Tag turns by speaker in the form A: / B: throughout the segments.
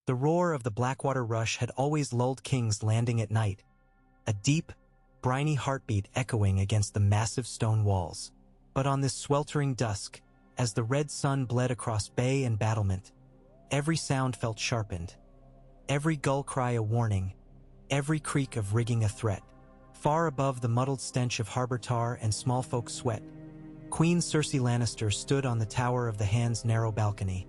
A: The roar of the Blackwater rush had always lulled King's Landing at night, a deep, briny heartbeat echoing against the massive stone walls. But on this sweltering dusk, as the red sun bled across bay and battlement, every sound felt sharpened. Every gull cry a warning, every creak of rigging a threat. Far above the muddled stench of harbor tar and small folks' sweat, Queen Cersei Lannister stood on the tower of the Hand's narrow balcony,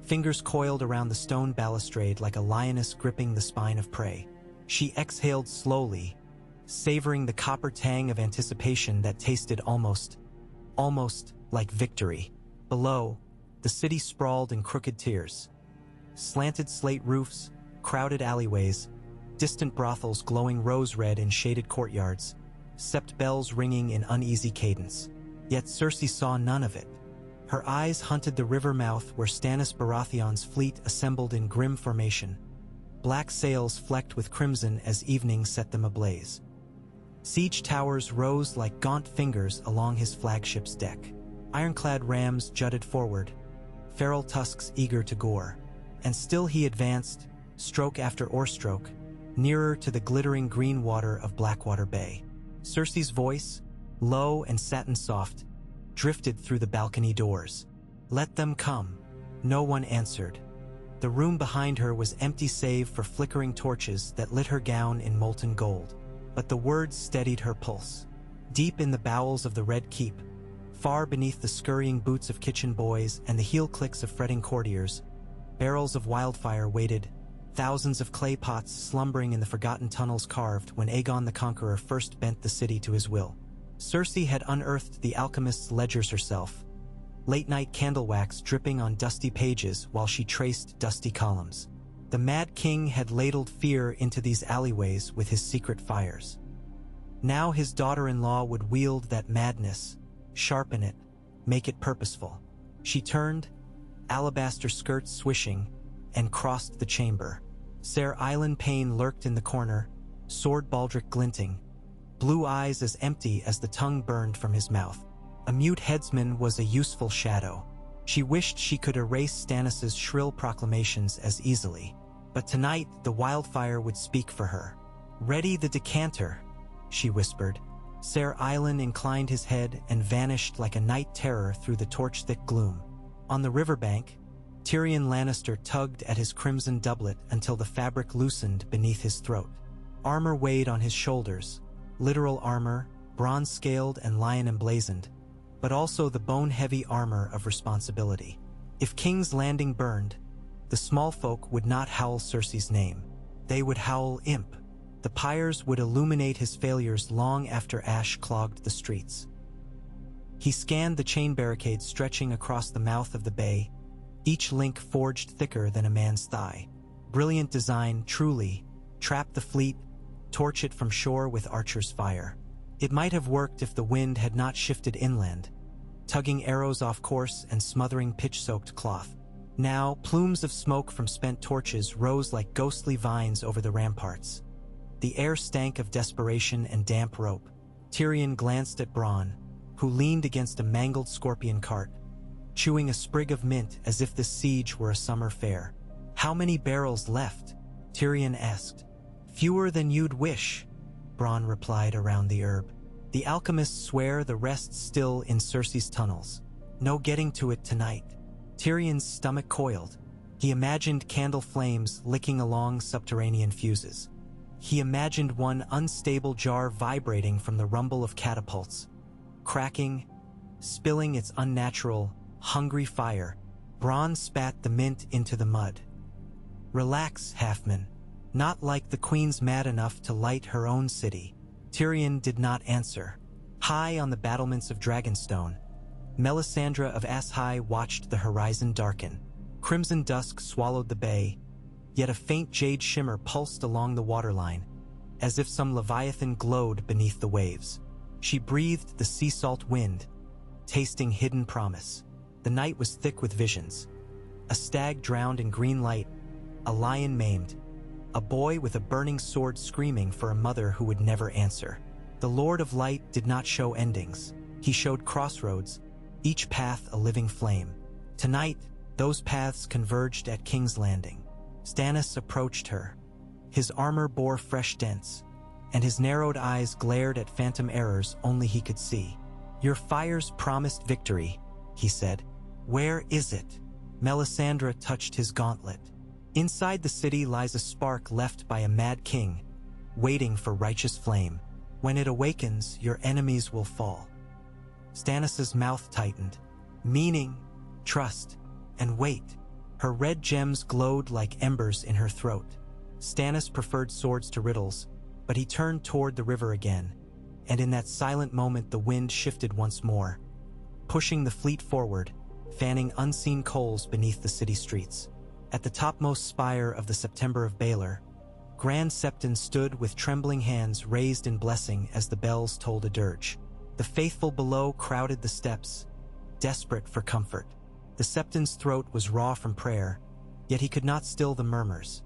A: fingers coiled around the stone balustrade like a lioness gripping the spine of prey. She exhaled slowly, savoring the copper tang of anticipation that tasted almost like victory. Below, the city sprawled in crooked tiers. Slanted slate roofs, crowded alleyways, distant brothels glowing rose-red in shaded courtyards, sept bells ringing in uneasy cadence. Yet Cersei saw none of it. Her eyes hunted the river mouth where Stannis Baratheon's fleet assembled in grim formation, black sails flecked with crimson as evening set them ablaze. Siege towers rose like gaunt fingers along his flagship's deck. Ironclad rams jutted forward, feral tusks eager to gore. And still he advanced, stroke after oarstroke, nearer to the glittering green water of Blackwater Bay. Cersei's voice, low and satin-soft, drifted through the balcony doors. "Let them come." No one answered. The room behind her was empty save for flickering torches that lit her gown in molten gold. But the words steadied her pulse. Deep in the bowels of the Red Keep, far beneath the scurrying boots of kitchen boys and the heel clicks of fretting courtiers, barrels of wildfire waited, thousands of clay pots slumbering in the forgotten tunnels carved when Aegon the Conqueror first bent the city to his will. Cersei had unearthed the alchemist's ledgers herself, late-night candle wax dripping on dusty pages while she traced dusty columns. The Mad King had ladled fear into these alleyways with his secret fires. Now his daughter-in-law would wield that madness, sharpen it, make it purposeful. She turned, alabaster skirts swishing, and crossed the chamber. Ser Island Payne lurked in the corner, sword baldric glinting, blue eyes as empty as the tongue burned from his mouth. A mute headsman was a useful shadow. She wished she could erase Stannis's shrill proclamations as easily. But tonight, the wildfire would speak for her. "Ready the decanter," she whispered. Ser Island inclined his head and vanished like a night terror through the torch-thick gloom. On the riverbank, Tyrion Lannister tugged at his crimson doublet until the fabric loosened beneath his throat. Armor weighed on his shoulders, literal armor, bronze-scaled and lion-emblazoned, but also the bone-heavy armor of responsibility. If King's Landing burned, the small folk would not howl Cersei's name. They would howl Imp. The pyres would illuminate his failures long after ash clogged the streets. He scanned the chain barricades stretching across the mouth of the bay, each link forged thicker than a man's thigh. Brilliant design, truly. Trap the fleet, torch it from shore with archer's fire. It might have worked if the wind had not shifted inland, tugging arrows off course and smothering pitch-soaked cloth. Now, plumes of smoke from spent torches rose like ghostly vines over the ramparts. The air stank of desperation and damp rope. Tyrion glanced at Bronn, who leaned against a mangled scorpion cart, chewing a sprig of mint as if this siege were a summer fair. "How many barrels left?" Tyrion asked. "Fewer than you'd wish," Bronn replied around the herb. "The alchemists swear the rest's still in Cersei's tunnels. No getting to it tonight." Tyrion's stomach coiled. He imagined candle flames licking along subterranean fuses. He imagined one unstable jar vibrating from the rumble of catapults, cracking, spilling its unnatural, hungry fire. Bronn spat the mint into the mud. "Relax, Halfman. Not like the Queen's mad enough to light her own city." Tyrion did not answer. High on the battlements of Dragonstone, Melisandre of Ass-High watched the horizon darken. Crimson dusk swallowed the bay, yet a faint jade shimmer pulsed along the waterline, as if some leviathan glowed beneath the waves. She breathed the sea salt wind, tasting hidden promise. The night was thick with visions. A stag drowned in green light, a lion maimed, a boy with a burning sword screaming for a mother who would never answer. The Lord of Light did not show endings. He showed crossroads, each path a living flame. Tonight, those paths converged at King's Landing. Stannis approached her. His armor bore fresh dents, and his narrowed eyes glared at phantom errors only he could see. "Your fires promised victory," he said. "Where is it?" Melisandre touched his gauntlet. "Inside the city lies a spark left by a mad king, waiting for righteous flame. When it awakens, your enemies will fall." Stannis's mouth tightened. Meaning, trust, and wait. Her red gems glowed like embers in her throat. Stannis preferred swords to riddles, but he turned toward the river again, and in that silent moment the wind shifted once more, pushing the fleet forward, fanning unseen coals beneath the city streets. At the topmost spire of the September of Baelor, Grand Septon stood with trembling hands raised in blessing as the bells tolled a dirge. The faithful below crowded the steps, desperate for comfort. The Septon's throat was raw from prayer, yet he could not still the murmurs.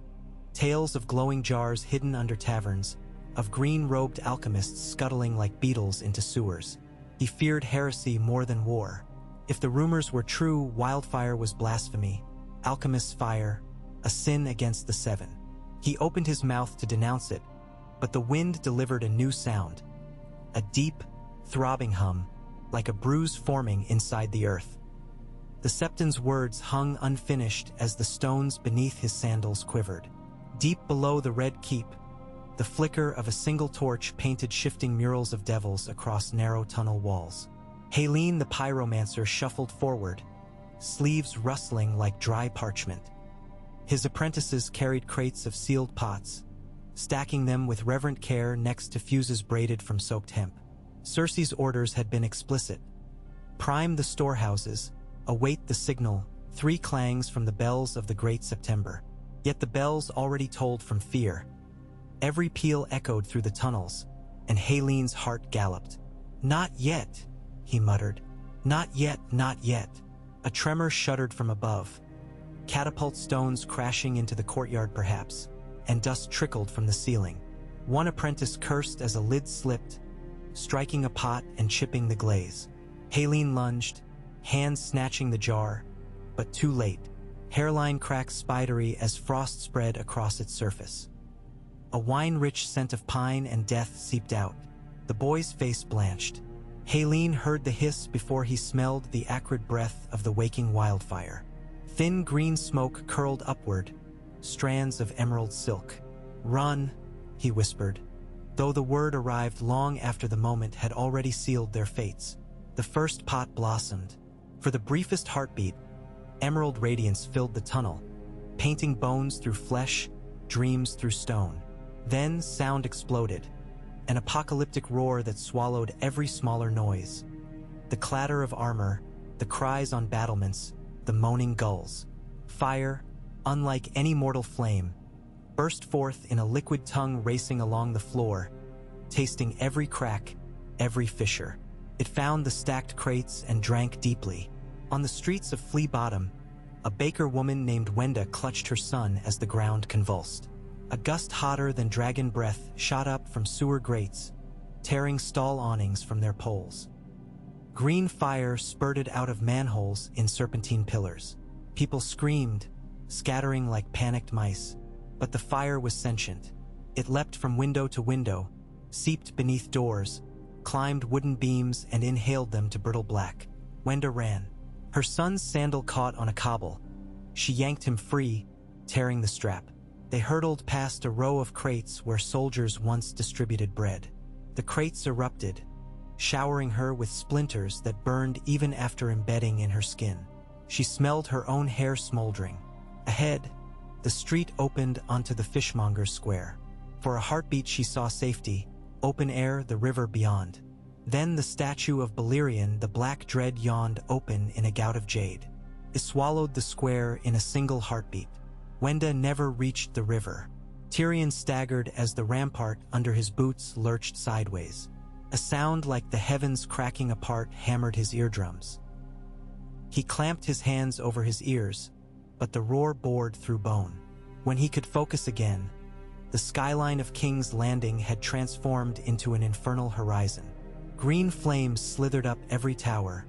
A: Tales of glowing jars hidden under taverns, of green-robed alchemists scuttling like beetles into sewers. He feared heresy more than war. If the rumors were true, wildfire was blasphemy, alchemist's fire, a sin against the Seven. He opened his mouth to denounce it, but the wind delivered a new sound, a deep, throbbing hum, like a bruise forming inside the earth. The Septon's words hung unfinished as the stones beneath his sandals quivered. Deep below the red keep, the flicker of a single torch painted shifting murals of devils across narrow tunnel walls. Haleen the pyromancer shuffled forward, sleeves rustling like dry parchment. His apprentices carried crates of sealed pots, stacking them with reverent care next to fuses braided from soaked hemp. Cersei's orders had been explicit. Prime the storehouses, await the signal, 3 clangs from the bells of the Great September. Yet the bells already tolled from fear. Every peal echoed through the tunnels, and Haleen's heart galloped. "Not yet," he muttered. "Not yet, not yet." A tremor shuddered from above. Catapult stones crashing into the courtyard perhaps, and dust trickled from the ceiling. One apprentice cursed as a lid slipped, striking a pot and chipping the glaze. Haleen lunged, hands snatching the jar, but too late. Hairline cracked spidery as frost spread across its surface. A wine-rich scent of pine and death seeped out. The boy's face blanched. Haleen heard the hiss before he smelled the acrid breath of the waking wildfire. Thin green smoke curled upward, strands of emerald silk. "Run," he whispered, though the word arrived long after the moment had already sealed their fates. The first pot blossomed. For the briefest heartbeat, emerald radiance filled the tunnel, painting bones through flesh, dreams through stone. Then sound exploded, an apocalyptic roar that swallowed every smaller noise. The clatter of armor, the cries on battlements, the moaning gulls. Fire, unlike any mortal flame, burst forth in a liquid tongue racing along the floor, tasting every crack, every fissure. It found the stacked crates and drank deeply. On the streets of Flea Bottom, a baker woman named Wenda clutched her son as the ground convulsed. A gust hotter than dragon breath shot up from sewer grates, tearing stall awnings from their poles. Green fire spurted out of manholes in serpentine pillars. People screamed, scattering like panicked mice. But the fire was sentient. It leapt from window to window, seeped beneath doors, climbed wooden beams and inhaled them to brittle black. Wenda ran. Her son's sandal caught on a cobble. She yanked him free, tearing the strap. They hurtled past a row of crates where soldiers once distributed bread. The crates erupted, showering her with splinters that burned even after embedding in her skin. She smelled her own hair smoldering. Ahead, the street opened onto the fishmonger's square. For a heartbeat she saw safety, open air, the river beyond. Then the statue of Balerion, the black dread, yawned open in a gout of jade. It swallowed the square in a single heartbeat. Wenda never reached the river. Tyrion staggered as the rampart under his boots lurched sideways. A sound like the heavens cracking apart hammered his eardrums. He clamped his hands over his ears, but the roar bored through bone. When he could focus again, the skyline of King's Landing had transformed into an infernal horizon. Green flames slithered up every tower.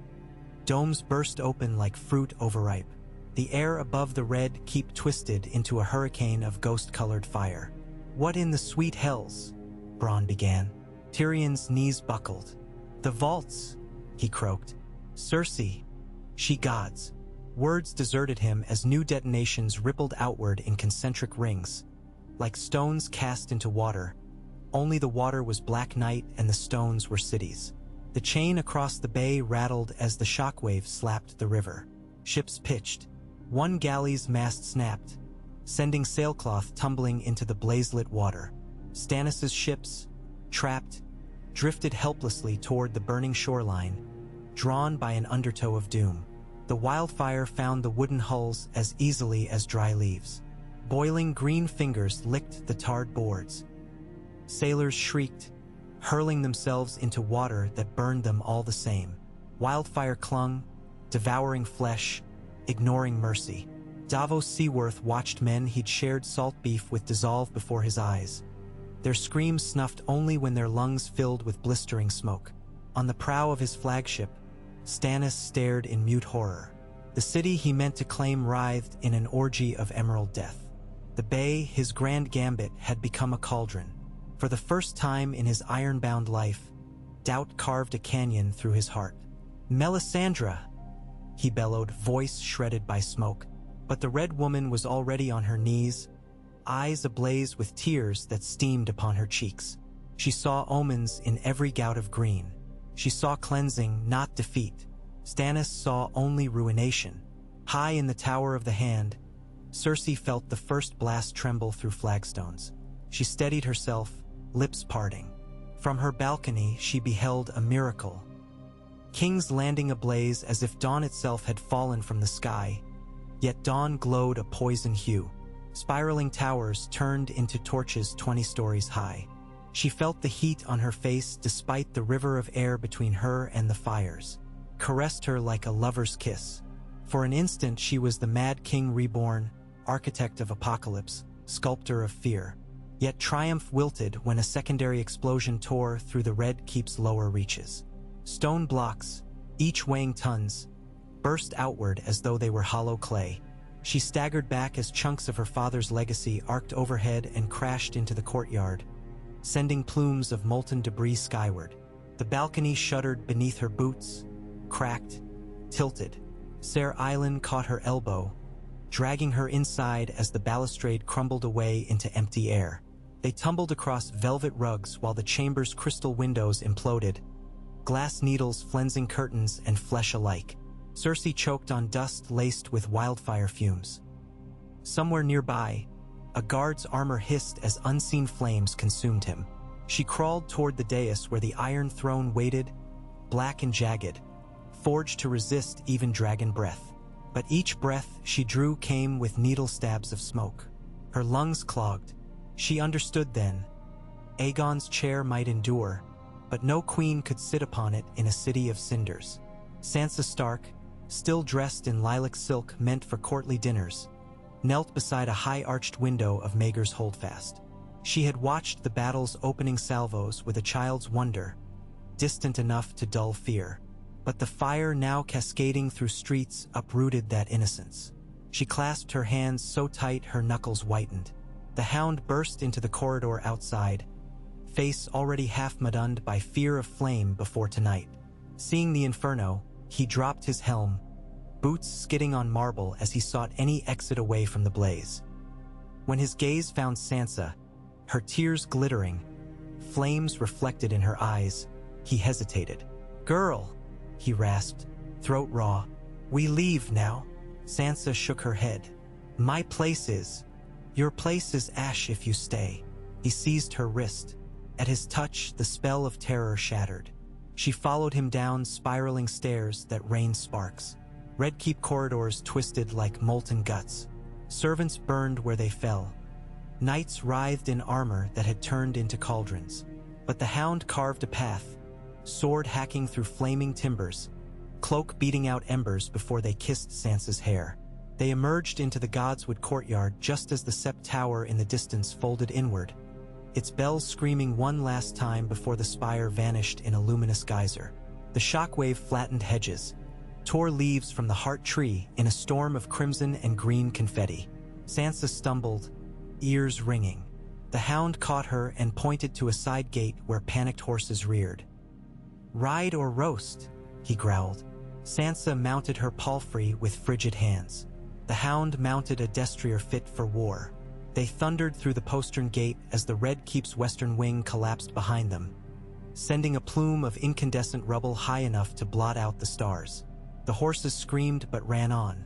A: Domes burst open like fruit overripe. the air above the red keep twisted into a hurricane of ghost-colored fire. "What in the sweet hells?" Bronn began. Tyrion's knees buckled. "The vaults," he croaked. "Cersei, she gods." Words deserted him as new detonations rippled outward in concentric rings, like stones cast into water. Only the water was black night and the stones were cities. The chain across the bay rattled as the shockwave slapped the river. Ships pitched. One galley's mast snapped, sending sailcloth tumbling into the blaze-lit water. Stannis' ships, trapped, drifted helplessly toward the burning shoreline, drawn by an undertow of doom. The wildfire found the wooden hulls as easily as dry leaves. Boiling green fingers licked the tarred boards. Sailors shrieked, hurling themselves into water that burned them all the same. Wildfire clung, devouring flesh, ignoring mercy. Davos Seaworth watched men he'd shared salt beef with dissolve before his eyes, their screams snuffed only when their lungs filled with blistering smoke. On the prow of his flagship, Stannis stared in mute horror. The city he meant to claim writhed in an orgy of emerald death. The bay, his grand gambit, had become a cauldron. For the first time in his iron-bound life, doubt carved a canyon through his heart. "Melisandre!" he bellowed, voice shredded by smoke. But the Red Woman was already on her knees, eyes ablaze with tears that steamed upon her cheeks. She saw omens in every gout of green. She saw cleansing, not defeat. Stannis saw only ruination. High in the Tower of the Hand, Cersei felt the first blast tremble through flagstones. She steadied herself, lips parting. From her balcony, she beheld a miracle. King's Landing ablaze as if dawn itself had fallen from the sky, yet dawn glowed a poison hue. Spiraling towers turned into torches 20 stories high. She felt the heat on her face despite the river of air between her and the fires. Caressed her like a lover's kiss. For an instant she was the Mad King reborn, architect of apocalypse, sculptor of fear. Yet triumph wilted when a secondary explosion tore through the Red Keep's lower reaches. Stone blocks, each weighing tons, burst outward as though they were hollow clay. She staggered back as chunks of her father's legacy arced overhead and crashed into the courtyard, sending plumes of molten debris skyward. The balcony shuddered beneath her boots, cracked, tilted. Ser Island caught her elbow, dragging her inside as the balustrade crumbled away into empty air. They tumbled across velvet rugs while the chamber's crystal windows imploded, glass needles flensing curtains and flesh alike. Cersei choked on dust laced with wildfire fumes. Somewhere nearby, a guard's armor hissed as unseen flames consumed him. She crawled toward the dais where the Iron Throne waited, black and jagged, forged to resist even dragon breath. But each breath she drew came with needle stabs of smoke. Her lungs clogged. She understood then. Aegon's chair might endure, but no queen could sit upon it in a city of cinders. Sansa Stark, still dressed in lilac silk meant for courtly dinners, knelt beside a high-arched window of Maegor's Holdfast. She had watched the battle's opening salvos with a child's wonder, distant enough to dull fear. But the fire now cascading through streets uprooted that innocence. She clasped her hands so tight her knuckles whitened. The Hound burst into the corridor outside, face already half-maddened by fear of flame before tonight. Seeing the inferno, he dropped his helm, boots skidding on marble as he sought any exit away from the blaze. When his gaze found Sansa, her tears glittering, flames reflected in her eyes, he hesitated. "Girl," he rasped, throat raw. "We leave now." Sansa shook her head. "My place is. Your place is ash if you stay." He seized her wrist. At his touch, the spell of terror shattered. She followed him down spiraling stairs that rained sparks. Red Keep corridors twisted like molten guts. Servants burned where they fell. Knights writhed in armor that had turned into cauldrons. But the Hound carved a path, sword hacking through flaming timbers, cloak beating out embers before they kissed Sansa's hair. They emerged into the Godswood courtyard just as the Sept Tower in the distance folded inward, its bells screaming one last time before the spire vanished in a luminous geyser. The shockwave flattened hedges, tore leaves from the heart tree in a storm of crimson and green confetti. Sansa stumbled, ears ringing. The hound caught her and pointed to a side gate where panicked horses reared. "Ride or roast," he growled. Sansa mounted her palfrey with frigid hands. The hound mounted a destrier fit for war. They thundered through the postern gate as the Red Keep's western wing collapsed behind them, sending a plume of incandescent rubble high enough to blot out the stars. The horses screamed but ran on,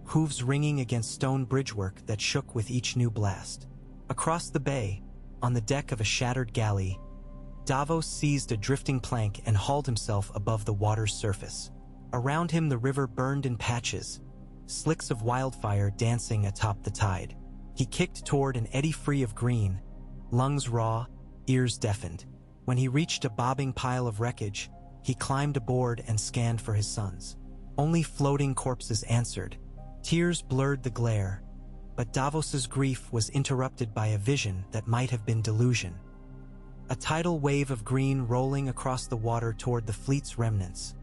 A: hooves ringing against stone bridgework that shook with each new blast. Across the bay, on the deck of a shattered galley, Davos seized a drifting plank and hauled himself above the water's surface. Around him the river burned in patches, slicks of wildfire dancing atop the tide. He kicked toward an eddy free of green, lungs raw, ears deafened. When he reached a bobbing pile of wreckage, he climbed aboard and scanned for his sons. Only floating corpses answered. Tears blurred the glare, but Davos's grief was interrupted by a vision that might have been delusion. A tidal wave of green rolling across the water toward the fleet's remnants,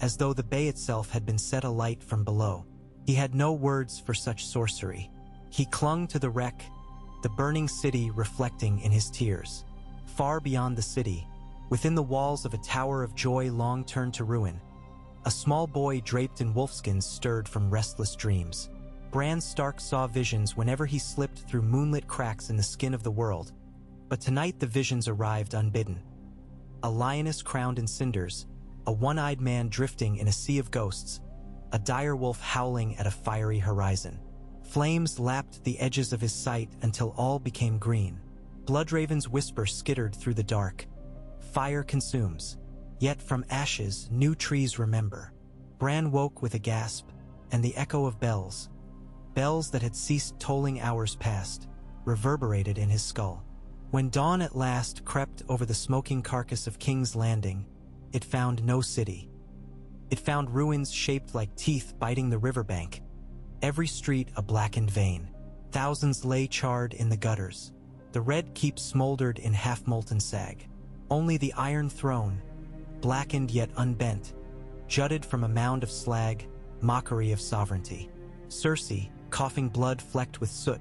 A: as though the bay itself had been set alight from below. He had no words for such sorcery. He clung to the wreck, the burning city reflecting in his tears. Far beyond the city, within the walls of a tower of joy long turned to ruin, a small boy draped in wolfskins stirred from restless dreams. Bran Stark saw visions whenever he slipped through moonlit cracks in the skin of the world, but tonight the visions arrived unbidden. A lioness crowned in cinders, a one-eyed man drifting in a sea of ghosts, a dire wolf howling at a fiery horizon. Flames lapped the edges of his sight until all became green. Bloodraven's whisper skittered through the dark. Fire consumes, yet from ashes new trees remember. Bran woke with a gasp, and the echo of bells that had ceased tolling hours past, reverberated in his skull. When dawn at last crept over the smoking carcass of King's Landing, it found no city. It found ruins shaped like teeth biting the riverbank, every street a blackened vein. Thousands lay charred in the gutters. The Red Keep smoldered in half-molten sag. Only the Iron Throne, blackened yet unbent, jutted from a mound of slag, mockery of sovereignty. Cersei, coughing blood flecked with soot,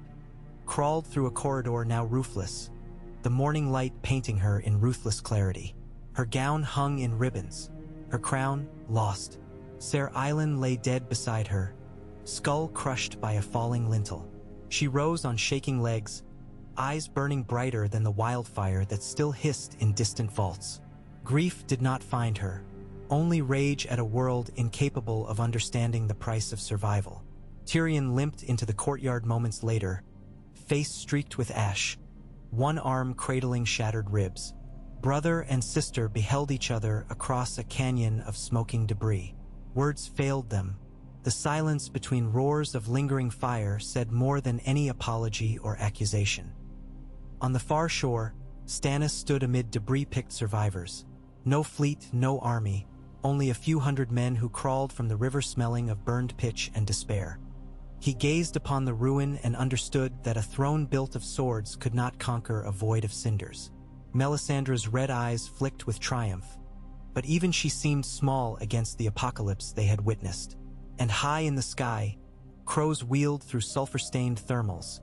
A: crawled through a corridor now roofless, the morning light painting her in ruthless clarity. Her gown hung in ribbons, her crown lost. Ser Island lay dead beside her, skull crushed by a falling lintel. She rose on shaking legs, eyes burning brighter than the wildfire that still hissed in distant vaults. Grief did not find her, only rage at a world incapable of understanding the price of survival. Tyrion limped into the courtyard moments later, face streaked with ash, one arm cradling shattered ribs. Brother and sister beheld each other across a canyon of smoking debris. Words failed them. The silence between roars of lingering fire said more than any apology or accusation. On the far shore, Stannis stood amid debris-picked survivors. No fleet, no army, only a few hundred men who crawled from the river smelling of burned pitch and despair. He gazed upon the ruin and understood that a throne built of swords could not conquer a void of cinders. Melisandre's red eyes flicked with triumph, but even she seemed small against the apocalypse they had witnessed. And high in the sky, crows wheeled through sulfur-stained thermals,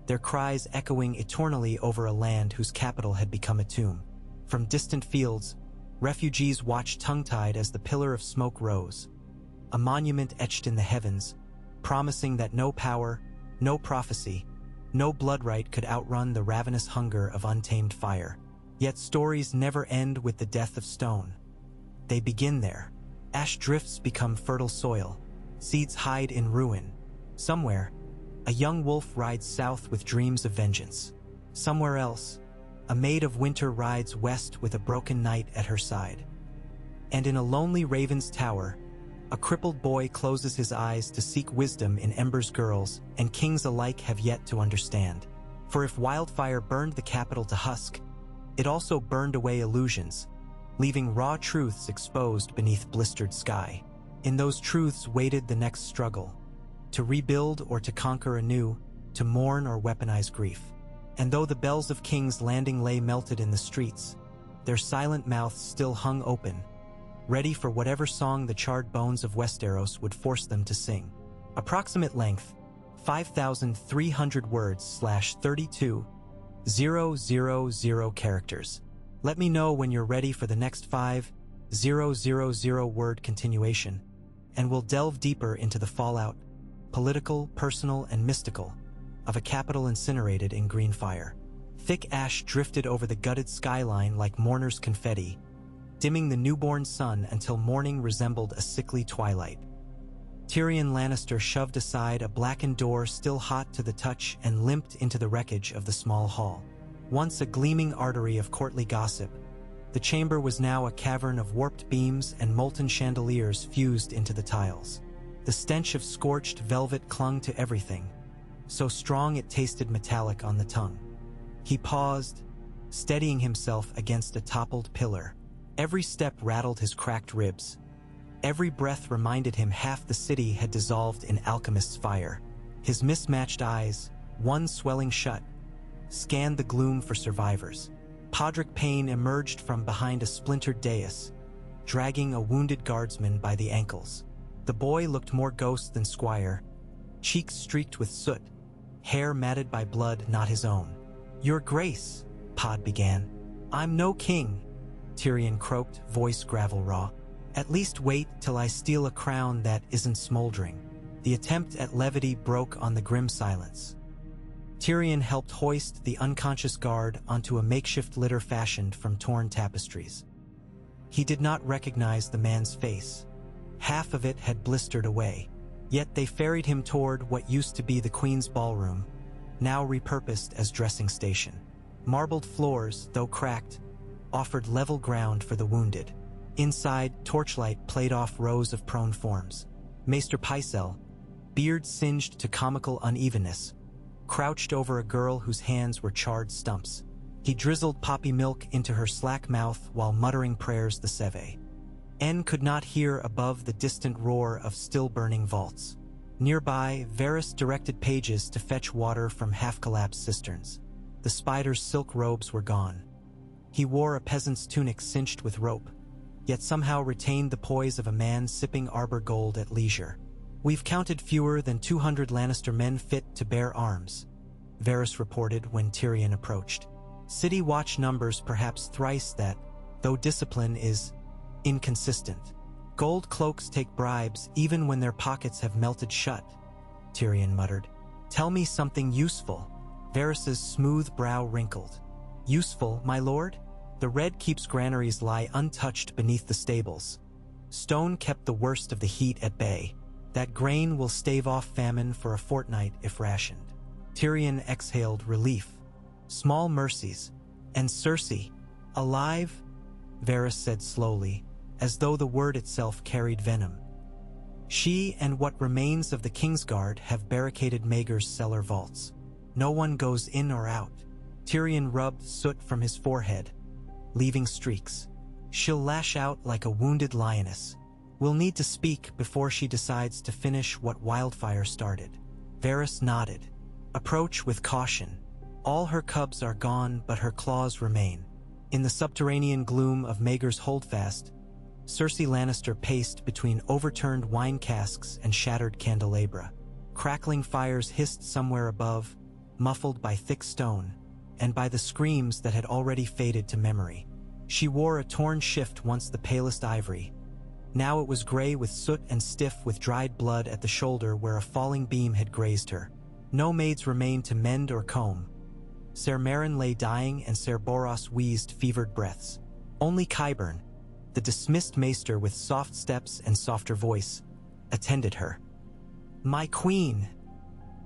A: their cries echoing eternally over a land whose capital had become a tomb. From distant fields, refugees watched tongue-tied as the pillar of smoke rose, a monument etched in the heavens, promising that no power, no prophecy, no bloodright could outrun the ravenous hunger of untamed fire. Yet stories never end with the death of stone. They begin there. Ash drifts become fertile soil. Seeds hide in ruin. Somewhere, a young wolf rides south with dreams of vengeance. Somewhere else, a maid of winter rides west with a broken knight at her side. And in a lonely raven's tower, a crippled boy closes his eyes to seek wisdom in embers girls and kings alike have yet to understand. For if wildfire burned the capital to husk, it also burned away illusions, leaving raw truths exposed beneath blistered sky. In those truths waited the next struggle, to rebuild or to conquer anew, to mourn or weaponize grief. And though the bells of King's Landing lay melted in the streets, their silent mouths still hung open, ready for whatever song the charred bones of Westeros would force them to sing. Approximate length, 5,300 words / 32,000 characters. Let me know when you're ready for the next 5,000 word continuation, and we'll delve deeper into the fallout, political, personal, and mystical, of a capital incinerated in green fire. Thick ash drifted over the gutted skyline like mourners' confetti, dimming the newborn sun until morning resembled a sickly twilight. Tyrion Lannister shoved aside a blackened door still hot to the touch and limped into the wreckage of the small hall. Once a gleaming artery of courtly gossip, the chamber was now a cavern of warped beams and molten chandeliers fused into the tiles. The stench of scorched velvet clung to everything, so strong it tasted metallic on the tongue. He paused, steadying himself against a toppled pillar. Every step rattled his cracked ribs. Every breath reminded him half the city had dissolved in alchemist's fire. His mismatched eyes, one swelling shut, scanned the gloom for survivors. Podrick Payne emerged from behind a splintered dais, dragging a wounded guardsman by the ankles. The boy looked more ghost than squire, cheeks streaked with soot, hair matted by blood not his own. "Your Grace," Pod began. "I'm no king," Tyrion croaked, voice gravel raw. "At least wait till I steal a crown that isn't smoldering." The attempt at levity broke on the grim silence. Tyrion helped hoist the unconscious guard onto a makeshift litter fashioned from torn tapestries. He did not recognize the man's face. Half of it had blistered away. Yet they ferried him toward what used to be the Queen's ballroom, now repurposed as dressing station. Marbled floors, though cracked, offered level ground for the wounded. Inside, torchlight played off rows of prone forms. Maester Pycelle, beard singed to comical unevenness, crouched over a girl whose hands were charred stumps. He drizzled poppy milk into her slack mouth while muttering prayers the Seve. En could not hear above the distant roar of still-burning vaults. Nearby, Varys directed pages to fetch water from half-collapsed cisterns. The spider's silk robes were gone. He wore a peasant's tunic cinched with rope, yet somehow retained the poise of a man sipping arbor gold at leisure. "We've counted fewer than 200 Lannister men fit to bear arms," Varys reported when Tyrion approached. "City Watch numbers perhaps thrice that, though discipline is inconsistent. Gold cloaks take bribes even when their pockets have melted shut," Tyrion muttered. "Tell me something useful." Varys's smooth brow wrinkled. "Useful, my lord? The red keeps granaries lie untouched beneath the stables. Stone kept the worst of the heat at bay. That grain will stave off famine for a fortnight if rationed." Tyrion exhaled relief. "Small mercies. And Cersei, alive?" Varys said slowly, as though the word itself carried venom. "She and what remains of the Kingsguard have barricaded Maegor's cellar vaults. No one goes in or out." Tyrion rubbed soot from his forehead, leaving streaks. "She'll lash out like a wounded lioness. We'll need to speak before she decides to finish what Wildfire started." Varys nodded. "Approach with caution. All her cubs are gone, but her claws remain." In the subterranean gloom of Maegor's holdfast, Cersei Lannister paced between overturned wine casks and shattered candelabra. Crackling fires hissed somewhere above, muffled by thick stone, and by the screams that had already faded to memory. She wore a torn shift once the palest ivory. Now it was gray with soot and stiff with dried blood at the shoulder where a falling beam had grazed her. No maids remained to mend or comb. Ser Meryn lay dying and Ser Boros wheezed fevered breaths. Only Qyburn, the dismissed maester with soft steps and softer voice, attended her. "My queen,"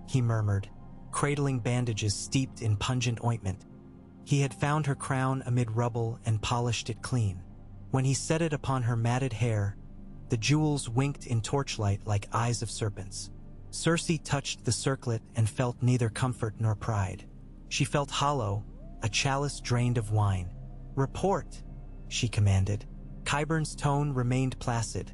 A: he murmured, cradling bandages steeped in pungent ointment. He had found her crown amid rubble and polished it clean. When he set it upon her matted hair, the jewels winked in torchlight like eyes of serpents. Cersei touched the circlet and felt neither comfort nor pride. She felt hollow, a chalice drained of wine. "Report," she commanded. Qyburn's tone remained placid,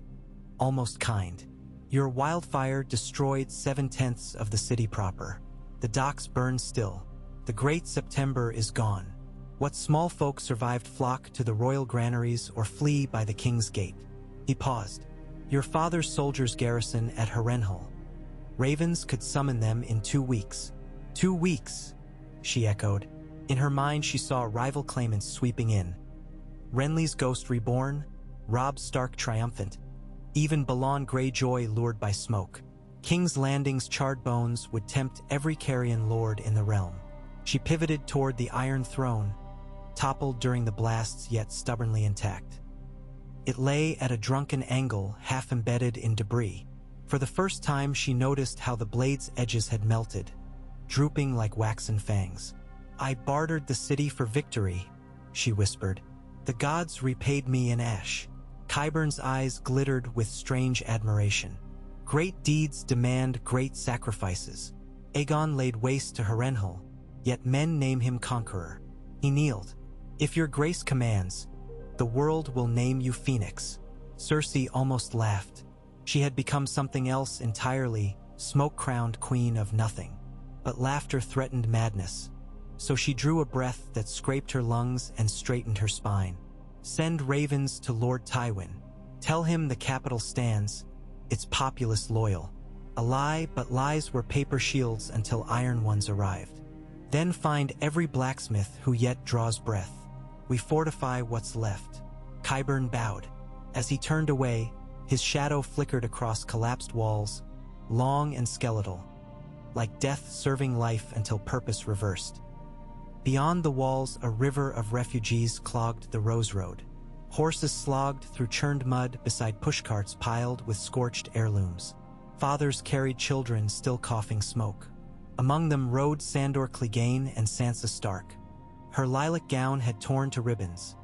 A: almost kind. "Your wildfire destroyed 7/10 of the city proper. The docks burn still. The great September is gone. What small folk survived flock to the royal granaries or flee by the king's gate. He paused. Your father's soldiers garrison at Harrenhal. Ravens could summon them in 2 weeks. 2 weeks, she echoed. In her mind, she saw rival claimants sweeping in. Renly's ghost reborn, Robb Stark triumphant, even Balon Greyjoy lured by smoke. King's Landing's charred bones would tempt every Carrion lord in the realm. She pivoted toward the Iron Throne, toppled during the blasts yet stubbornly intact. It lay at a drunken angle, half embedded in debris. For the first time, she noticed how the blade's edges had melted, drooping like waxen fangs. I bartered the city for victory, she whispered. The gods repaid me in ash. Qyburn's eyes glittered with strange admiration. Great deeds demand great sacrifices. Aegon laid waste to Harrenhal, yet men name him conqueror. He kneeled. If your grace commands, the world will name you Phoenix. Cersei almost laughed. She had become something else entirely, smoke-crowned queen of nothing. But laughter threatened madness. So she drew a breath that scraped her lungs and straightened her spine. Send ravens to Lord Tywin. Tell him the capital stands, its populace loyal. A lie, but lies were paper shields until iron ones arrived. Then find every blacksmith who yet draws breath. We fortify what's left. Qyburn bowed. As he turned away, his shadow flickered across collapsed walls, long and skeletal, like death serving life until purpose reversed. Beyond the walls, a river of refugees clogged the Rose Road. Horses slogged through churned mud beside pushcarts piled with scorched heirlooms. Fathers carried children still coughing smoke. Among them rode Sandor Clegane and Sansa Stark. Her lilac gown had torn to ribbons.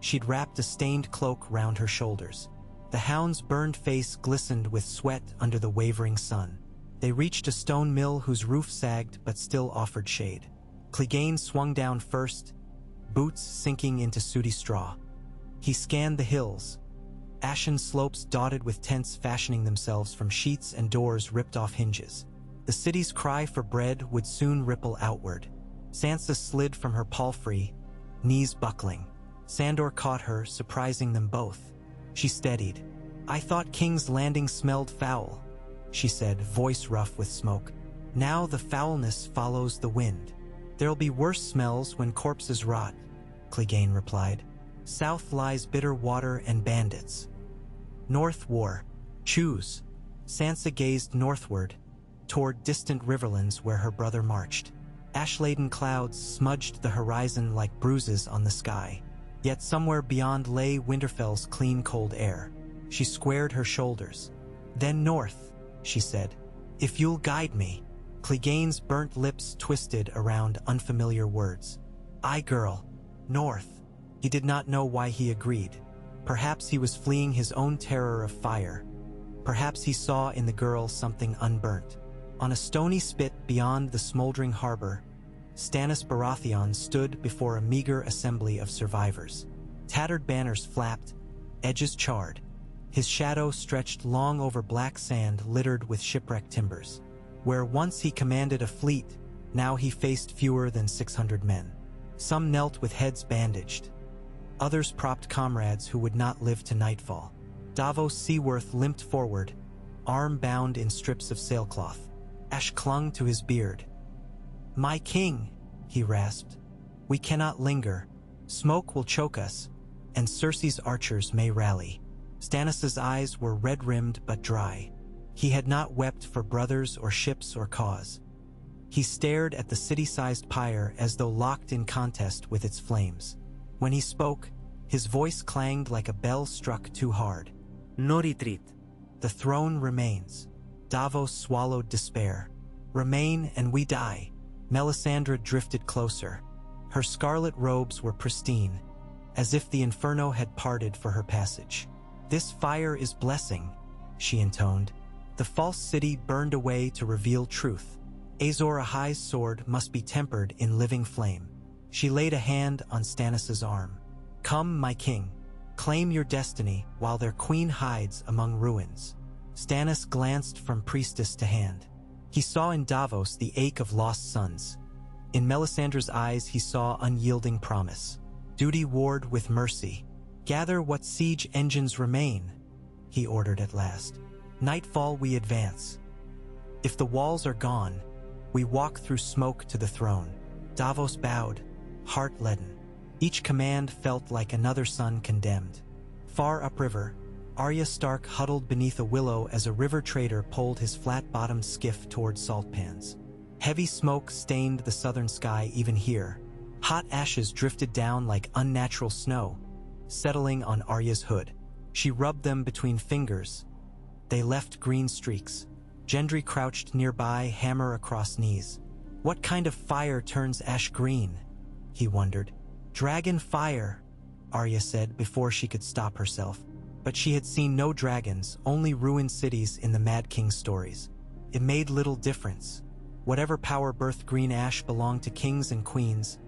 A: She'd wrapped a stained cloak round her shoulders. The hound's burned face glistened with sweat under the wavering sun. They reached a stone mill whose roof sagged but still offered shade. Clegane swung down first, boots sinking into sooty straw. He scanned the hills, ashen slopes dotted with tents fashioning themselves from sheets and doors ripped off hinges. The city's cry for bread would soon ripple outward. Sansa slid from her palfrey, knees buckling. Sandor caught her, surprising them both. She steadied. I thought King's Landing smelled foul, she said, voice rough with smoke. Now the foulness follows the wind. There'll be worse smells when corpses rot, Clegane replied. South lies bitter water and bandits. North war. Choose. Sansa gazed northward, toward distant riverlands where her brother marched. Ash-laden clouds smudged the horizon like bruises on the sky. Yet somewhere beyond lay Winterfell's clean, cold air. She squared her shoulders. Then north, she said. If you'll guide me. Clegane's burnt lips twisted around unfamiliar words. Aye, girl. North. He did not know why he agreed. Perhaps he was fleeing his own terror of fire. Perhaps he saw in the girl something unburnt. On a stony spit beyond the smoldering harbor, Stannis Baratheon stood before a meager assembly of survivors. Tattered banners flapped, edges charred. His shadow stretched long over black sand littered with shipwrecked timbers. Where once he commanded a fleet, now he faced fewer than 600 men. Some knelt with heads bandaged. Others propped comrades who would not live to nightfall. Davos Seaworth limped forward, arm bound in strips of sailcloth. Ash clung to his beard. My king, he rasped. We cannot linger. Smoke will choke us, and Cersei's archers may rally. Stannis's eyes were red-rimmed but dry. He had not wept for brothers or ships or cause. He stared at the city-sized pyre as though locked in contest with its flames. When he spoke, his voice clanged like a bell struck too hard. No retreat. The throne remains. Davos swallowed despair. Remain and we die. Melisandre drifted closer. Her scarlet robes were pristine, as if the inferno had parted for her passage. This fire is blessing, she intoned. The false city burned away to reveal truth. Azor Ahai's sword must be tempered in living flame. She laid a hand on Stannis's arm. Come, my king. Claim your destiny while their queen hides among ruins. Stannis glanced from priestess to hand. He saw in Davos the ache of lost sons. In Melisandre's eyes he saw unyielding promise. Duty warred with mercy. Gather what siege engines remain. he ordered at last. Nightfall we advance. If the walls are gone, we walk through smoke to the throne. Davos bowed, heart leaden. Each command felt like another sun condemned. Far upriver, Arya Stark huddled beneath a willow as a river trader pulled his flat-bottomed skiff toward salt pans. Heavy smoke stained the southern sky even here. Hot ashes drifted down like unnatural snow, settling on Arya's hood. She rubbed them between fingers. They left green streaks. Gendry crouched nearby, hammer across knees. What kind of fire turns ash green? He wondered. Dragon fire, Arya said before she could stop herself. But she had seen no dragons, only ruined cities in the Mad King's stories. It made little difference. Whatever power birthed green ash belonged to kings and queens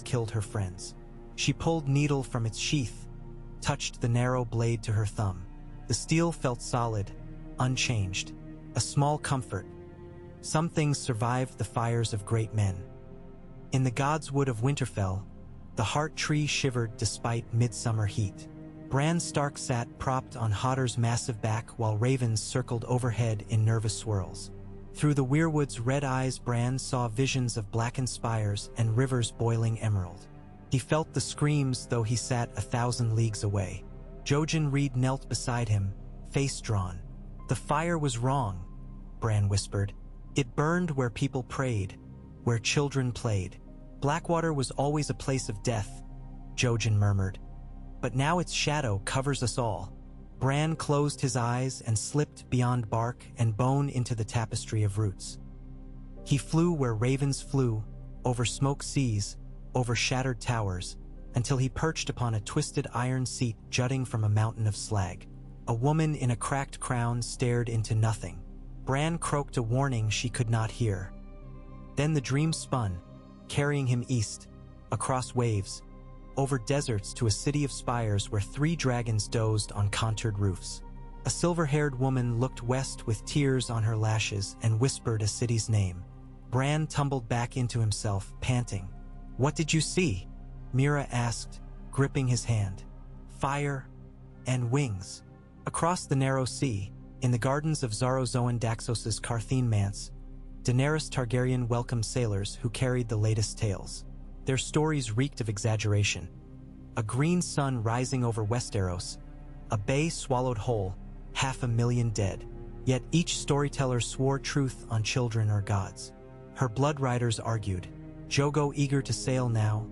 A: killed her friends. She pulled needle from its sheath, touched the narrow blade to her thumb. The steel felt solid, unchanged. A small comfort. Some things survived the fires of great men. In the God's Wood of Winterfell, the heart tree shivered despite midsummer heat. Bran Stark sat propped on Hodder's massive back while ravens circled overhead in nervous swirls. Through the weirwood's red eyes, Bran saw visions of blackened spires and rivers boiling emerald. He felt the screams though he sat 1,000 leagues away. Jojen Reed knelt beside him, face drawn. The fire was wrong, Bran whispered. It burned where people prayed, where children played. Blackwater was always a place of death, Jojen murmured. But now its shadow covers us all. Bran closed his eyes and slipped beyond bark and bone into the tapestry of roots. He flew where ravens flew, over smoke seas, over shattered towers, until he perched upon a twisted iron seat jutting from a mountain of slag. A woman in a cracked crown stared into nothing. Bran croaked a warning she could not hear. Then the dream spun, carrying him east, across waves, over deserts to a city of spires where 3 dragons dozed on contoured roofs. A silver-haired woman looked west with tears on her lashes and whispered a city's name. Bran tumbled back into himself, panting. "What did you see?" Mira asked, gripping his hand. "Fire and wings." Across the narrow sea, in the gardens of Zarozoan Daxos's Carthene manse, Daenerys Targaryen welcomed sailors who carried the latest tales. Their stories reeked of exaggeration. A green sun rising over Westeros, a bay swallowed whole, 500,000 dead. Yet each storyteller swore truth on children or gods. Her blood riders argued, Jogo eager to sail now,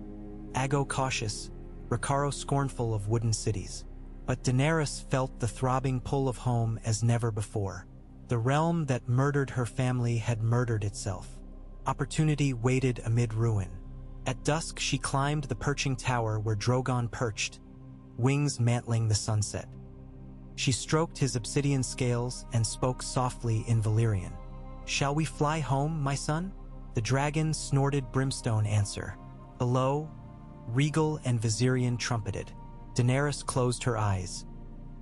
A: Ago cautious, Rakaro scornful of wooden cities. But Daenerys felt the throbbing pull of home as never before. The realm that murdered her family had murdered itself. Opportunity waited amid ruin. At dusk she climbed the perching tower where Drogon perched, wings mantling the sunset. She stroked his obsidian scales and spoke softly in Valyrian. "Shall we fly home, my son?" The dragon snorted brimstone answer. Below, regal and Viserion trumpeted. Daenerys closed her eyes.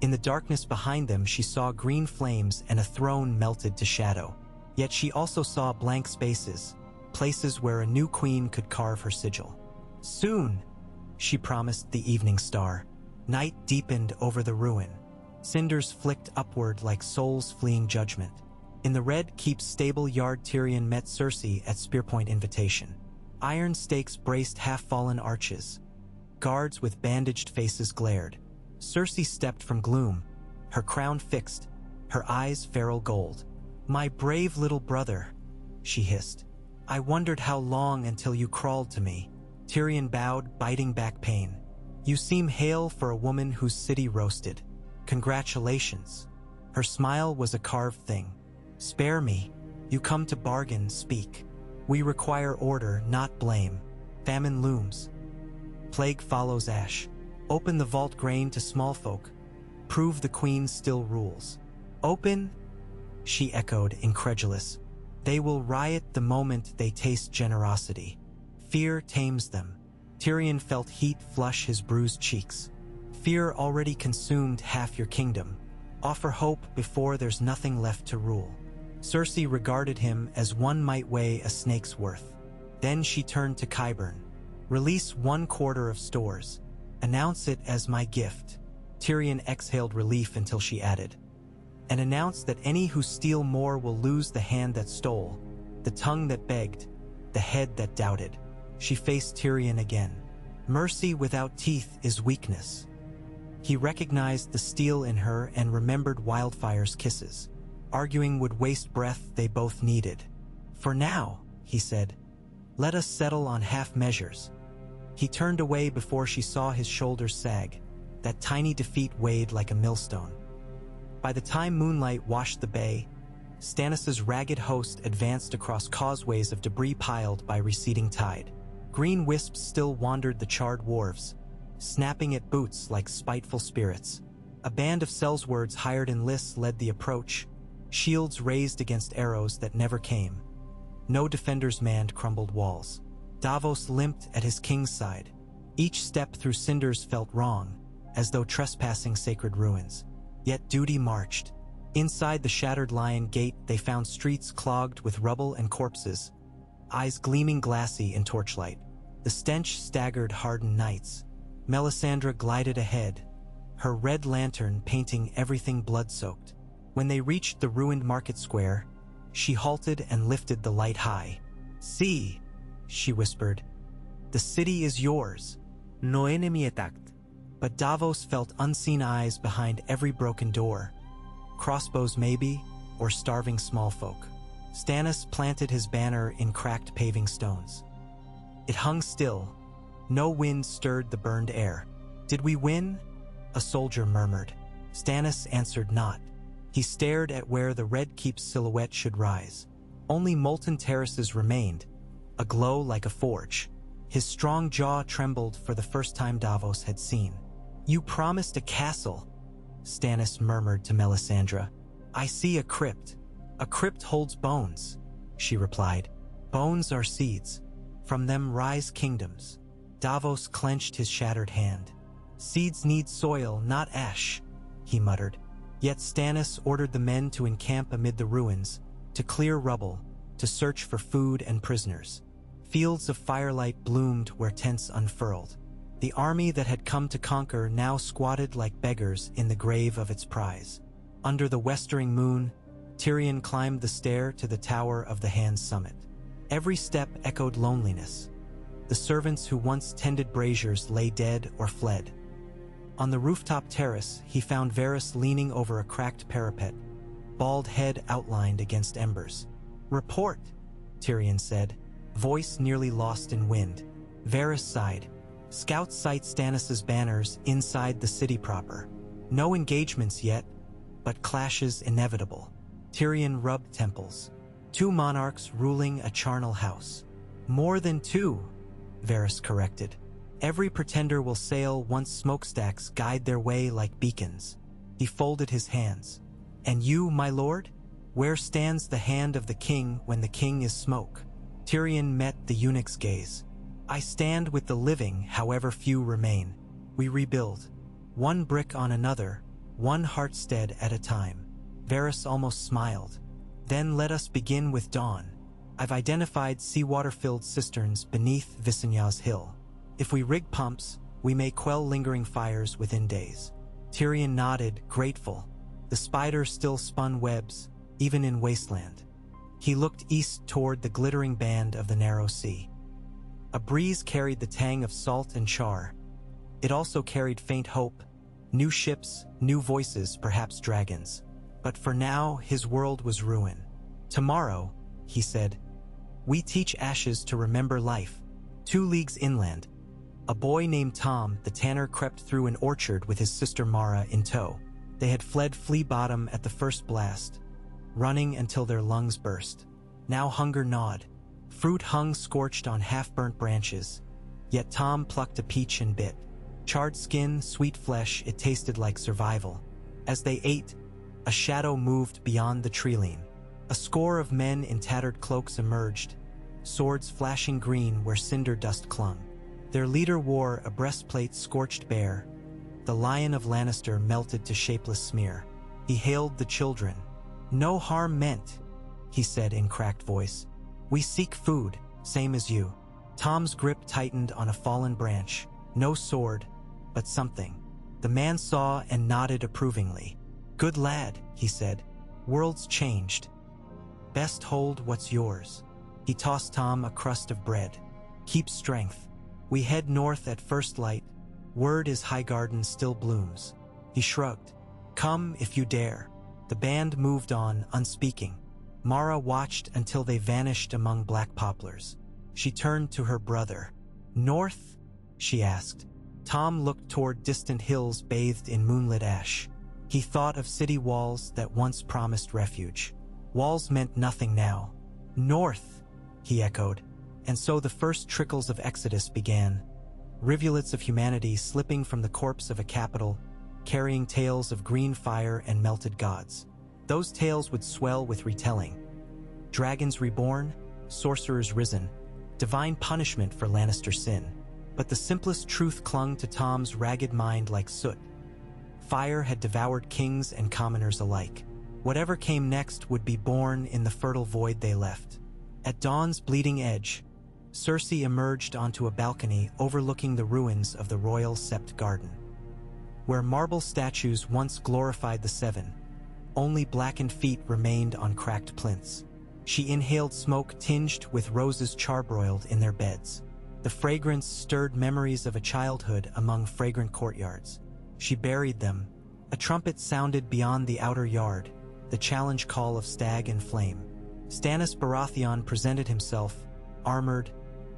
A: In the darkness behind them she saw green flames and a throne melted to shadow. Yet she also saw blank spaces, places where a new queen could carve her sigil. "Soon," she promised the evening star. Night deepened over the ruin. Cinders flicked upward like souls fleeing judgment. In the Red Keep's stable yard Tyrion met Cersei at spearpoint invitation. Iron stakes braced half-fallen arches. Guards with bandaged faces glared. Cersei stepped from gloom, her crown fixed, her eyes feral gold. "My brave little brother," she hissed. "I wondered how long until you crawled to me." Tyrion bowed, biting back pain. "You seem hale for a woman whose city roasted. Congratulations." Her smile was a carved thing. "Spare me. You come to bargain, speak. We require order, not blame. Famine looms. Plague follows ash. Open the vault grain to small folk. Prove the queen still rules." "Open?" she echoed, incredulous. "They will riot the moment they taste generosity. Fear tames them." Tyrion felt heat flush his bruised cheeks. "Fear already consumed half your kingdom. Offer hope before there's nothing left to rule." Cersei regarded him as one might weigh a snake's worth. Then she turned to Qyburn. "Release 1/4 of stores. Announce it as my gift." Tyrion exhaled relief until she added, and announced that any who steal more will lose the hand that stole, the tongue that begged, the head that doubted. She faced Tyrion again. Mercy without teeth is weakness. He recognized the steel in her and remembered Wildfire's kisses. Arguing would waste breath they both needed. For now, he said, let us settle on half measures. He turned away before she saw his shoulders sag. That tiny defeat weighed like a millstone. By the time moonlight washed the bay, Stannis' ragged host advanced across causeways of debris piled by receding tide. Green wisps still wandered the charred wharves, snapping at boots like spiteful spirits. A band of sellswords hired enlists led the approach, shields raised against arrows that never came. No defenders manned crumbled walls. Davos limped at his king's side. Each step through cinders felt wrong, as though trespassing sacred ruins. Yet duty marched. Inside the shattered lion gate they found streets clogged with rubble and corpses, eyes gleaming glassy in torchlight. The stench staggered hardened knights. Melisandre glided ahead, her red lantern painting everything blood-soaked. When they reached the ruined market square, she halted and lifted the light high. See, she whispered, the city is yours. No enemy attacked. But Davos felt unseen eyes behind every broken door. Crossbows maybe, or starving small folk. Stannis planted his banner in cracked paving stones. It hung still. No wind stirred the burned air. Did we win? A soldier murmured. Stannis answered not. He stared at where the Red Keep's silhouette should rise. Only molten terraces remained, aglow like a forge. His strong jaw trembled for the first time Davos had seen. You promised a castle, Stannis murmured to Melisandre. I see a crypt. A crypt holds bones, she replied. Bones are seeds. From them rise kingdoms. Davos clenched his shattered hand. Seeds need soil, not ash, he muttered. Yet Stannis ordered the men to encamp amid the ruins, to clear rubble, to search for food and prisoners. Fields of firelight bloomed where tents unfurled. The army that had come to conquer now squatted like beggars in the grave of its prize. Under the westering moon, Tyrion climbed the stair to the tower of the Hand's summit. Every step echoed loneliness. The servants who once tended braziers lay dead or fled. On the rooftop terrace, he found Varys leaning over a cracked parapet, bald head outlined against embers. Report, Tyrion said, voice nearly lost in wind. Varys sighed. Scouts sight Stannis' banners inside the city proper. No engagements yet, but clashes inevitable. Tyrion rubbed temples. 2 monarchs ruling a charnel house. More than 2, Varys corrected. Every pretender will sail once smokestacks guide their way like beacons. He folded his hands. And you, my lord? Where stands the hand of the king when the king is smoke? Tyrion met the eunuch's gaze. I stand with the living, however few remain. We rebuild. One brick on another, one heartstead at a time. Varys almost smiled. Then let us begin with dawn. I've identified seawater-filled cisterns beneath Visenya's hill. If we rig pumps, we may quell lingering fires within days. Tyrion nodded, grateful. The spider still spun webs, even in wasteland. He looked east toward the glittering band of the narrow sea. A breeze carried the tang of salt and char. It also carried faint hope, new ships, new voices, perhaps dragons. But for now, his world was ruin. Tomorrow, he said, we teach ashes to remember life. 2 leagues inland, a boy named Tom, the tanner, crept through an orchard with his sister Mara in tow. They had fled Flea Bottom at the first blast, running until their lungs burst. Now hunger gnawed. Fruit hung scorched on half-burnt branches, yet Tom plucked a peach and bit. Charred skin, sweet flesh, it tasted like survival. As they ate, a shadow moved beyond the treeline. A score of men in tattered cloaks emerged, swords flashing green where cinder dust clung. Their leader wore a breastplate scorched bare. The Lion of Lannister melted to shapeless smear. He hailed the children. No harm meant, he said in cracked voice. We seek food, same as you. Tom's grip tightened on a fallen branch. No sword, but something. The man saw and nodded approvingly. "Good lad," he said. "World's changed. Best hold what's yours." He tossed Tom a crust of bread. "Keep strength. We head north at first light. Word is Highgarden still blooms." He shrugged. "Come if you dare." The band moved on, unspeaking. Mara watched until they vanished among black poplars. She turned to her brother. "North?" she asked. Tom looked toward distant hills bathed in moonlit ash. He thought of city walls that once promised refuge. Walls meant nothing now. "North," he echoed. And so the first trickles of Exodus began. Rivulets of humanity slipping from the corpse of a capital, carrying tales of green fire and melted gods. Those tales would swell with retelling. Dragons reborn, sorcerers risen, divine punishment for Lannister sin. But the simplest truth clung to Tom's ragged mind like soot. Fire had devoured kings and commoners alike. Whatever came next would be born in the fertile void they left. At dawn's bleeding edge, Cersei emerged onto a balcony overlooking the ruins of the royal Sept Garden. Where marble statues once glorified the Seven, only blackened feet remained on cracked plinths. She inhaled smoke tinged with roses charbroiled in their beds. The fragrance stirred memories of a childhood among fragrant courtyards. She buried them. A trumpet sounded beyond the outer yard, the challenge call of stag and flame. Stannis Baratheon presented himself, armored,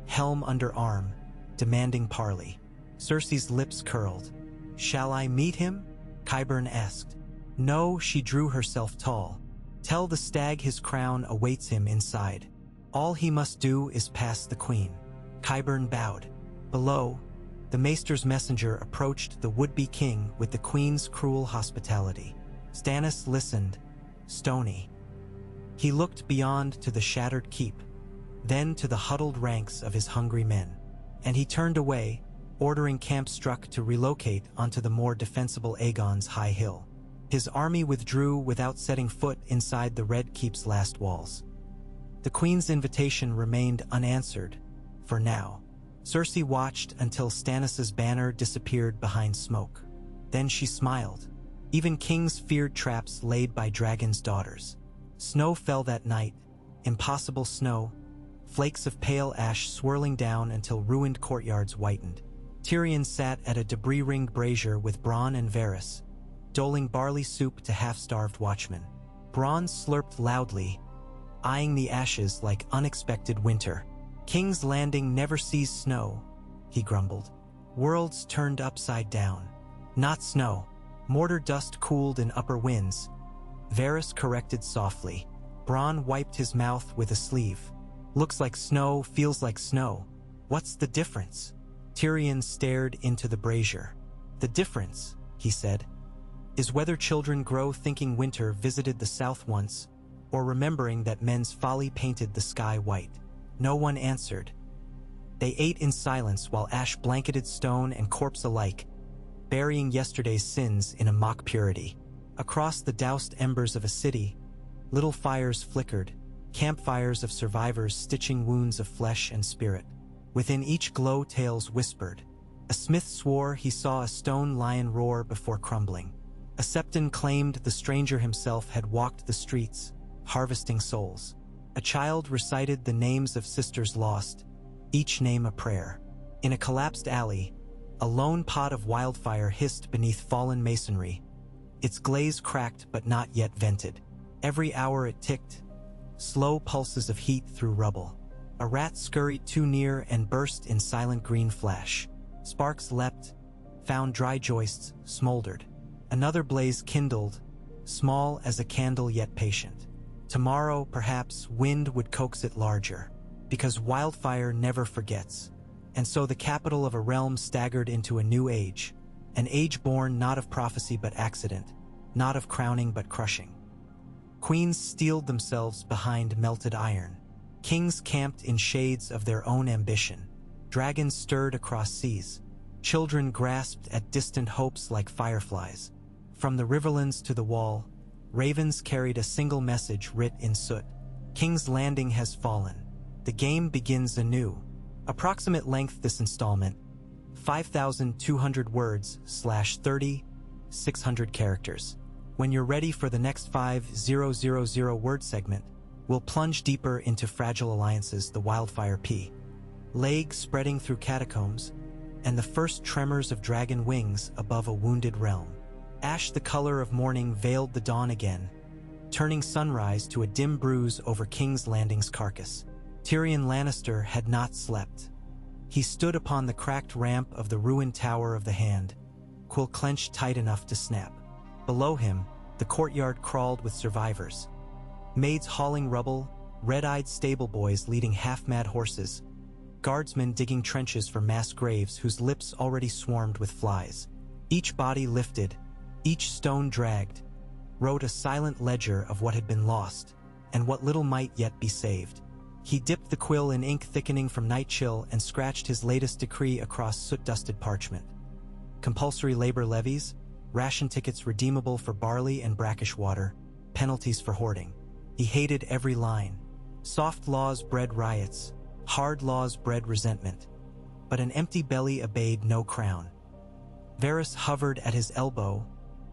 A: helm under arm, demanding parley. Cersei's lips curled. "Shall I meet him?" Qyburn asked. "No," she drew herself tall. "Tell the stag his crown awaits him inside. All he must do is pass the queen." Qyburn bowed. Below, the maester's messenger approached the would-be king with the queen's cruel hospitality. Stannis listened, stony. He looked beyond to the shattered keep, then to the huddled ranks of his hungry men. And he turned away, ordering camp struck to relocate onto the more defensible Aegon's high hill. His army withdrew without setting foot inside the Red Keep's last walls. The queen's invitation remained unanswered, for now. Cersei watched until Stannis's banner disappeared behind smoke. Then she smiled. Even kings feared traps laid by dragons' daughters. Snow fell that night, impossible snow, flakes of pale ash swirling down until ruined courtyards whitened. Tyrion sat at a debris-ringed brazier with Bronn and Varys, doling barley soup to half-starved watchmen. Bronn slurped loudly, eyeing the ashes like unexpected winter. "King's Landing never sees snow," he grumbled. "Worlds turned upside down." "Not snow. Mortar dust cooled in upper winds," Varys corrected softly. Bronn wiped his mouth with a sleeve. "Looks like snow, feels like snow. What's the difference?" Tyrion stared into the brazier. "The difference," he said, "is whether children grow thinking winter visited the south once, or remembering that men's folly painted the sky white." No one answered. They ate in silence while ash blanketed stone and corpse alike, burying yesterday's sins in a mock purity. Across the doused embers of a city, little fires flickered, campfires of survivors stitching wounds of flesh and spirit. Within each glow tales whispered. A smith swore he saw a stone lion roar before crumbling. A septon claimed the stranger himself had walked the streets, harvesting souls. A child recited the names of sisters lost, each name a prayer. In a collapsed alley, a lone pot of wildfire hissed beneath fallen masonry, its glaze cracked but not yet vented. Every hour it ticked, slow pulses of heat through rubble. A rat scurried too near and burst in silent green flash. Sparks leapt, found dry joists, smoldered. Another blaze kindled, small as a candle yet patient. Tomorrow, perhaps, wind would coax it larger, because wildfire never forgets. And so the capital of a realm staggered into a new age, an age born not of prophecy but accident, not of crowning but crushing. Queens steeled themselves behind melted iron. Kings camped in shades of their own ambition. Dragons stirred across seas. Children grasped at distant hopes like fireflies. From the riverlands to the wall, ravens carried a single message writ in soot. King's Landing has fallen. The game begins anew. Approximate length this installment, 5,200 words/30,600 characters. When you're ready for the next 5,000 word segment, we'll plunge deeper into Fragile Alliances, the Wildfire P. Leg spreading through catacombs, and the first tremors of dragon wings above a wounded realm. Ash the color of morning veiled the dawn again, turning sunrise to a dim bruise over King's Landing's carcass. Tyrion Lannister had not slept. He stood upon the cracked ramp of the ruined Tower of the Hand, quill clenched tight enough to snap. Below him, the courtyard crawled with survivors. Maids hauling rubble, red-eyed stable boys leading half-mad horses, guardsmen digging trenches for mass graves whose lips already swarmed with flies. Each body lifted, each stone dragged, wrote a silent ledger of what had been lost, and what little might yet be saved. He dipped the quill in ink thickening from night chill and scratched his latest decree across soot-dusted parchment. Compulsory labor levies, ration tickets redeemable for barley and brackish water, penalties for hoarding. He hated every line. Soft laws bred riots, hard laws bred resentment. But an empty belly obeyed no crown. Varys hovered at his elbow,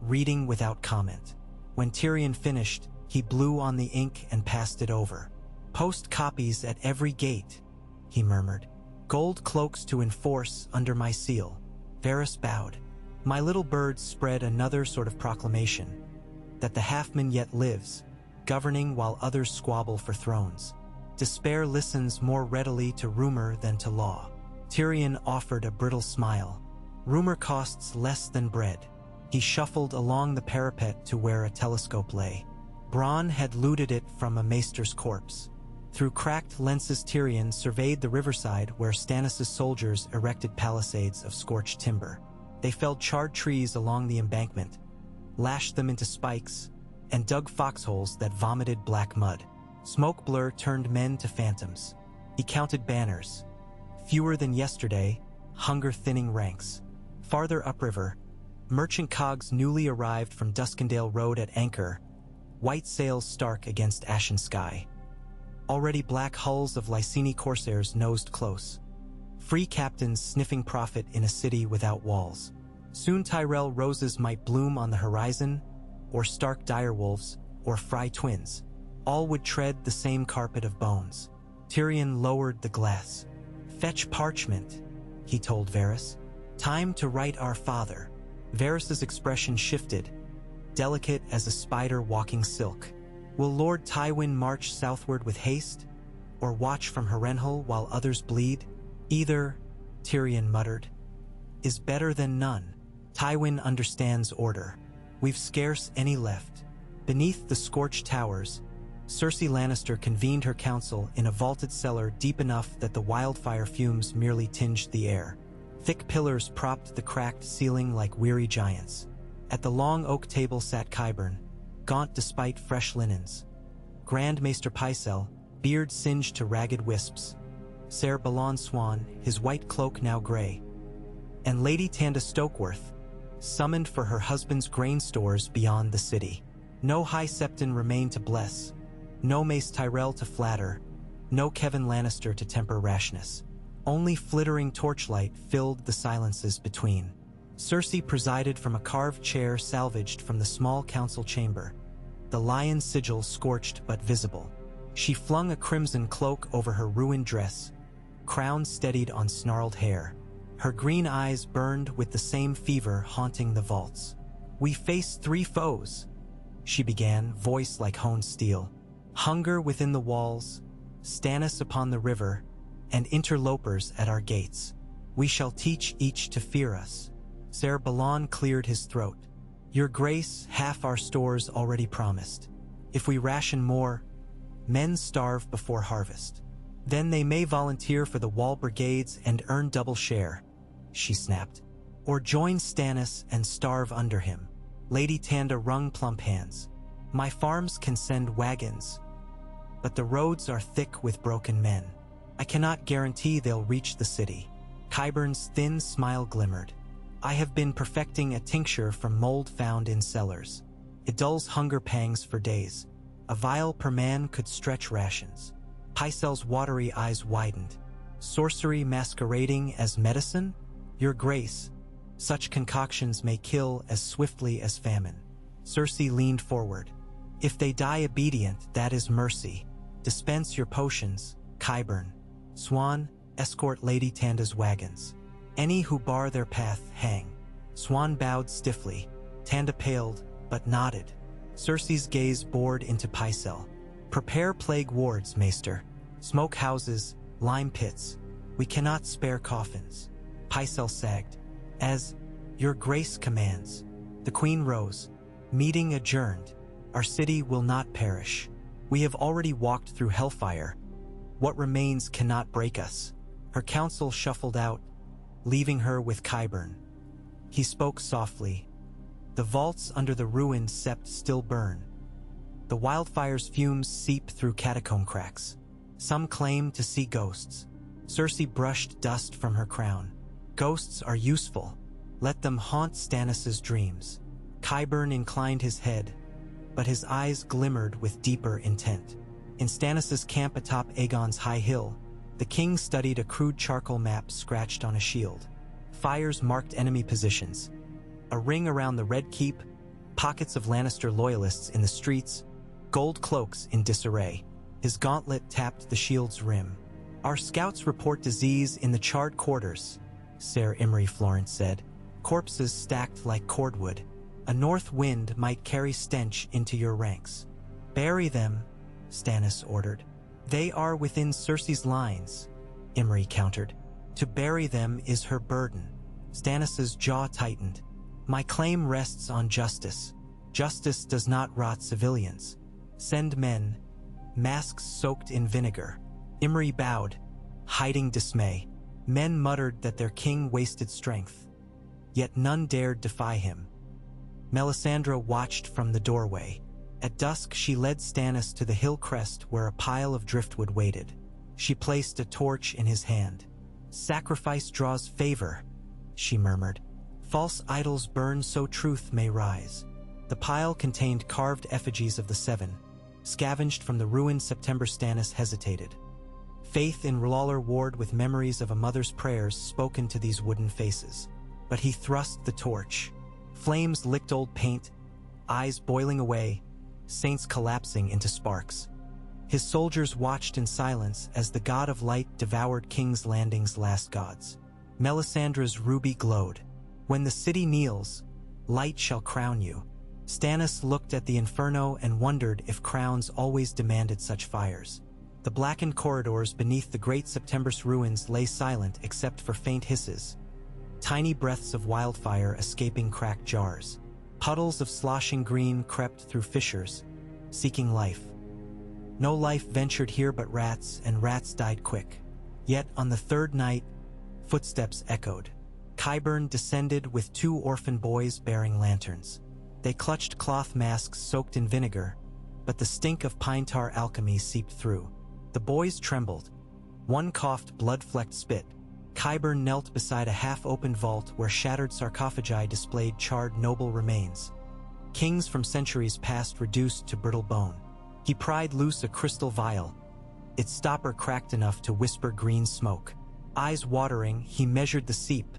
A: reading without comment. When Tyrion finished, he blew on the ink and passed it over. "Post copies at every gate," he murmured. "Gold cloaks to enforce under my seal." Varys bowed. "My little bird spread another sort of proclamation, that the halfman yet lives, governing while others squabble for thrones. Despair listens more readily to rumor than to law." Tyrion offered a brittle smile. "Rumor costs less than bread." He shuffled along the parapet to where a telescope lay. Bronn had looted it from a maester's corpse. Through cracked lenses, Tyrion surveyed the riverside where Stannis' soldiers erected palisades of scorched timber. They felled charred trees along the embankment, lashed them into spikes, and dug foxholes that vomited black mud. Smoke blur turned men to phantoms. He counted banners. Fewer than yesterday, hunger-thinning ranks. Farther upriver, merchant cogs newly arrived from Duskendale Road at anchor, white sails stark against ashen sky. Already black hulls of Lyseni corsairs nosed close. Free captains sniffing profit in a city without walls. Soon Tyrell roses might bloom on the horizon, or Stark direwolves, or Fry twins. All would tread the same carpet of bones. Tyrion lowered the glass. "Fetch parchment," he told Varys. "Time to write our father." Varys's expression shifted, delicate as a spider walking silk. "Will Lord Tywin march southward with haste, or watch from Harrenhal while others bleed?" "Either," Tyrion muttered, "is better than none. Tywin understands order. We've scarce any left." Beneath the scorched towers, Cersei Lannister convened her council in a vaulted cellar deep enough that the wildfire fumes merely tinged the air. Thick pillars propped the cracked ceiling like weary giants. At the long oak table sat Qyburn, gaunt despite fresh linens. Grand Maester Pycelle, beard singed to ragged wisps. Ser Balon Swan, his white cloak now gray. And Lady Tanda Stokeworth, summoned for her husband's grain stores beyond the city. No High Septon remained to bless, no Mace Tyrell to flatter, no Kevin Lannister to temper rashness. Only flittering torchlight filled the silences between. Cersei presided from a carved chair salvaged from the small council chamber, the lion sigil scorched but visible. She flung a crimson cloak over her ruined dress, crown steadied on snarled hair. Her green eyes burned with the same fever haunting the vaults. "We face 3 foes," she began, voice like honed steel. "Hunger within the walls, Stannis upon the river, and interlopers at our gates. We shall teach each to fear us." Ser Balon cleared his throat. "Your grace, half our stores already promised. If we ration more, men starve before harvest. Then they may volunteer for the wall brigades and earn double share," she snapped. "Or join Stannis and starve under him." Lady Tanda wrung plump hands. "My farms can send wagons, but the roads are thick with broken men. I cannot guarantee they'll reach the city." Qyburn's thin smile glimmered. "I have been perfecting a tincture from mold found in cellars. It dulls hunger pangs for days. A vial per man could stretch rations." Pycelle's watery eyes widened. "Sorcery masquerading as medicine? Your Grace, such concoctions may kill as swiftly as famine. Cersei leaned forward. If they die obedient, that is mercy. Dispense your potions, Qyburn. Swan, escort Lady Tanda's wagons. Any who bar their path, hang. Swan bowed stiffly. Tanda paled, but nodded. Cersei's gaze bored into Pycelle. Prepare plague wards, Maester. Smoke houses, lime pits. We cannot spare coffins. Pycelle sagged. As Your Grace commands. The Queen rose. Meeting adjourned. Our city will not perish. We have already walked through hellfire. What remains cannot break us. Her council shuffled out, leaving her with Qyburn. He spoke softly. The vaults under the ruined sept still burn. The wildfire's fumes seep through catacomb cracks. Some claim to see ghosts. Cersei brushed dust from her crown. Ghosts are useful. Let them haunt Stannis's dreams. Qyburn inclined his head, but his eyes glimmered with deeper intent. In Stannis's camp atop Aegon's high hill, the king studied a crude charcoal map scratched on a shield. Fires marked enemy positions. A ring around the Red Keep, pockets of Lannister loyalists in the streets, gold cloaks in disarray. His gauntlet tapped the shield's rim. Our scouts report disease in the charred quarters, Ser Imry Florence said. Corpses stacked like cordwood. A north wind might carry stench into your ranks. Bury them, Stannis ordered. They are within Cersei's lines, Imry countered. To bury them is her burden. Stannis's jaw tightened. My claim rests on justice. Justice does not rot civilians. Send men, masks soaked in vinegar. Imry bowed, hiding dismay. Men muttered that their king wasted strength. Yet none dared defy him. Melisandre watched from the doorway. At dusk, she led Stannis to the hill crest where a pile of driftwood waited. She placed a torch in his hand. Sacrifice draws favor, she murmured. False idols burn so truth may rise. The pile contained carved effigies of the Seven. Scavenged from the ruined September, Stannis hesitated. Faith in Lawler warred with memories of a mother's prayers spoken to these wooden faces. But he thrust the torch. Flames licked old paint, eyes boiling away, saints collapsing into sparks. His soldiers watched in silence as the god of light devoured King's Landing's last gods. Melisandre's ruby glowed. When the city kneels, light shall crown you. Stannis looked at the inferno and wondered if crowns always demanded such fires. The blackened corridors beneath the great September's ruins lay silent except for faint hisses. Tiny breaths of wildfire escaping cracked jars. Puddles of sloshing green crept through fissures, seeking life. No life ventured here but rats, and rats died quick. Yet on the third night, footsteps echoed. Qyburn descended with 2 orphan boys bearing lanterns. They clutched cloth masks soaked in vinegar, but the stink of pine tar alchemy seeped through. The boys trembled. One coughed blood-flecked spit. Qyburn knelt beside a half-open vault where shattered sarcophagi displayed charred noble remains. Kings from centuries past reduced to brittle bone. He pried loose a crystal vial. Its stopper cracked enough to whisper green smoke. Eyes watering, he measured the seep,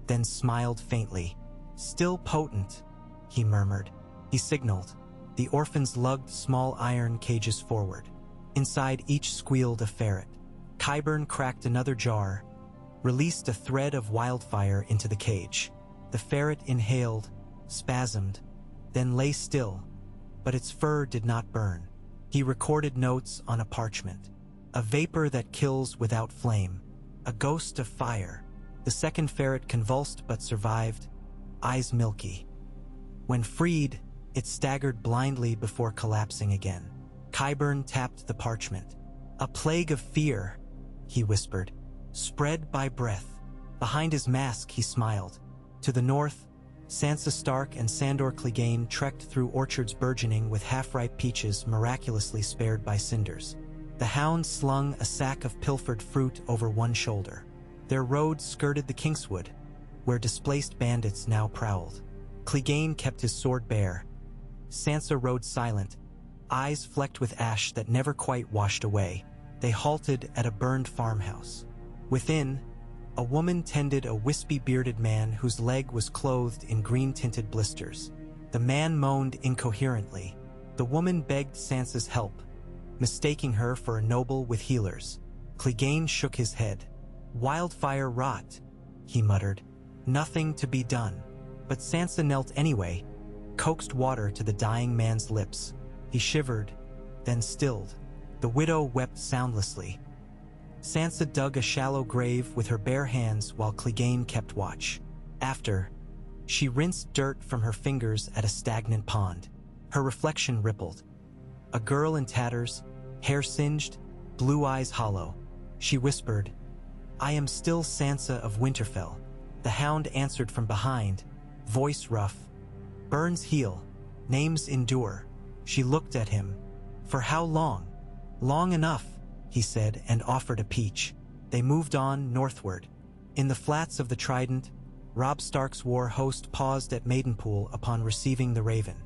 A: then smiled faintly. Still potent, he murmured. He signaled. The orphans lugged small iron cages forward. Inside each squealed a ferret. Qyburn cracked another jar, released a thread of wildfire into the cage. The ferret inhaled, spasmed, then lay still, but its fur did not burn. He recorded notes on a parchment. A vapor that kills without flame. A ghost of fire. The second ferret convulsed but survived, eyes milky. When freed, it staggered blindly before collapsing again. Qyburn tapped the parchment. A plague of fear, he whispered. Spread by breath. Behind his mask, he smiled. To the north, Sansa Stark and Sandor Clegane trekked through orchards burgeoning with half-ripe peaches miraculously spared by cinders. The hound slung a sack of pilfered fruit over one shoulder. Their road skirted the Kingswood, where displaced bandits now prowled. Clegane kept his sword bare. Sansa rode silent, eyes flecked with ash that never quite washed away. They halted at a burned farmhouse. Within, A woman tended a wispy-bearded man whose leg was clothed in green-tinted blisters. The man moaned incoherently. The woman begged Sansa's help, mistaking her for a noble with healers. Clegane shook his head. "Wildfire rot," he muttered. "Nothing to be done." But Sansa knelt anyway, coaxed water to the dying man's lips. He shivered, then stilled. The widow wept soundlessly. Sansa dug a shallow grave with her bare hands while Clegane kept watch. After, she rinsed dirt from her fingers at a stagnant pond. Her reflection rippled. A girl in tatters, hair singed, blue eyes hollow. She whispered, "I am still Sansa of Winterfell." The hound answered from behind, voice rough, "Burns heal, names endure." She looked at him. "For how long?" "Long enough," he said, and offered a peach. They moved on northward. In the flats of the Trident, Robb Stark's war host paused at Maidenpool upon receiving the Raven.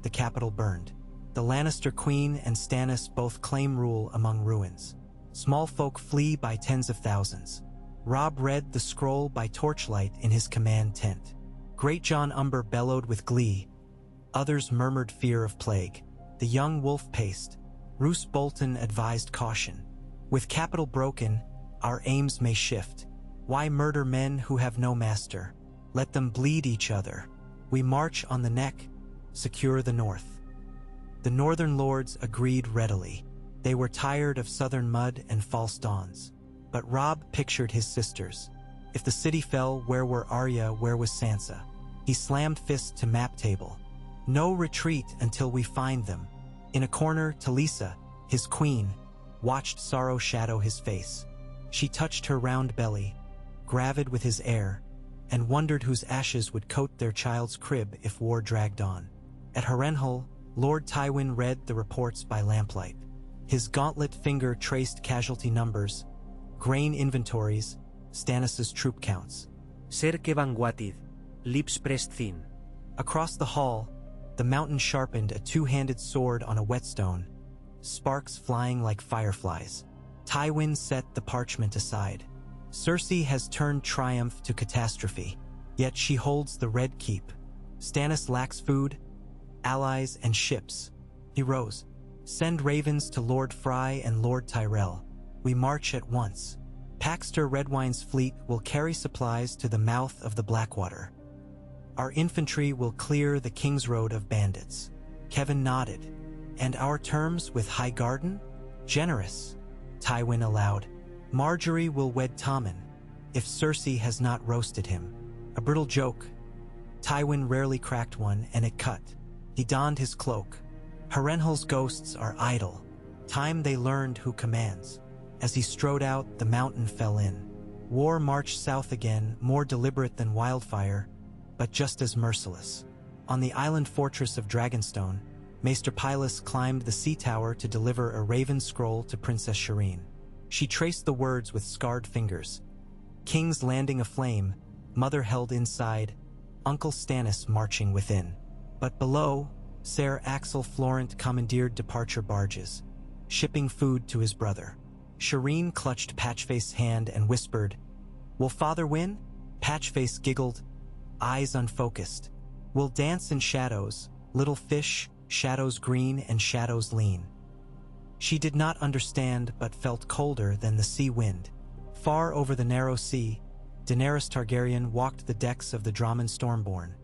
A: The capital burned. The Lannister queen and Stannis both claim rule among ruins. Small folk flee by tens of thousands. Robb read the scroll by torchlight in his command tent. Great John Umber bellowed with glee. Others murmured fear of plague. The young wolf paced. Roose Bolton advised caution. "With capital broken, our aims may shift. Why murder men who have no master? Let them bleed each other. We march on the neck, secure the north." The northern lords agreed readily. They were tired of southern mud and false dawns. But Robb pictured his sisters. If the city fell, where were Arya, where was Sansa? He slammed fist to map table. "No retreat until we find them." In a corner, Talisa, his queen, watched sorrow shadow his face. She touched her round belly, gravid with his air, and wondered whose ashes would coat their child's crib if war dragged on. At Harrenhal, Lord Tywin read the reports by lamplight. His gauntlet finger traced casualty numbers, grain inventories, Stannis's troop counts.
B: Cerque vanguatid, lips pressed thin.
A: Across the hall, the mountain sharpened a two-handed sword on a whetstone, sparks flying like fireflies. Tywin set the parchment aside. Cersei has turned triumph to catastrophe, yet she holds the Red Keep. Stannis lacks food, allies, and ships. He rose. "Send ravens to Lord Frey and Lord Tyrell. We march at once. Paxter Redwine's fleet will carry supplies to the mouth of the Blackwater. Our infantry will clear the King's Road of bandits." Kevin nodded. "And our terms with Highgarden? Generous," Tywin allowed. "Marjorie will wed Tommen, if Cersei has not roasted him." A brittle joke. Tywin rarely cracked one, and it cut. He donned his cloak. "Harrenhal's ghosts are idle. Time they learned who commands." As he strode out, the mountain fell in. War marched south again, more deliberate than Wildfire, but just as merciless. On the island fortress of Dragonstone, Maester Pylus climbed the sea tower to deliver a raven scroll to Princess Shireen. She traced the words with scarred fingers. "King's Landing aflame, mother held inside, Uncle Stannis marching within." But below, Ser Axel Florent commandeered departure barges, shipping food to his brother. Shireen clutched Patchface's hand and whispered, "Will father win?" Patchface giggled, eyes unfocused. "We'll dance in shadows, little fish, shadows green and shadows lean." She did not understand but felt colder than the sea wind. Far over the narrow sea, Daenerys Targaryen walked the decks of the Draman Stormborn.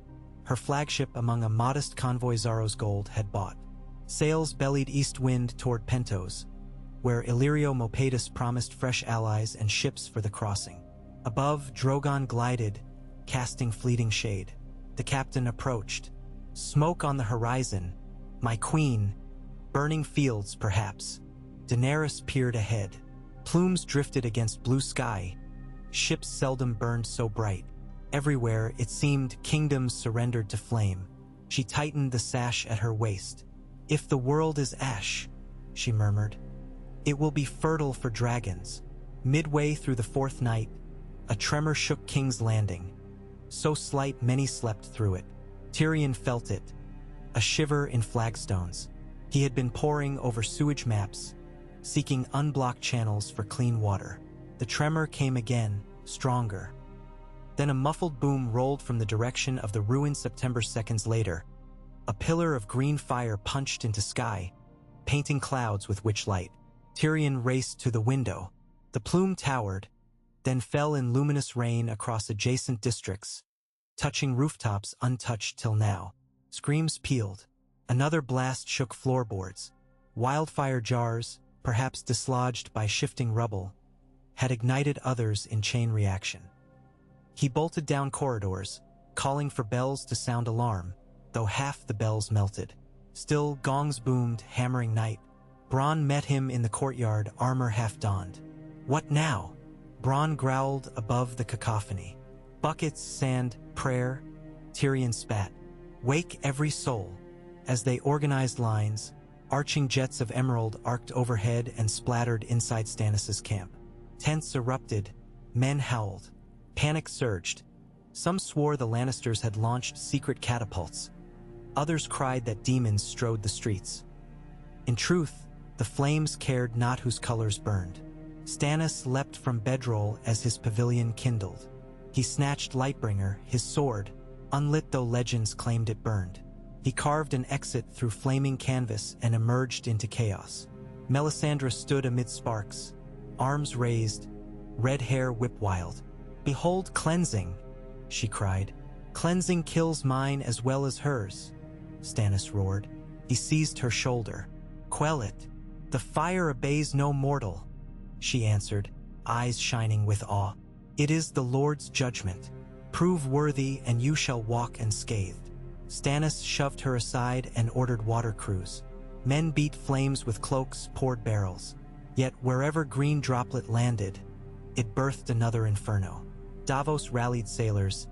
A: Her flagship among a modest convoy Xaro's gold had bought. Sails bellied east wind toward Pentos, where Illyrio Mopatus promised fresh allies and ships for the crossing. Above, Drogon glided, casting fleeting shade. The captain approached. "Smoke on the horizon, my queen. Burning fields, perhaps." Daenerys peered ahead. Plumes drifted against blue sky. Ships seldom burned so bright. Everywhere, it seemed, kingdoms surrendered to flame. She tightened the sash at her waist. "If the world is ash," she murmured, "it will be fertile for dragons." Midway through the fourth night, a tremor shook King's Landing. So slight many slept through it. Tyrion felt it, a shiver in flagstones. He had been poring over sewage maps, seeking unblocked channels for clean water. The tremor came again, stronger. Then a muffled boom rolled from the direction of the ruined September. Seconds later, a pillar of green fire punched into sky, painting clouds with witch light. Tyrion raced to the window. The plume towered, then fell in luminous rain across adjacent districts, touching rooftops untouched till now. Screams pealed. Another blast shook floorboards. Wildfire jars, perhaps dislodged by shifting rubble, had ignited others in chain reaction. He bolted down corridors, calling for bells to sound alarm, though half the bells melted. Still, gongs boomed, hammering night. Bronn met him in the courtyard, armor half-donned. "What now?" Bronn growled above the cacophony. "Buckets, sand, prayer." Tyrion spat. "Wake every soul." As they organized lines, arching jets of emerald arced overhead and splattered inside Stannis' camp. Tents erupted, men howled. Panic surged. Some swore the Lannisters had launched secret catapults. Others cried that demons strode the streets. In truth, the flames cared not whose colors burned. Stannis leapt from bedroll as his pavilion kindled. He snatched Lightbringer, his sword, unlit though legends claimed it burned. He carved an exit through flaming canvas and emerged into chaos. Melisandre stood amid sparks, arms raised, red hair whip-wild. "Behold cleansing," she cried. "Cleansing kills mine as well as hers," Stannis roared. He seized her shoulder. "Quell it. The fire obeys no mortal," she answered, eyes shining with awe. "It is the Lord's judgment. Prove worthy and you shall walk unscathed." Stannis shoved her aside and ordered water crews. Men beat flames with cloaks, poured barrels. Yet wherever green droplet landed, it birthed another inferno. Davos rallied sailors.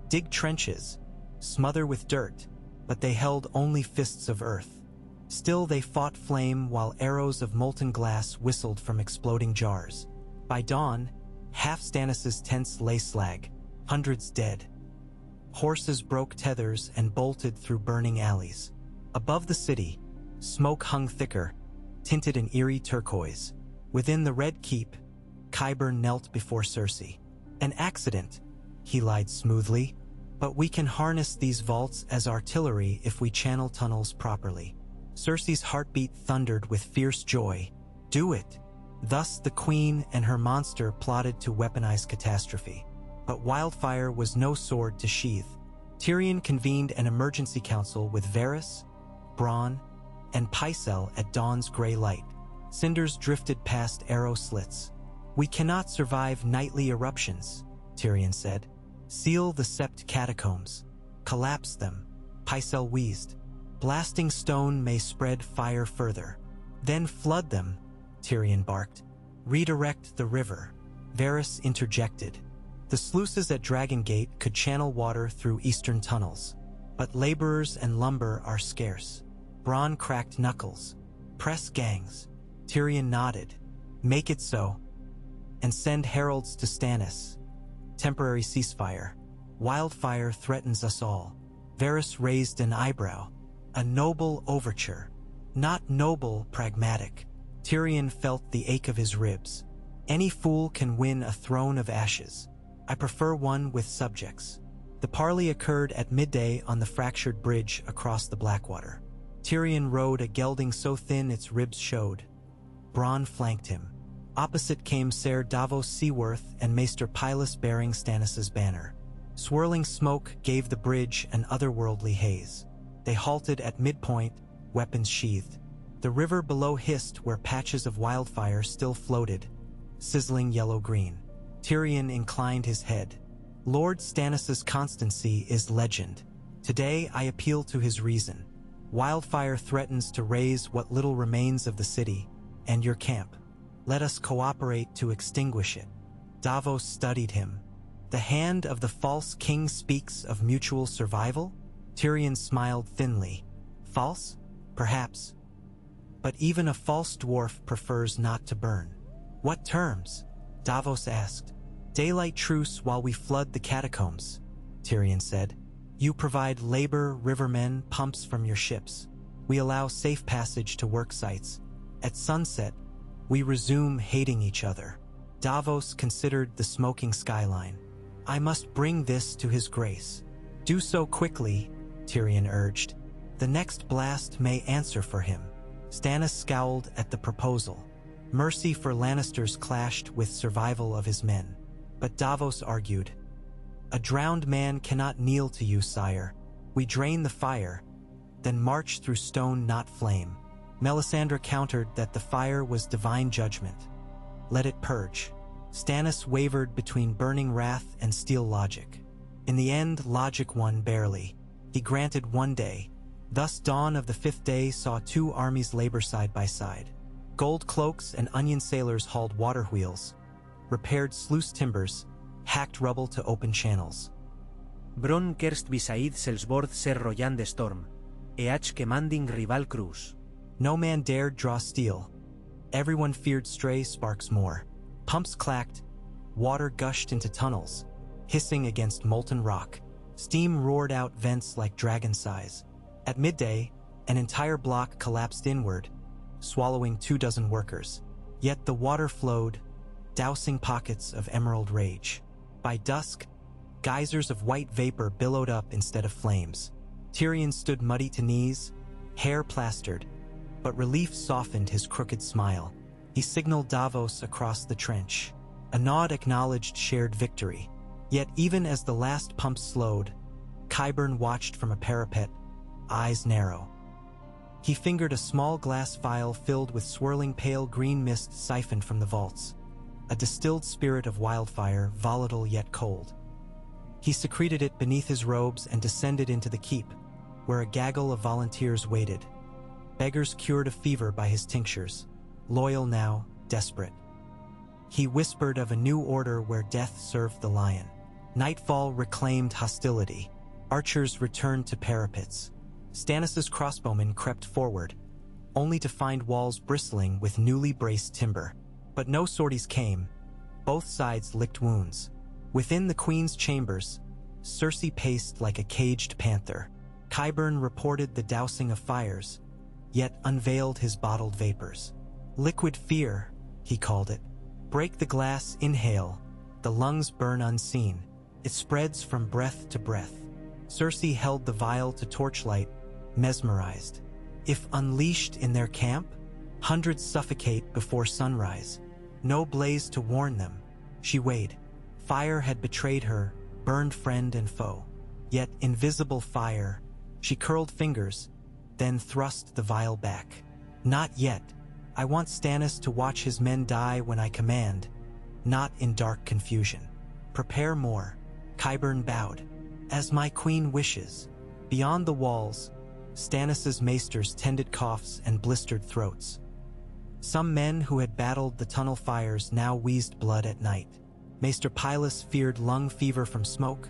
A: "Dig trenches, smother with dirt," but they held only fists of earth. Still they fought flame while arrows of molten glass whistled from exploding jars. By dawn, half Stannis' tents lay slag, hundreds dead. Horses broke tethers and bolted through burning alleys. Above the city, smoke hung thicker, tinted an eerie turquoise. Within the Red Keep, Qyburn knelt before Cersei. "An accident," he lied smoothly, "but we can harness these vaults as artillery if we channel tunnels properly." Cersei's heartbeat thundered with fierce joy. "Do it!" Thus the queen and her monster plotted to weaponize catastrophe. But Wildfire was no sword to sheath. Tyrion convened an emergency council with Varys, Bronn, and Pycelle at dawn's gray light. Cinders drifted past arrow slits. "We cannot survive nightly eruptions," Tyrion said. "Seal the sept catacombs. Collapse them," Pycelle wheezed. "Blasting stone may spread fire further. Then flood them," Tyrion barked. "Redirect the river," Varys interjected. The sluices at Dragon Gate could channel water through eastern tunnels. But laborers and lumber are scarce. Bronn cracked knuckles. "Press gangs." Tyrion nodded. "Make it so. And send heralds to Stannis. Temporary ceasefire. Wildfire threatens us all." Varys raised an eyebrow. "A noble overture." "Not noble, pragmatic." Tyrion felt the ache of his ribs. "Any fool can win a throne of ashes. I prefer one with subjects." The parley occurred at midday on the fractured bridge across the Blackwater. Tyrion rode a gelding so thin its ribs showed. Bronn flanked him. Opposite came Ser Davos Seaworth and Maester Pylus bearing Stannis' banner. Swirling smoke gave the bridge an otherworldly haze. They halted at midpoint, weapons sheathed. The river below hissed where patches of wildfire still floated, sizzling yellow-green. Tyrion inclined his head. "Lord Stannis' constancy is legend. Today I appeal to his reason. Wildfire threatens to raze what little remains of the city and your camp. Let us cooperate to extinguish it." Davos studied him. "The hand of the false king speaks of mutual survival?" Tyrion smiled thinly. "False? Perhaps. But even a false dwarf prefers not to burn." "What terms?" Davos asked. "Daylight truce while we flood the catacombs," Tyrion said. "You provide labor, rivermen, pumps from your ships. We allow safe passage to work sites. At sunset, we resume hating each other." Davos considered the smoking skyline. I must bring this to his grace. Do so quickly, Tyrion urged. The next blast may answer for him. Stannis scowled at the proposal. Mercy for Lannisters clashed with survival of his men. But Davos argued, a drowned man cannot kneel to you, sire. We drain the fire, then march through stone, not flame. Melisandre countered that the fire was divine judgment. Let it purge. Stannis wavered between burning wrath and steel logic. In the end, logic won barely. He granted 1 day. Thus, dawn of the 5th day saw 2 armies labor side by side. Gold cloaks and onion sailors hauled water wheels, repaired sluice timbers, hacked rubble to open channels.
B: Bron kerst bisaid selsbord ser royan de storm, each commanding rival crews.
A: No man dared draw steel. Everyone feared stray sparks more. Pumps clacked, water gushed into tunnels, hissing against molten rock. Steam roared out vents like dragon size. At midday, an entire block collapsed inward, swallowing 24 workers. Yet the water flowed, dousing pockets of emerald rage. By dusk, geysers of white vapor billowed up instead of flames. Tyrion stood muddy to knees, hair plastered, but relief softened his crooked smile. He signaled Davos across the trench. A nod acknowledged shared victory. Yet even as the last pump slowed, Qyburn watched from a parapet, eyes narrow. He fingered a small glass vial filled with swirling pale green mist siphoned from the vaults. A distilled spirit of wildfire, volatile yet cold. He secreted it beneath his robes and descended into the keep, where a gaggle of volunteers waited. Beggars cured of fever by his tinctures, loyal now, desperate. He whispered of a new order where death served the lion. Nightfall reclaimed hostility. Archers returned to parapets. Stannis' crossbowmen crept forward, only to find walls bristling with newly braced timber. But no sorties came. Both sides licked wounds. Within the queen's chambers, Cersei paced like a caged panther. Qyburn reported the dousing of fires, yet unveiled his bottled vapors. Liquid fear, he called it. Break the glass, inhale. The lungs burn unseen. It spreads from breath to breath. Cersei held the vial to torchlight, mesmerized. If unleashed in their camp, hundreds suffocate before sunrise. No blaze to warn them. She weighed. Fire had betrayed her, burned friend and foe. Yet invisible fire. She curled fingers, then thrust the vial back. Not yet. I want Stannis to watch his men die when I command, not in dark confusion. Prepare more. Qyburn bowed. As my queen wishes. Beyond the walls, Stannis' maesters tended coughs and blistered throats. Some men who had battled the tunnel fires now wheezed blood at night. Maester Pylus feared lung fever from smoke,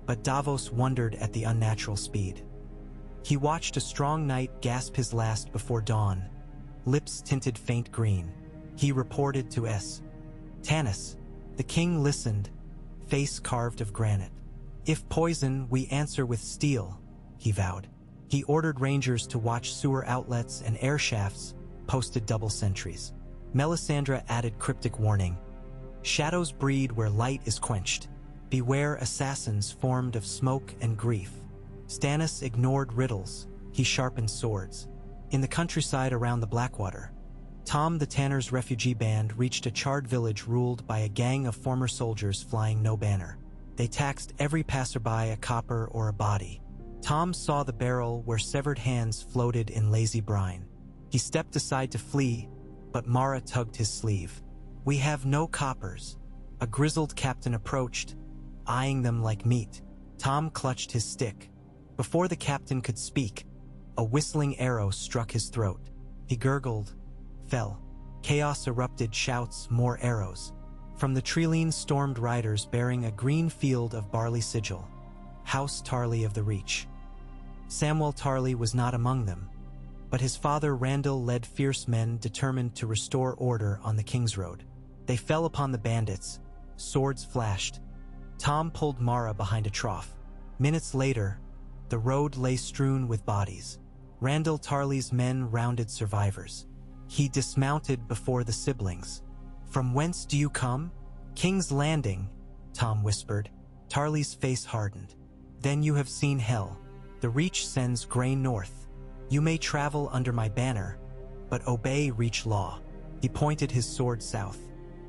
A: but Davos wondered at the unnatural speed. He watched a strong knight gasp his last before dawn, lips tinted faint green. He reported to Tannis. The king listened, face carved of granite. If poison, we answer with steel, he vowed. He ordered rangers to watch sewer outlets and air shafts, posted double sentries. Melisandre added cryptic warning. Shadows breed where light is quenched. Beware assassins formed of smoke and grief. Stannis ignored riddles. He sharpened swords. In the countryside around the Blackwater, Tom the Tanner's refugee band reached a charred village ruled by a gang of former soldiers flying no banner. They taxed every passerby a copper or a body. Tom saw the barrel where severed hands floated in lazy brine. He stepped aside to flee, but Mara tugged his sleeve. We have no coppers. A grizzled captain approached, eyeing them like meat. Tom clutched his stick. Before the captain could speak, a whistling arrow struck his throat. He gurgled, fell. Chaos erupted, shouts, more arrows. From the Treeline stormed riders bearing a green field of barley sigil. House Tarly of the Reach. Samwell Tarly was not among them, but his father Randall led fierce men determined to restore order on the King's Road. They fell upon the bandits. Swords flashed. Tom pulled Mara behind a trough. Minutes later, the road lay strewn with bodies. Randall Tarly's men rounded survivors. He dismounted before the siblings. From whence do you come? King's Landing, Tom whispered. Tarly's face hardened. Then you have seen hell. The Reach sends grain north. You may travel under my banner, but obey Reach law. He pointed his sword south.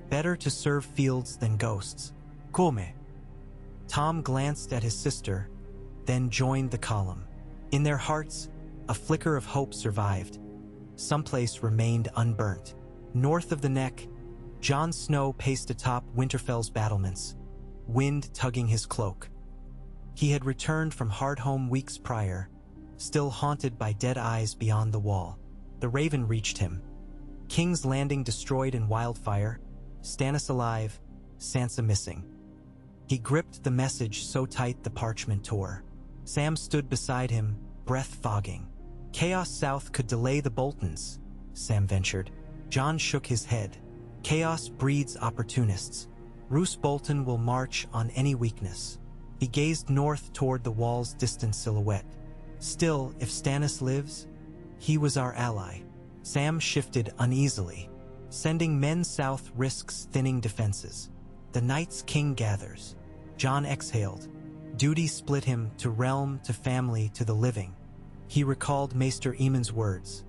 A: Better to serve fields than ghosts. Come. Tom glanced at his sister, then joined the column. In their hearts, a flicker of hope survived. Someplace remained unburnt. North of the neck, Jon Snow paced atop Winterfell's battlements, wind tugging his cloak. He had returned from Hardhome weeks prior, still haunted by dead eyes beyond the wall. The Raven reached him. King's Landing destroyed in Wildfire, Stannis alive, Sansa missing. He gripped the message so tight the parchment tore. Sam stood beside him, breath fogging. Chaos South could delay the Boltons, Sam ventured. Jon shook his head. Chaos breeds opportunists. Roose Bolton will march on any weakness. He gazed north toward the wall's distant silhouette. Still, if Stannis lives, he was our ally. Sam shifted uneasily. Sending men south risks thinning defenses. The Night's King gathers. Jon exhaled. Duty split him to realm, to family, to the living. He recalled Maester Aemon's words.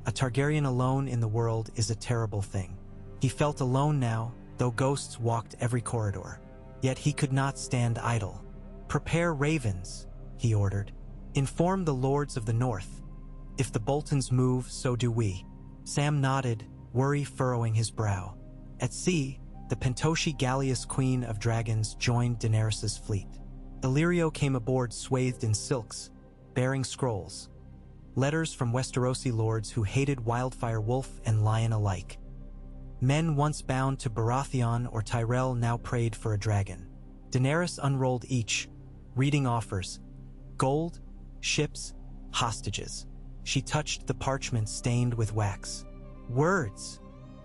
A: A Targaryen alone in the world is a terrible thing. He felt alone now, though ghosts walked every corridor. Yet he could not stand idle. Prepare ravens, he ordered. Inform the lords of the north. If the Boltons move, so do we. Sam nodded, worry furrowing his brow. At sea, the Pentoshi Gallius Queen of Dragons joined Daenerys' fleet. Illyrio came aboard swathed in silks, bearing scrolls. Letters from Westerosi lords who hated Wildfire wolf and lion alike. Men once bound to Baratheon or Tyrell now prayed for a dragon. Daenerys unrolled each, reading offers. Gold, ships, hostages. She touched the parchment stained with wax. Words,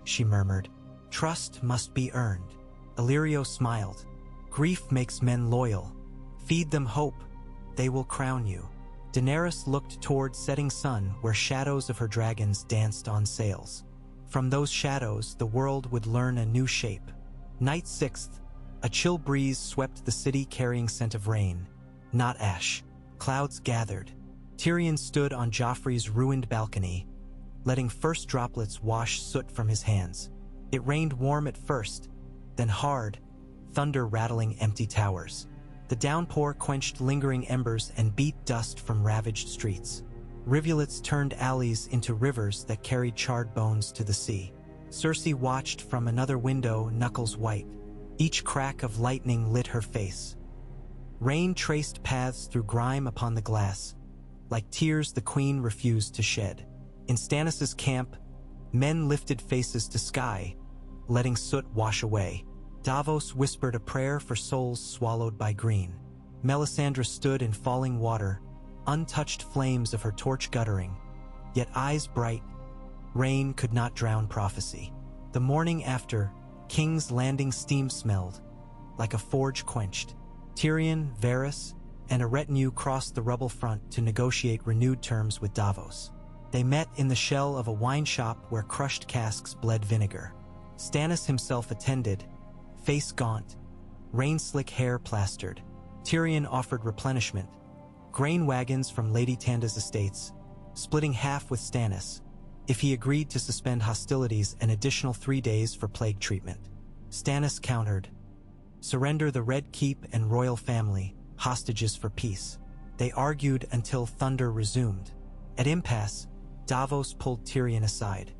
A: she murmured. Trust must be earned. Illyrio smiled. Grief makes men loyal. Feed them hope. They will crown you. Daenerys looked toward setting sun where shadows of her dragons danced on sails. From those shadows, the world would learn a new shape. Night 6th, a chill breeze swept the city carrying scent of rain, not ash. Clouds gathered. Tyrion stood on Joffrey's ruined balcony, letting first droplets wash soot from his hands. It rained warm at first, then hard, thunder rattling empty towers. The downpour quenched lingering embers and beat dust from ravaged streets. Rivulets turned alleys into rivers that carried charred bones to the sea. Cersei watched from another window, knuckles white. Each crack of lightning lit her face. Rain traced paths through grime upon the glass, like tears the queen refused to shed. In Stannis' camp, men lifted faces to sky, letting soot wash away. Davos whispered a prayer for souls swallowed by green. Melisandre stood in falling water, untouched flames of her torch guttering, yet eyes bright. Rain could not drown prophecy. The morning after, King's Landing steam smelled, like a forge quenched. Tyrion, Varys, and a retinue crossed the rubble front to negotiate renewed terms with Davos. They met in the shell of a wine shop where crushed casks bled vinegar. Stannis himself attended, face gaunt, rain-slick hair plastered. Tyrion offered replenishment, grain wagons from Lady Tanda's estates, splitting half with Stannis, if he agreed to suspend hostilities an additional 3 days for plague treatment. Stannis countered, surrender the Red Keep and royal family, hostages for peace. They argued until thunder resumed. At impasse, Davos pulled Tyrion aside.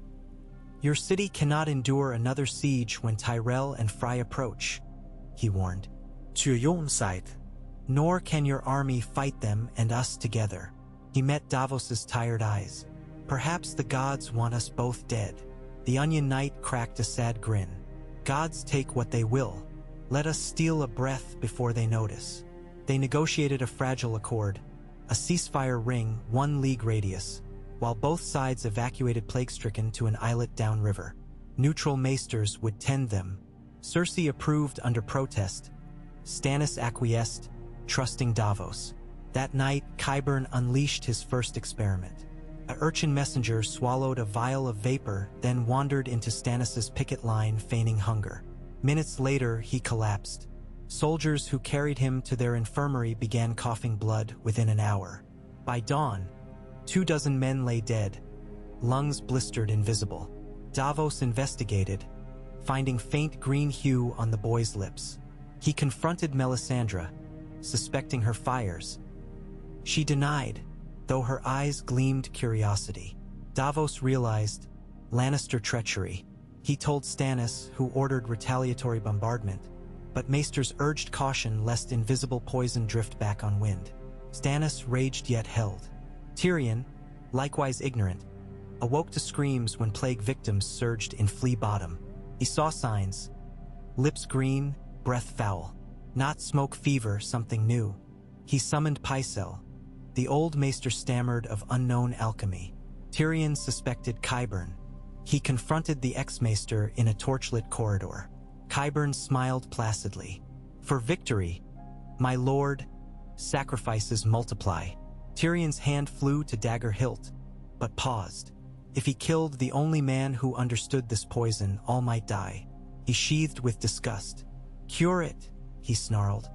A: Your city cannot endure another siege when Tyrell and Frey approach, he warned.
B: To your own side.
A: Nor can your army fight them and us together. He met Davos's tired eyes. Perhaps the gods want us both dead. The Onion Knight cracked a sad grin. Gods take what they will. Let us steal a breath before they notice. They negotiated a fragile accord, a ceasefire ring 1 league radius, while both sides evacuated plague-stricken to an islet downriver. Neutral maesters would tend them. Cersei approved under protest. Stannis acquiesced, trusting Davos. That night, Qyburn unleashed his first experiment. A urchin messenger swallowed a vial of vapor, then wandered into Stannis's picket line feigning hunger. Minutes later, he collapsed. Soldiers who carried him to their infirmary began coughing blood within an hour. By dawn, 24 men lay dead, lungs blistered invisible. Davos investigated, finding faint green hue on the boy's lips. He confronted Melisandre, suspecting her fires. She denied, though her eyes gleamed curiosity. Davos realized Lannister treachery. He told Stannis, who ordered retaliatory bombardment, but maesters urged caution lest invisible poison drift back on wind. Stannis raged yet held. Tyrion, likewise ignorant, awoke to screams when plague victims surged in Flea Bottom. He saw signs: lips green, breath foul. Not smoke fever, something new. He summoned Pycelle. The old maester stammered of unknown alchemy. Tyrion suspected Qyburn. He confronted the ex-maester in a torchlit corridor. Qyburn smiled placidly. For victory, my lord, sacrifices multiply. Tyrion's hand flew to dagger hilt, but paused. If he killed the only man who understood this poison, all might die. He sheathed with disgust. Cure it, he snarled,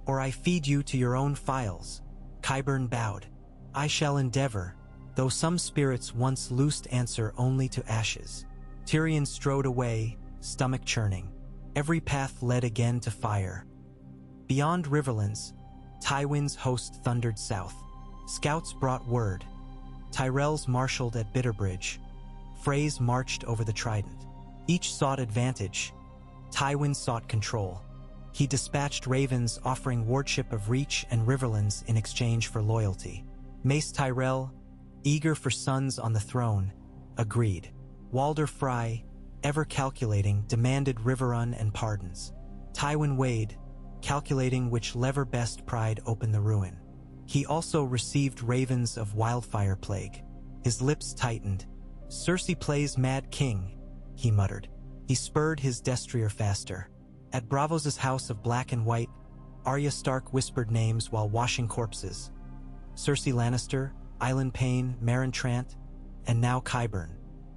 A: or I feed you to your own files. Qyburn bowed. I shall endeavor, though some spirits once loosed answer only to ashes. Tyrion strode away, stomach churning. Every path led again to fire. Beyond Riverlands, Tywin's host thundered south. Scouts brought word. Tyrells marshaled at Bitterbridge. Freys marched over the Trident. Each sought advantage. Tywin sought control. He dispatched ravens offering wardship of Reach and Riverlands in exchange for loyalty. Mace Tyrell, eager for sons on the throne, agreed. Walder Frey, ever calculating, demanded Riverrun and pardons. Tywin weighed, calculating which lever best pried open the ruin. He also received ravens of Wildfire plague. His lips tightened. Cersei plays Mad King, he muttered. He spurred his destrier faster. At Braavos' house of Black and White, Arya Stark whispered names while washing corpses. Cersei Lannister, Island Payne, Meryn Trant, and now Qyburn.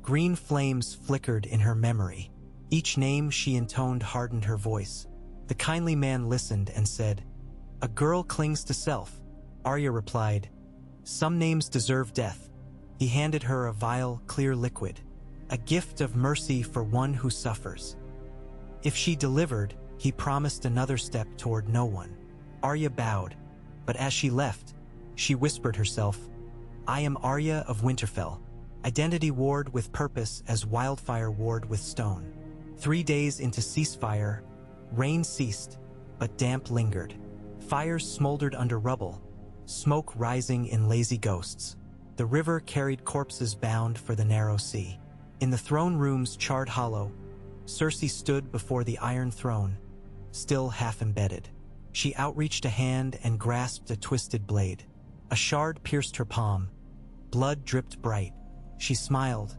A: Green flames flickered in her memory. Each name she intoned hardened her voice. The kindly man listened and said, "A girl clings to self." Arya replied, "Some names deserve death." He handed her a vial, clear liquid, a gift of mercy for one who suffers. If she delivered, he promised another step toward no one. Arya bowed, but as she left, she whispered herself, "I am Arya of Winterfell. Identity ward with purpose as Wildfire ward with stone." 3 days into ceasefire, rain ceased, but damp lingered. Fires smoldered under rubble, smoke rising in lazy ghosts. The river carried corpses bound for the narrow sea. In the throne room's charred hollow, Cersei stood before the Iron Throne, still half embedded. She outreached a hand and grasped a twisted blade. A shard pierced her palm. Blood dripped bright. She smiled.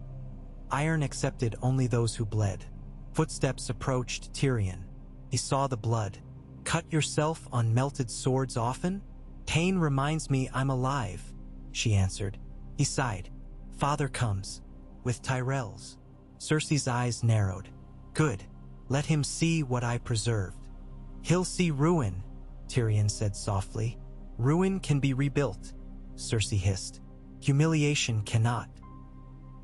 A: Iron accepted only those who bled. Footsteps approached Tyrion. He saw the blood. "Cut yourself on melted swords often? Pain reminds me I'm alive," she answered. He sighed. "Father comes. With Tyrells." Cersei's eyes narrowed. "Good. Let him see what I preserved." "He'll see ruin," Tyrion said softly. "Ruin can be rebuilt," Cersei hissed. "Humiliation cannot.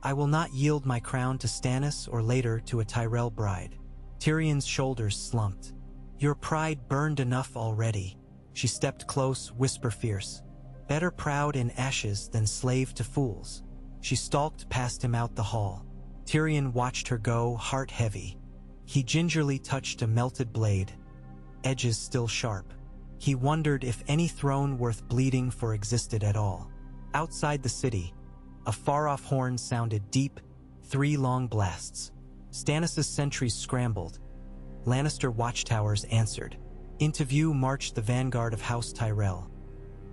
A: I will not yield my crown to Stannis or later to a Tyrell bride." Tyrion's shoulders slumped. "Your pride burned enough already." She stepped close, whisper fierce. "Better proud in ashes than slave to fools." She stalked past him out the hall. Tyrion watched her go, heart heavy. He gingerly touched a melted blade, edges still sharp. He wondered if any throne worth bleeding for existed at all. Outside the city, a far-off horn sounded deep, 3 long blasts. Stannis' sentries scrambled. Lannister watchtowers answered. Into view marched the vanguard of House Tyrell.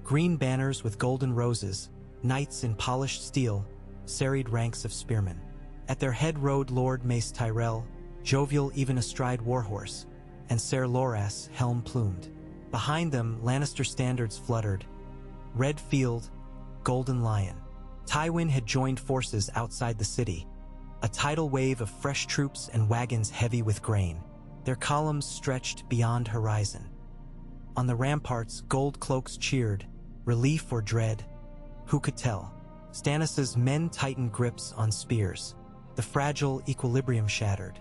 A: Green banners with golden roses, knights in polished steel, serried ranks of spearmen. At their head rode Lord Mace Tyrell, jovial even astride Warhorse, and Ser Loras, helm-plumed. Behind them, Lannister standards fluttered. Red Field, Golden Lion. Tywin had joined forces outside the city, a tidal wave of fresh troops and wagons heavy with grain. Their columns stretched beyond horizon. On the ramparts, gold cloaks cheered, relief or dread, who could tell? Stannis's men tightened grips on spears. The fragile equilibrium shattered.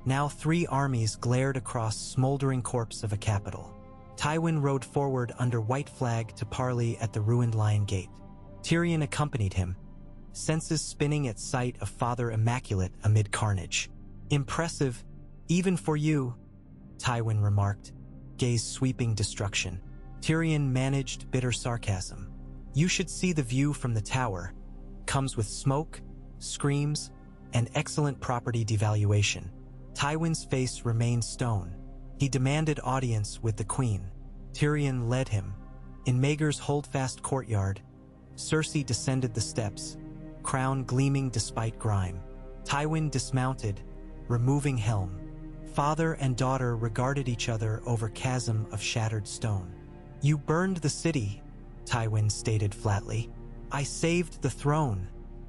A: Now 3 armies glared across smoldering corpse of a capital. Tywin rode forward under white flag to parley at the ruined Lion Gate. Tyrion accompanied him, senses spinning at sight of Father Immaculate amid carnage. "Impressive, even for you," Tywin remarked, gaze sweeping destruction. Tyrion managed bitter sarcasm. "You should see the view from the tower. Comes with smoke, screams, and excellent property devaluation." Tywin's face remained stone. He demanded audience with the queen. Tyrion led him. In Maegor's holdfast courtyard, Cersei descended the steps, crown gleaming despite grime. Tywin dismounted, removing helm. Father and daughter regarded each other over chasm of shattered stone. "You burned the city," Tywin stated flatly. "I saved the throne,"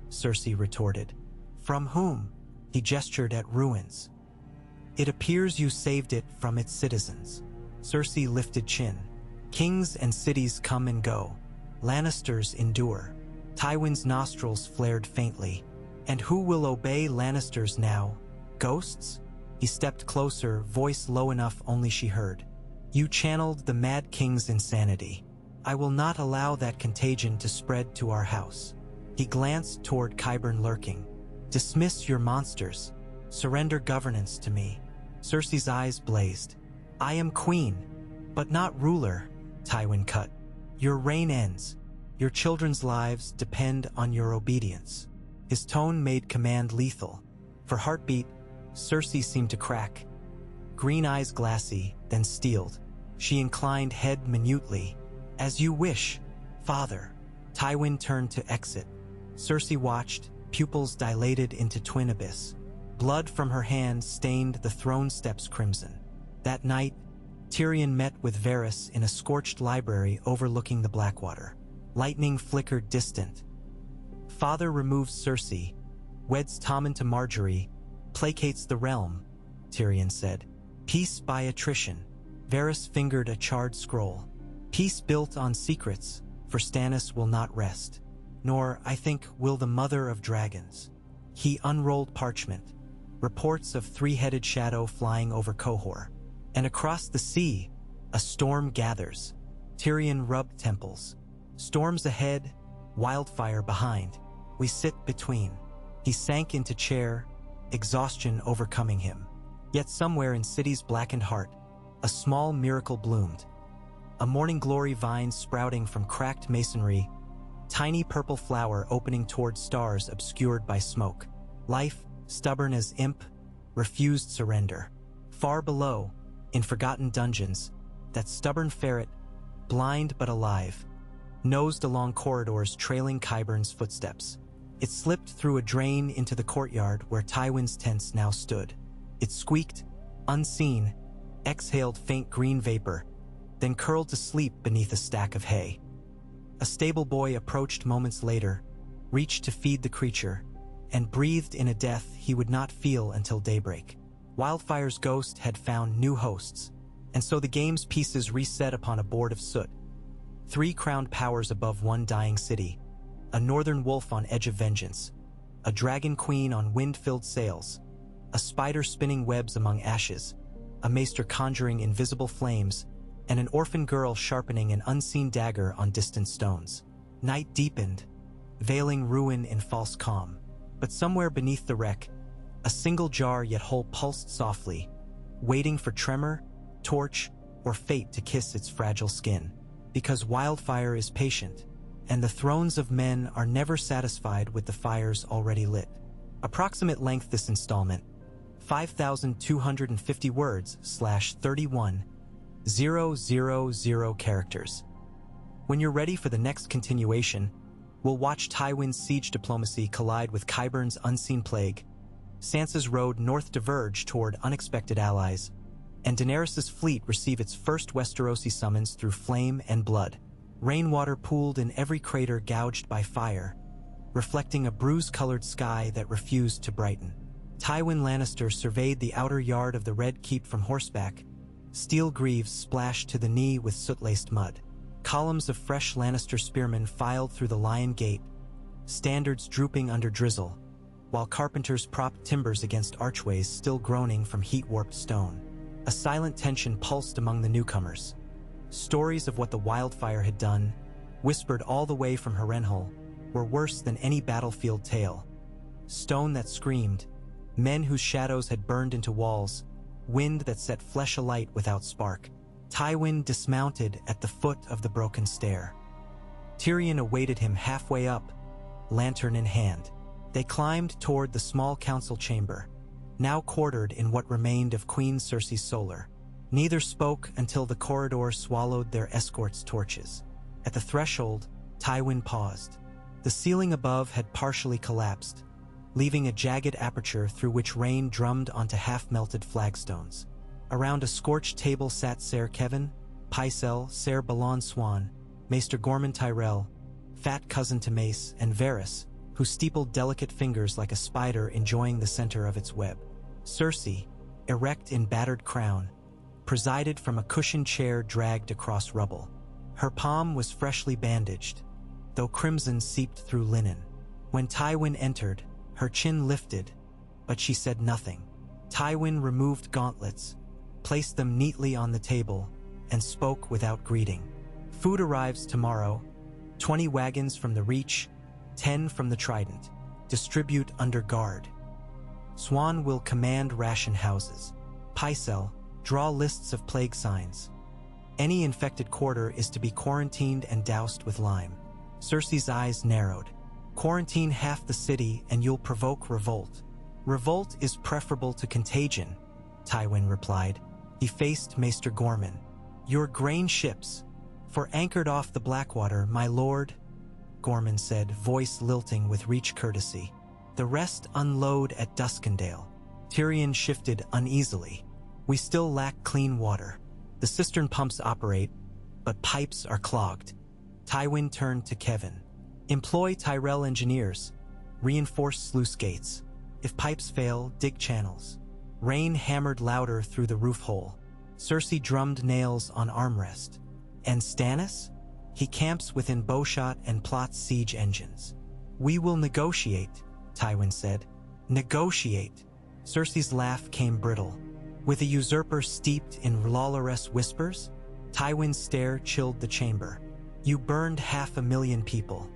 A: Cersei retorted. "From whom?" He gestured at ruins. "It appears you saved it from its citizens." Cersei lifted chin. "Kings and cities come and go. Lannisters endure." Tywin's nostrils flared faintly. "And who will obey Lannisters now? Ghosts?" He stepped closer, voice low enough only she heard. "You channeled the Mad King's insanity. I will not allow that contagion to spread to our house." He glanced toward Qyburn lurking. "Dismiss your monsters. Surrender governance to me." Cersei's eyes blazed. "I am queen, but not ruler," Tywin cut. "Your reign ends. Your children's lives depend on your obedience." His tone made command lethal. For heartbeat, Cersei seemed to crack. Green eyes glassy, then steeled. She inclined head minutely. "As you wish, father." Tywin turned to exit. Cersei watched, pupils dilated into twin abyss. Blood from her hand stained the throne steps crimson. That night, Tyrion met with Varys in a scorched library overlooking the Blackwater. Lightning flickered distant. Father removes Cersei, weds Tommen to Marjorie, placates the realm, Tyrion said. "Peace by attrition." Varys fingered a charred scroll. "Peace built on secrets, for Stannis will not rest. Nor, I think, will the mother of dragons." He unrolled parchment. Reports of 3-headed shadow flying over Qohor. And across the sea, a storm gathers. Tyrion rubbed temples. Storms ahead, wildfire behind. We sit between. He sank into chair, exhaustion overcoming him. Yet somewhere in city's blackened heart, a small miracle bloomed. A morning glory vine sprouting from cracked masonry, tiny purple flower opening toward stars obscured by smoke. Life, stubborn as imp, refused surrender. Far below, in forgotten dungeons, that stubborn ferret, blind but alive, nosed along corridors trailing Qyburn's footsteps. It slipped through a drain into the courtyard where Tywin's tents now stood. It squeaked, unseen, exhaled faint green vapor, then curled to sleep beneath a stack of hay. A stable boy approached moments later, reached to feed the creature, and breathed in a death he would not feel until daybreak. Wildfire's ghost had found new hosts, and so the game's pieces reset upon a board of soot. 3 crowned powers above one dying city, a northern wolf on edge of vengeance, a dragon queen on wind-filled sails, a spider spinning webs among ashes, a maester conjuring invisible flames, and an orphan girl sharpening an unseen dagger on distant stones. Night deepened, veiling ruin in false calm. But somewhere beneath the wreck, a single jar yet whole pulsed softly, waiting for tremor, torch, or fate to kiss its fragile skin. Because wildfire is patient, and the thrones of men are never satisfied with the fires already lit. Approximate length this installment, 5,250 words /31,000 characters. When you're ready for the next continuation, we'll watch Tywin's siege diplomacy collide with Qyburn's unseen plague, Sansa's road north diverge toward unexpected allies, and Daenerys' fleet receive its first Westerosi summons through flame and blood. Rainwater pooled in every crater gouged by fire, reflecting a bruise-colored sky that refused to brighten. Tywin Lannister surveyed the outer yard of the Red Keep from horseback, steel greaves splashed to the knee with soot-laced mud. Columns of fresh Lannister spearmen filed through the Lion Gate, standards drooping under drizzle, while carpenters propped timbers against archways still groaning from heat-warped stone. A silent tension pulsed among the newcomers. Stories of what the Wildfire had done, whispered all the way from Harrenhal, were worse than any battlefield tale. Stone that screamed, men whose shadows had burned into walls, wind that set flesh alight without spark. Tywin dismounted at the foot of the broken stair. Tyrion awaited him halfway up, lantern in hand. They climbed toward the small council chamber, now quartered in what remained of Queen Cersei's solar. Neither spoke until the corridor swallowed their escort's torches. At the threshold, Tywin paused. The ceiling above had partially collapsed, leaving a jagged aperture through which rain drummed onto half-melted flagstones. Around a scorched table sat Ser Kevan, Pycelle, Ser Balon Swan, Maester Gormon Tyrell, fat cousin to Mace, and Varys, who steepled delicate fingers like a spider enjoying the center of its web. Cersei, erect in battered crown, presided from a cushioned chair dragged across rubble. Her palm was freshly bandaged, though crimson seeped through linen. When Tywin entered, her chin lifted, but she said nothing. Tywin removed gauntlets, placed them neatly on the table, and spoke without greeting. Food arrives tomorrow, 20 wagons from the Reach, 10 from the Trident. Distribute under guard. Swan will command ration houses. Pycelle, draw lists of plague signs. Any infected quarter is to be quarantined and doused with lime. Cersei's eyes narrowed. Quarantine half the city and you'll provoke revolt. Revolt is preferable to contagion, Tywin replied. He faced Maester Gormon. Your grain ships, for anchored off the Blackwater, my lord, Gormon said, voice lilting with Reach courtesy. The rest unload at Duskendale. Tyrion shifted uneasily. We still lack clean water. The cistern pumps operate, but pipes are clogged. Tywin turned to Kevan. Employ Tyrell engineers. Reinforce sluice gates. If pipes fail, dig channels. Rain hammered louder through the roof hole. Cersei drummed nails on armrest. And Stannis? He camps within bowshot and plots siege engines. We will negotiate, Tywin said. Negotiate. Cersei's laugh came brittle. With a usurper steeped in lawless whispers, Tywin's stare chilled the chamber. You burned 500,000 people.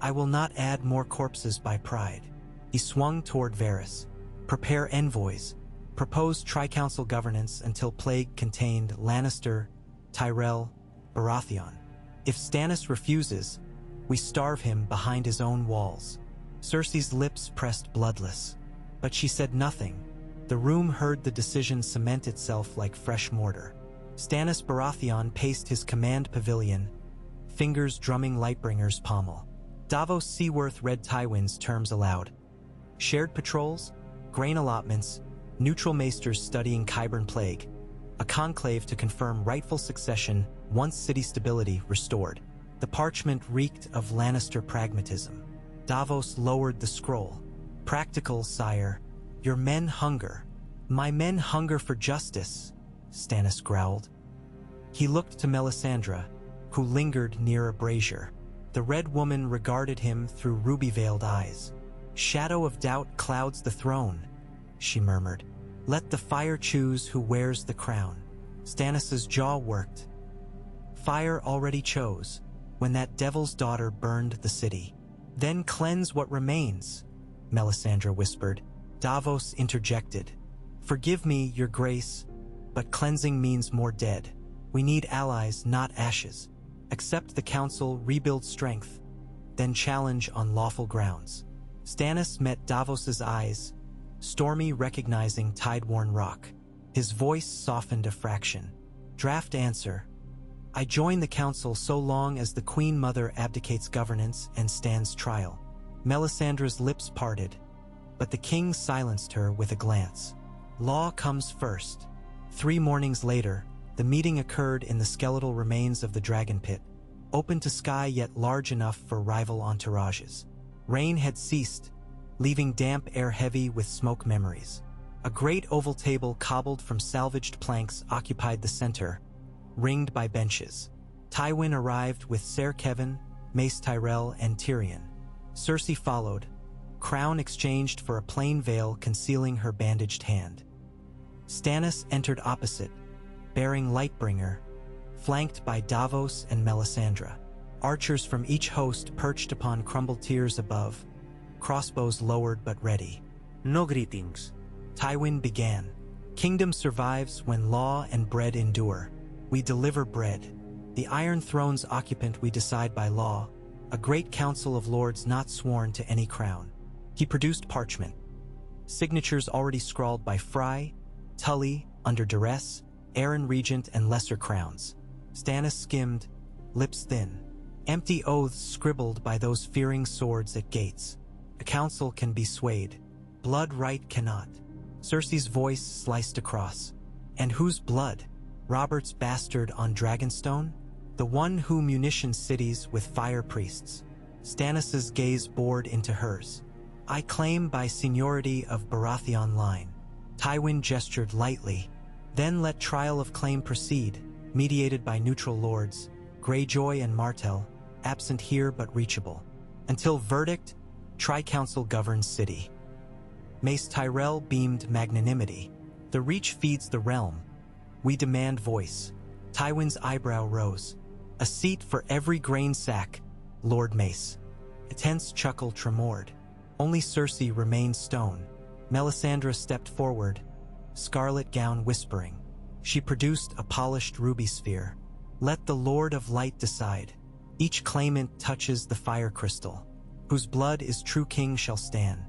A: I will not add more corpses by pride. He swung toward Varys. Prepare envoys. Propose tri-council governance until plague contained Lannister, Tyrell, Baratheon. If Stannis refuses, we starve him behind his own walls. Cersei's lips pressed bloodless, but she said nothing. The room heard the decision cement itself like fresh mortar. Stannis Baratheon paced his command pavilion, fingers drumming Lightbringer's pommel. Davos Seaworth read Tywin's terms aloud. Shared patrols, grain allotments, neutral maesters studying Qyburn plague, a conclave to confirm rightful succession once city stability restored. The parchment reeked of Lannister pragmatism. Davos lowered the scroll. Practical, sire. Your men hunger. My men hunger for justice, Stannis growled. He looked to Melisandre, who lingered near a brazier. The Red Woman regarded him through ruby-veiled eyes. Shadow of doubt clouds the throne, she murmured. Let the fire choose who wears the crown. Stannis's jaw worked. Fire already chose, when that devil's daughter burned the city. Then cleanse what remains, Melisandre whispered. Davos interjected. Forgive me, your grace, but cleansing means more dead. We need allies, not ashes. Accept the council, rebuild strength, then challenge on lawful grounds. Stannis met Davos's eyes, stormy, recognizing tide-worn rock. His voice softened a fraction. Draft answer. I join the council so long as the Queen Mother abdicates governance and stands trial. Melisandre's lips parted, but the king silenced her with a glance. Law comes first. 3 mornings later, the meeting occurred in the skeletal remains of the dragon pit, open to sky yet large enough for rival entourages. Rain had ceased, leaving damp air heavy with smoke memories. A great oval table cobbled from salvaged planks occupied the center, ringed by benches. Tywin arrived with Ser Kevan, Mace Tyrell, and Tyrion. Cersei followed, crown exchanged for a plain veil concealing her bandaged hand. Stannis entered opposite, bearing Lightbringer, flanked by Davos and Melisandre. Archers from each host perched upon crumbled tiers above, crossbows lowered but ready.
B: No greetings.
A: Tywin began. Kingdom survives when law and bread endure. We deliver bread. The Iron Throne's occupant we decide by law, a great council of lords not sworn to any crown. He produced parchment. Signatures already scrawled by Fry, Tully, under duress, Aaron Regent, and lesser crowns. Stannis skimmed, lips thin. Empty oaths scribbled by those fearing swords at gates. A council can be swayed. Blood right cannot. Cersei's voice sliced across. And whose blood? Robert's bastard on Dragonstone? The one who munitions cities with fire priests. Stannis's gaze bored into hers. I claim by seniority of Baratheon line. Tywin gestured lightly. Then let trial of claim proceed, mediated by neutral lords, Greyjoy and Martell, absent here but reachable. Until verdict, Tri-Council governs city. Mace Tyrell beamed magnanimity. The reach feeds the realm. We demand voice. Tywin's eyebrow rose. A seat for every grain sack, Lord Mace. A tense chuckle tremored. Only Cersei remained stone. Melisandre stepped forward, scarlet gown whispering. She produced a polished ruby sphere. Let the Lord of Light decide. Each claimant touches the fire crystal. Whose blood is true king shall stand.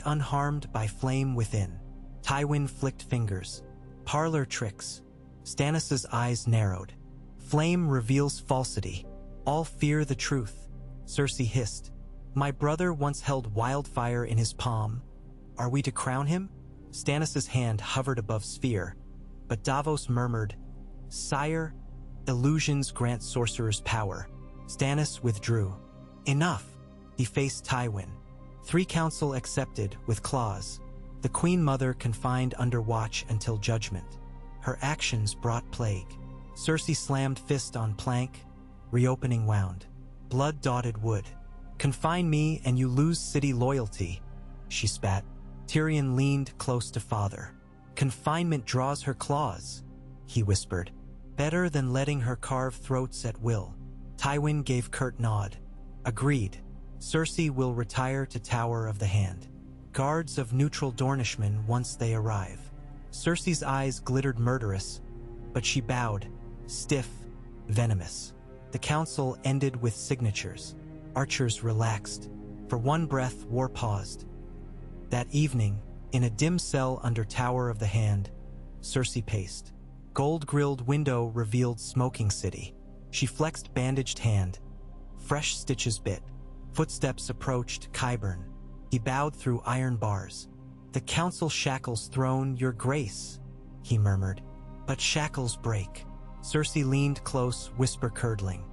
A: Unharmed by flame within. Tywin flicked fingers. Parlor tricks. Stannis's eyes narrowed. Flame reveals falsity. All fear the truth. Cersei hissed. My brother once held Wildfire in his palm. Are we to crown him? Stannis's hand hovered above sphere, but Davos murmured, Sire, illusions grant sorcerers power. Stannis withdrew. Enough. He faced Tywin. 3 council accepted with clause. The Queen Mother confined under watch until judgment. Her actions brought plague. Cersei slammed fist on plank, reopening wound. Blood-dotted wood. Confine me and you lose city loyalty, she spat. Tyrion leaned close to father. Confinement draws her claws, he whispered. Better than letting her carve throats at will. Tywin gave curt nod. Agreed. Cersei will retire to Tower of the Hand. Guards of neutral Dornishmen once they arrive. Cersei's eyes glittered murderous, but she bowed, stiff, venomous. The council ended with signatures. Archers relaxed. For one breath, war paused. That evening, in a dim cell under Tower of the Hand, Cersei paced. Gold-grilled window revealed smoking city. She flexed bandaged hand. Fresh stitches bit. Footsteps approached Qyburn. He bowed through iron bars. The council shackles thrown, your grace, he murmured. But shackles break. Cersei leaned close, whisper curdling.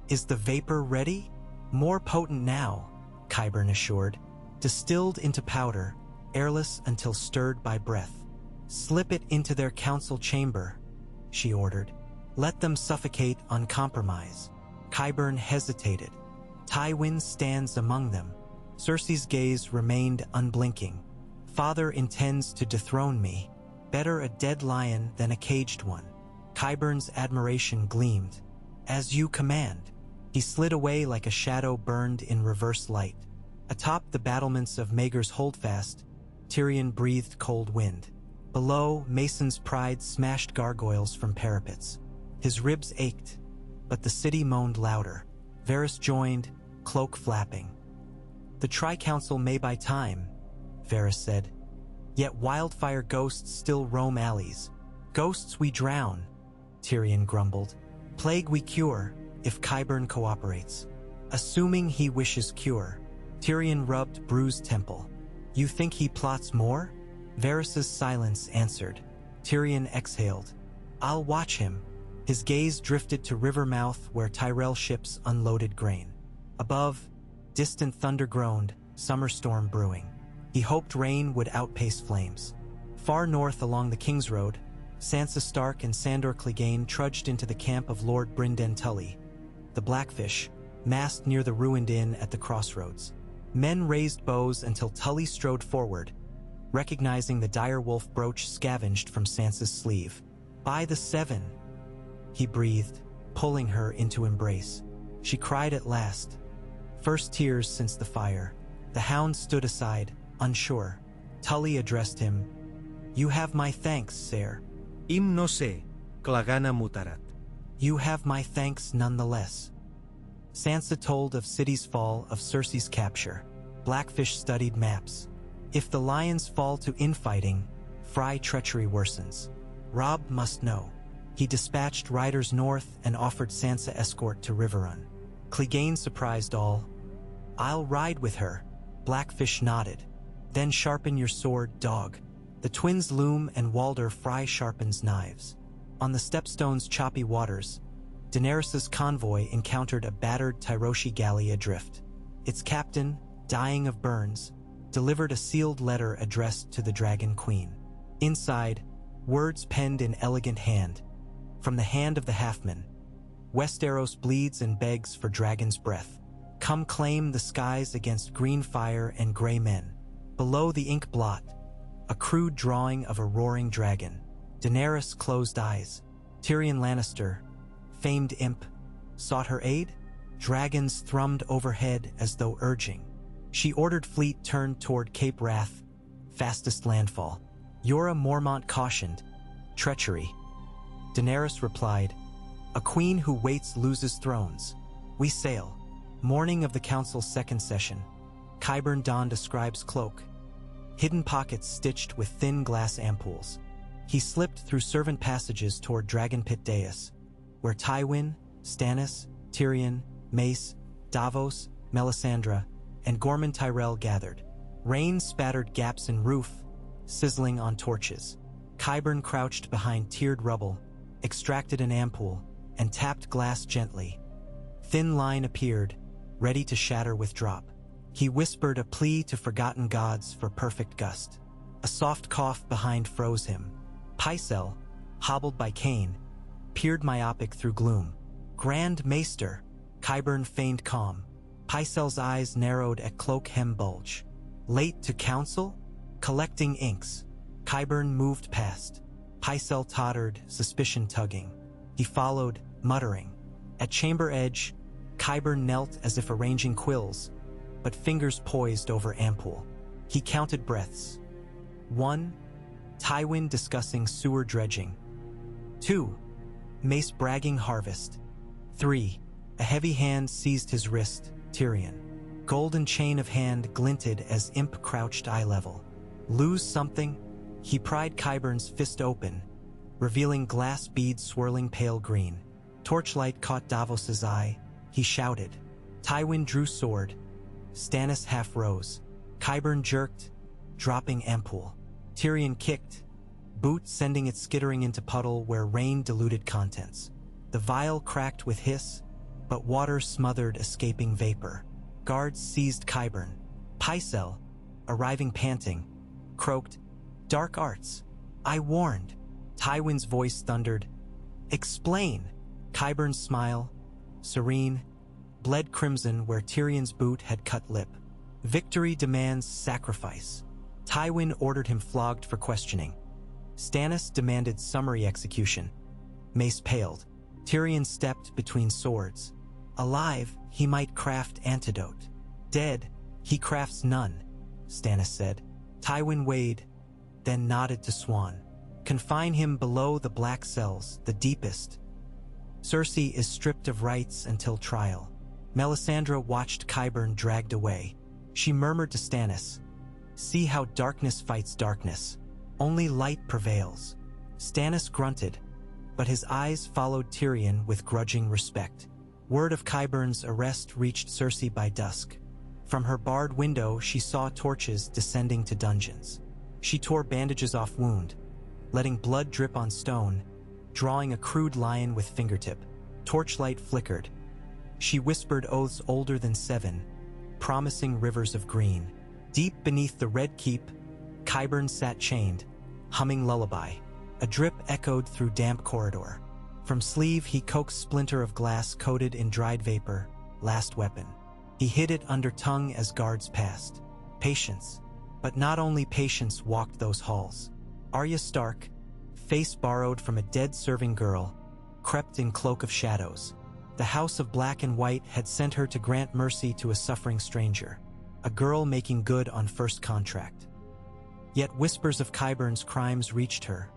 A: Is the vapor ready? More potent now, Qyburn assured. Distilled into powder, airless until stirred by breath. Slip it into their council chamber, she ordered. Let them suffocate on compromise. Qyburn hesitated. Tywin stands among them. Cersei's gaze remained unblinking. Father intends to dethrone me. Better a dead lion than a caged one. Qyburn's admiration gleamed. As you command. He slid away like a shadow burned in reverse light. Atop the battlements of Maegor's Holdfast, Tyrion breathed cold wind. Below, Mason's pride smashed gargoyles from parapets. His ribs ached, but the city moaned louder. Varys joined, cloak flapping. The Tri-Council may buy time, Varys said. Yet wildfire ghosts still roam alleys. Ghosts we drown, Tyrion grumbled. Plague we cure, if Qyburn cooperates. Assuming he wishes cure. Tyrion rubbed bruised temple. You think he plots more? Varys's silence answered. Tyrion exhaled. I'll watch him. His gaze drifted to river mouth where Tyrell ships unloaded grain. Above, Distant thunder groaned, summer storm brewing. He hoped rain would outpace flames. Far north along the King's Road, Sansa Stark and Sandor Clegane trudged into the camp of Lord Brynden Tully, the Blackfish, massed near the ruined inn at the crossroads. Men raised bows until Tully strode forward, recognizing the direwolf brooch scavenged from Sansa's sleeve. "By the Seven," he breathed, pulling her into embrace. She cried at last. First tears since the fire. The hound stood aside, unsure. Tully addressed him. "You have my thanks, sire."
B: Im no sé, Clegane mutarat.
A: "You have my thanks nonetheless." Sansa told of City's fall, of Cersei's capture. Blackfish studied maps. If the lions fall to infighting, Frey treachery worsens. Robb must know. He dispatched riders north and offered Sansa escort to Riverrun. Clegane surprised all. "I'll ride with her." Blackfish nodded. "Then sharpen your sword, dog." The twins loom and Walder Frey sharpens knives. On the Stepstone's choppy waters, Daenerys's convoy encountered a battered Tyroshi galley adrift. Its captain, dying of burns, delivered a sealed letter addressed to the Dragon Queen. Inside, words penned in elegant hand. From the hand of the Halfman, Westeros bleeds and begs for dragon's breath. Come claim the skies against green fire and gray men. Below the ink blot, a crude drawing of a roaring dragon. Daenerys closed eyes. Tyrion Lannister, famed imp, sought her aid. Dragons thrummed overhead as though urging. She ordered fleet turned toward Cape Wrath, fastest landfall. Jorah Mormont cautioned, treachery. Daenerys replied, "A queen who waits loses thrones. We sail." Morning of the council's second session. Qyburn donned a scribe's cloak, hidden pockets stitched with thin glass ampoules. He slipped through servant passages toward Dragon Pit Dais, where Tywin, Stannis, Tyrion, Mace, Davos, Melisandre, and Gormon Tyrell gathered. Rain spattered gaps in roof, sizzling on torches. Qyburn crouched behind tiered rubble, extracted an ampoule, and tapped glass gently. Thin line appeared, ready to shatter with drop. He whispered a plea to forgotten gods for perfect gust. A soft cough behind froze him. Pycelle, hobbled by Cain, peered myopic through gloom. "Grand Maester," Qyburn feigned calm. Pycelle's eyes narrowed at cloak hem bulge. "Late to council?" Collecting inks. Qyburn moved past. Pycelle tottered, suspicion tugging. He followed, muttering. At chamber edge, Qyburn knelt as if arranging quills, but fingers poised over ampoule. He counted breaths. 1. Tywin discussing sewer dredging. 2. Mace bragging harvest. 3. A heavy hand seized his wrist, Tyrion. Golden chain of hand glinted as imp crouched eye level. "Lose something?" He pried Qyburn's fist open, revealing glass beads swirling pale green. Torchlight caught Davos's eye. He shouted. Tywin drew sword. Stannis half rose. Qyburn jerked, dropping ampoule. Tyrion kicked, boot sending it skittering into puddle where rain diluted contents. The vial cracked with hiss, but water smothered escaping vapor. Guards seized Qyburn. Pycelle, arriving panting, croaked, "Dark arts. I warned." Tywin's voice thundered, "Explain." Qyburn's smile, serene, bled crimson where Tyrion's boot had cut lip. "Victory demands sacrifice." Tywin ordered him flogged for questioning. Stannis demanded summary execution. Mace paled. Tyrion stepped between swords. Alive, he might craft antidote. Dead, he crafts none, Stannis said. Tywin weighed, then nodded to Swan. Confine him below the black cells, the deepest. Cersei is stripped of rights until trial. Melisandre watched Qyburn dragged away. She murmured to Stannis, "See how darkness fights darkness. Only light prevails." Stannis grunted, but his eyes followed Tyrion with grudging respect. Word of Qyburn's arrest reached Cersei by dusk. From her barred window, she saw torches descending to dungeons. She tore bandages off wound, letting blood drip on stone, drawing a crude lion with fingertip. Torchlight flickered. She whispered oaths older than 7, promising rivers of green. Deep beneath the red keep, Qyburn sat chained, humming lullaby. A drip echoed through damp corridor. From sleeve he coaxed splinter of glass coated in dried vapor, last weapon. He hid it under tongue as guards passed. Patience. But not only patience walked those halls. Arya Stark, face borrowed from a dead serving girl, crept in cloak of shadows. The House of Black and White had sent her to grant mercy to a suffering stranger, a girl making good on first contract. Yet whispers of Qyburn's crimes reached her.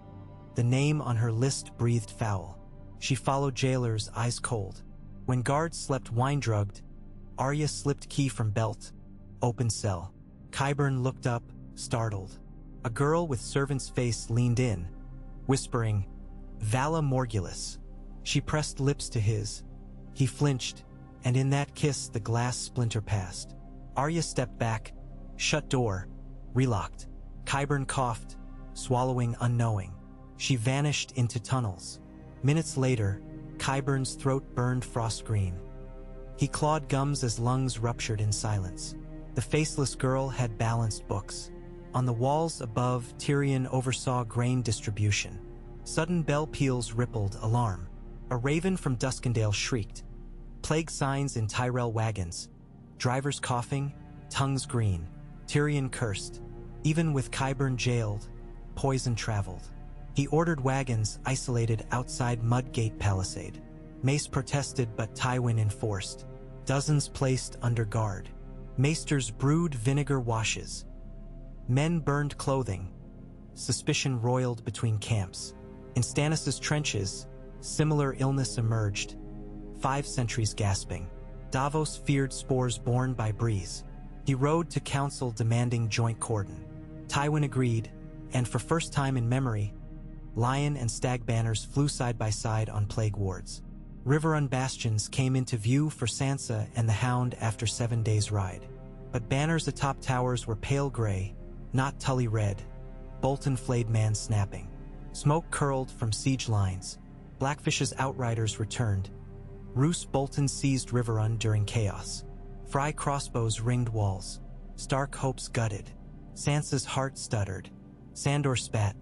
A: The name on her list breathed foul. She followed jailers, eyes cold. When guards slept wine-drugged, Arya slipped key from belt, open cell. Qyburn looked up, startled. A girl with servant's face leaned in, whispering, "Vala Morgulis." She pressed lips to his. He flinched, and in that kiss the glass splinter passed. Arya stepped back, shut door, relocked. Qyburn coughed, swallowing unknowing. She vanished into tunnels. Minutes later, Qyburn's throat burned frost green. He clawed gums as lungs ruptured in silence. The faceless girl had balanced books. On the walls above, Tyrion oversaw grain distribution. Sudden bell peals rippled, alarm. A raven from Duskendale shrieked. Plague signs in Tyrell wagons. Drivers coughing, tongues green. Tyrion cursed. Even with Qyburn jailed, poison traveled. He ordered wagons isolated outside Mudgate Palisade. Mace protested but Tywin enforced. Dozens placed under guard. Maesters brewed vinegar washes. Men burned clothing. Suspicion roiled between camps. In Stannis' trenches, similar illness emerged. 5 sentries gasping. Davos feared spores borne by breeze. He rode to council demanding joint cordon. Tywin agreed, and for first time in memory, lion and stag banners flew side by side on plague wards. Riverrun bastions came into view for Sansa and the Hound after 7 days' ride. But banners atop towers were pale gray, not Tully red, Bolton flayed man snapping. Smoke curled from siege lines. Blackfish's outriders returned. Roose Bolton seized Riverrun during chaos. Fry crossbows ringed walls. Stark hopes gutted. Sansa's heart stuttered. Sandor spat.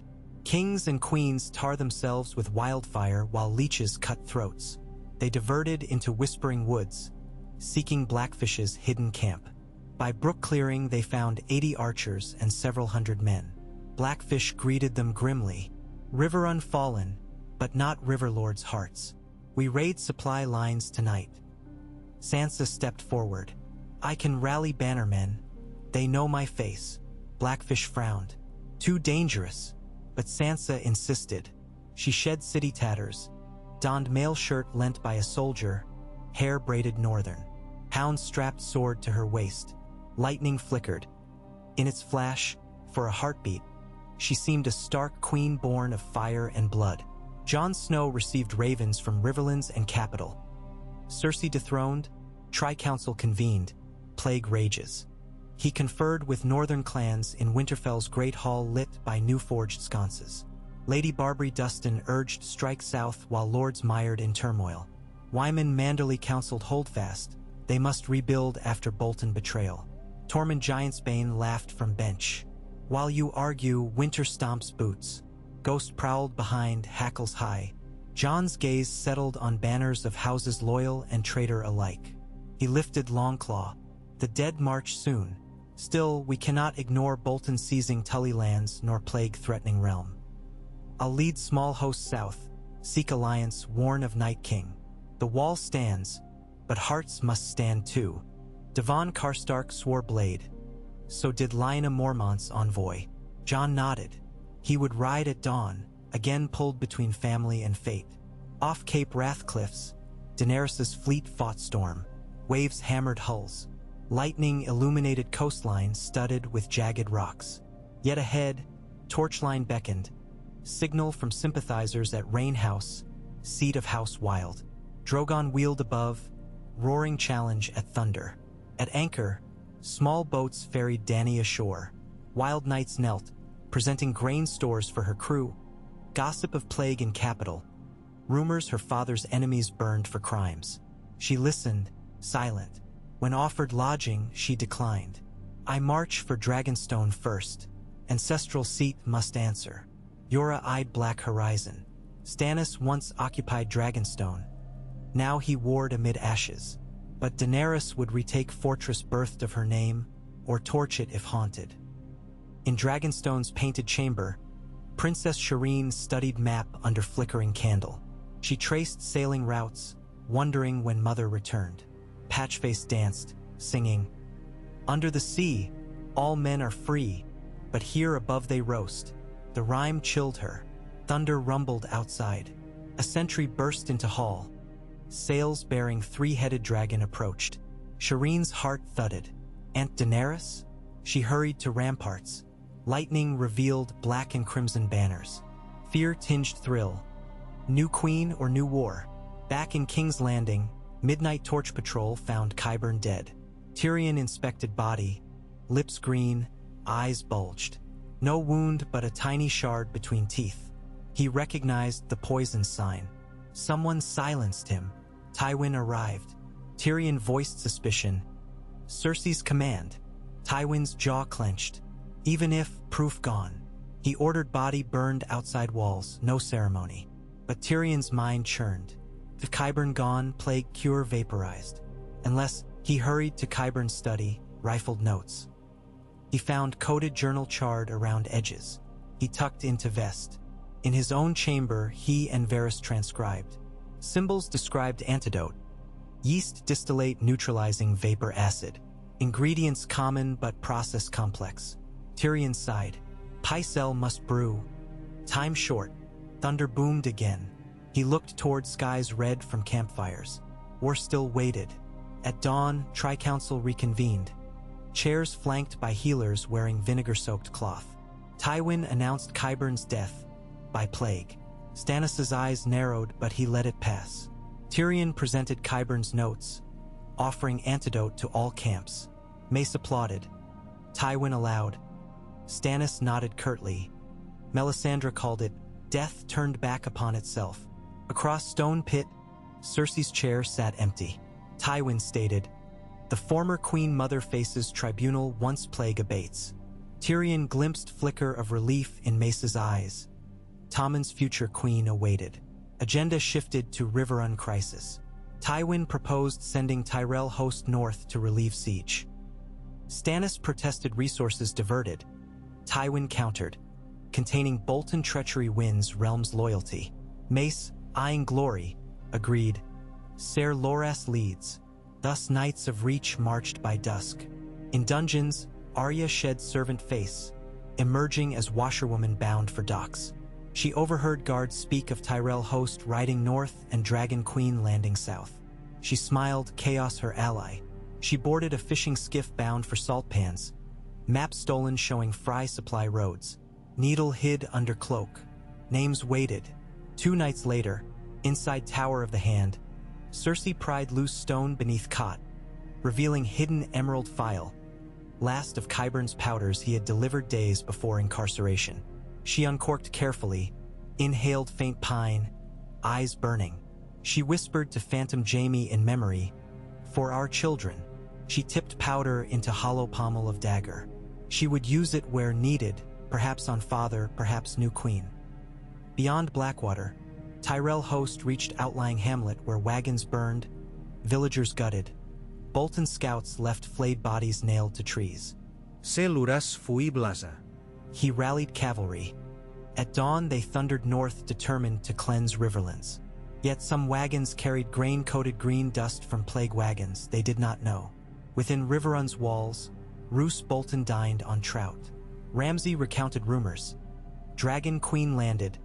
A: Kings and queens tar themselves with wildfire while leeches cut throats. They diverted into whispering woods, seeking Blackfish's hidden camp. By brook clearing they found 80 archers and several hundred men. Blackfish greeted them grimly. Riverrun fallen, but not Riverlord's hearts. We raid supply lines tonight. Sansa stepped forward. I can rally bannermen. They know my face. Blackfish frowned. Too dangerous. But Sansa insisted. She shed city tatters, donned mail shirt lent by a soldier, hair braided northern. Hound strapped sword to her waist. Lightning flickered. In its flash, for a heartbeat, she seemed a stark queen born of fire and blood. Jon Snow received ravens from Riverlands and Capital. Cersei dethroned, Tri-Council convened, plague rages. He conferred with northern clans in Winterfell's great hall lit by new-forged sconces. Lady Barbary Dustin urged strike south while lords mired in turmoil. Wyman Manderly counseled holdfast, they must rebuild after Bolton betrayal. Tormund Giantsbane laughed from bench. While you argue, winter stomps boots. Ghost prowled behind, hackles high. Jon's gaze settled on banners of houses loyal and traitor alike. He lifted Longclaw. The dead march soon. Still, we cannot ignore Bolton seizing Tully lands nor plague-threatening realm. I'll lead small hosts south, seek alliance, warn of Night King. The wall stands, but hearts must stand too. Devon Karstark swore blade. So did Lyanna Mormont's envoy. Jon nodded. He would ride at dawn, again pulled between family and fate. Off Cape Rathcliffs, Daenerys' fleet fought storm. Waves hammered hulls. Lightning illuminated coastline studded with jagged rocks. Yet ahead, torchline beckoned. Signal from sympathizers at Rain House, seat of House Wild. Drogon wheeled above, roaring challenge at thunder. At anchor, small boats ferried Dany ashore. Wild knights knelt, presenting grain stores for her crew. Gossip of plague in capital. Rumors her father's enemies burned for crimes. She listened, silent. When offered lodging, she declined. "I march for Dragonstone first. Ancestral seat must answer." Yora eyed Black Horizon. Stannis once occupied Dragonstone. Now he warred amid ashes. But Daenerys would retake fortress birthed of her name, or torch it if haunted. In Dragonstone's painted chamber, Princess Shireen studied map under flickering candle. She traced sailing routes, wondering when Mother returned. Patchface danced, singing, "Under the sea, all men are free, but here above they roast." The rhyme chilled her. Thunder rumbled outside. A sentry burst into hall. Sails bearing three-headed dragon approached. Shireen's heart thudded. Aunt Daenerys? She hurried to ramparts. Lightning revealed black and crimson banners. Fear-tinged thrill. New queen or new war? Back in King's Landing, Midnight Torch Patrol found Qyburn dead. Tyrion inspected body. Lips green, eyes bulged. No wound but a tiny shard between teeth. He recognized the poison sign. Someone silenced him. Tywin arrived. Tyrion voiced suspicion. Cersei's command. Tywin's jaw clenched. Even if proof gone. He ordered body burned outside walls, no ceremony. But Tyrion's mind churned. If Qyburn gone, plague cure vaporized. Unless he hurried to Qyburn's study, rifled notes. He found coded journal charred around edges. He tucked into vest. In his own chamber, he and Varys transcribed. Symbols described antidote. Yeast distillate neutralizing vapor acid. Ingredients common but process complex. Tyrion sighed. Pycelle must brew. Time short. Thunder boomed again. He looked toward skies red from campfires. War still waited. At dawn, Tri-Council reconvened. Chairs flanked by healers wearing vinegar-soaked cloth. Tywin announced Qyburn's death. By plague. Stannis' eyes narrowed, but he let it pass. Tyrion presented Qyburn's notes, offering antidote to all camps. Mace applauded. Tywin allowed. Stannis nodded curtly. Melisandre called it, "Death turned back upon itself." Across Stone Pit, Cersei's chair sat empty. Tywin stated, "The former Queen Mother faces tribunal once plague abates." Tyrion glimpsed flicker of relief in Mace's eyes. Tommen's future queen awaited. Agenda shifted to Riverrun crisis. Tywin proposed sending Tyrell host north to relieve siege. Stannis protested resources diverted. Tywin countered. Containing Bolton treachery wins realm's loyalty. Mace, eyeing glory, agreed. Ser Loras leads. Thus Knights of Reach marched by dusk. In dungeons, Arya shed servant face, emerging as washerwoman bound for docks. She overheard guards speak of Tyrell host riding north and Dragon Queen landing south. She smiled, chaos her ally. She boarded a fishing skiff bound for salt pans. Map stolen showing Fry supply roads. Needle hid under cloak. Names waited. 2 nights later, inside Tower of the Hand, Cersei pried loose stone beneath cot, revealing hidden emerald file. Last of Qyburn's powders he had delivered days before incarceration. She uncorked carefully, inhaled faint pine, eyes burning. She whispered to Phantom Jaime in memory, "For our children." She tipped powder into hollow pommel of dagger. She would use it where needed, perhaps on father, perhaps new queen. Beyond Blackwater, Tyrell host reached outlying hamlet where wagons burned, villagers gutted. Bolton scouts left flayed bodies nailed to trees.
B: Se luras fui blaza.
A: He rallied cavalry. At dawn they thundered north, determined to cleanse riverlands. Yet some wagons carried grain-coated green dust from plague wagons they did not know. Within Riverrun's walls, Roose Bolton dined on trout. Ramsay recounted rumors. Dragon Queen landed.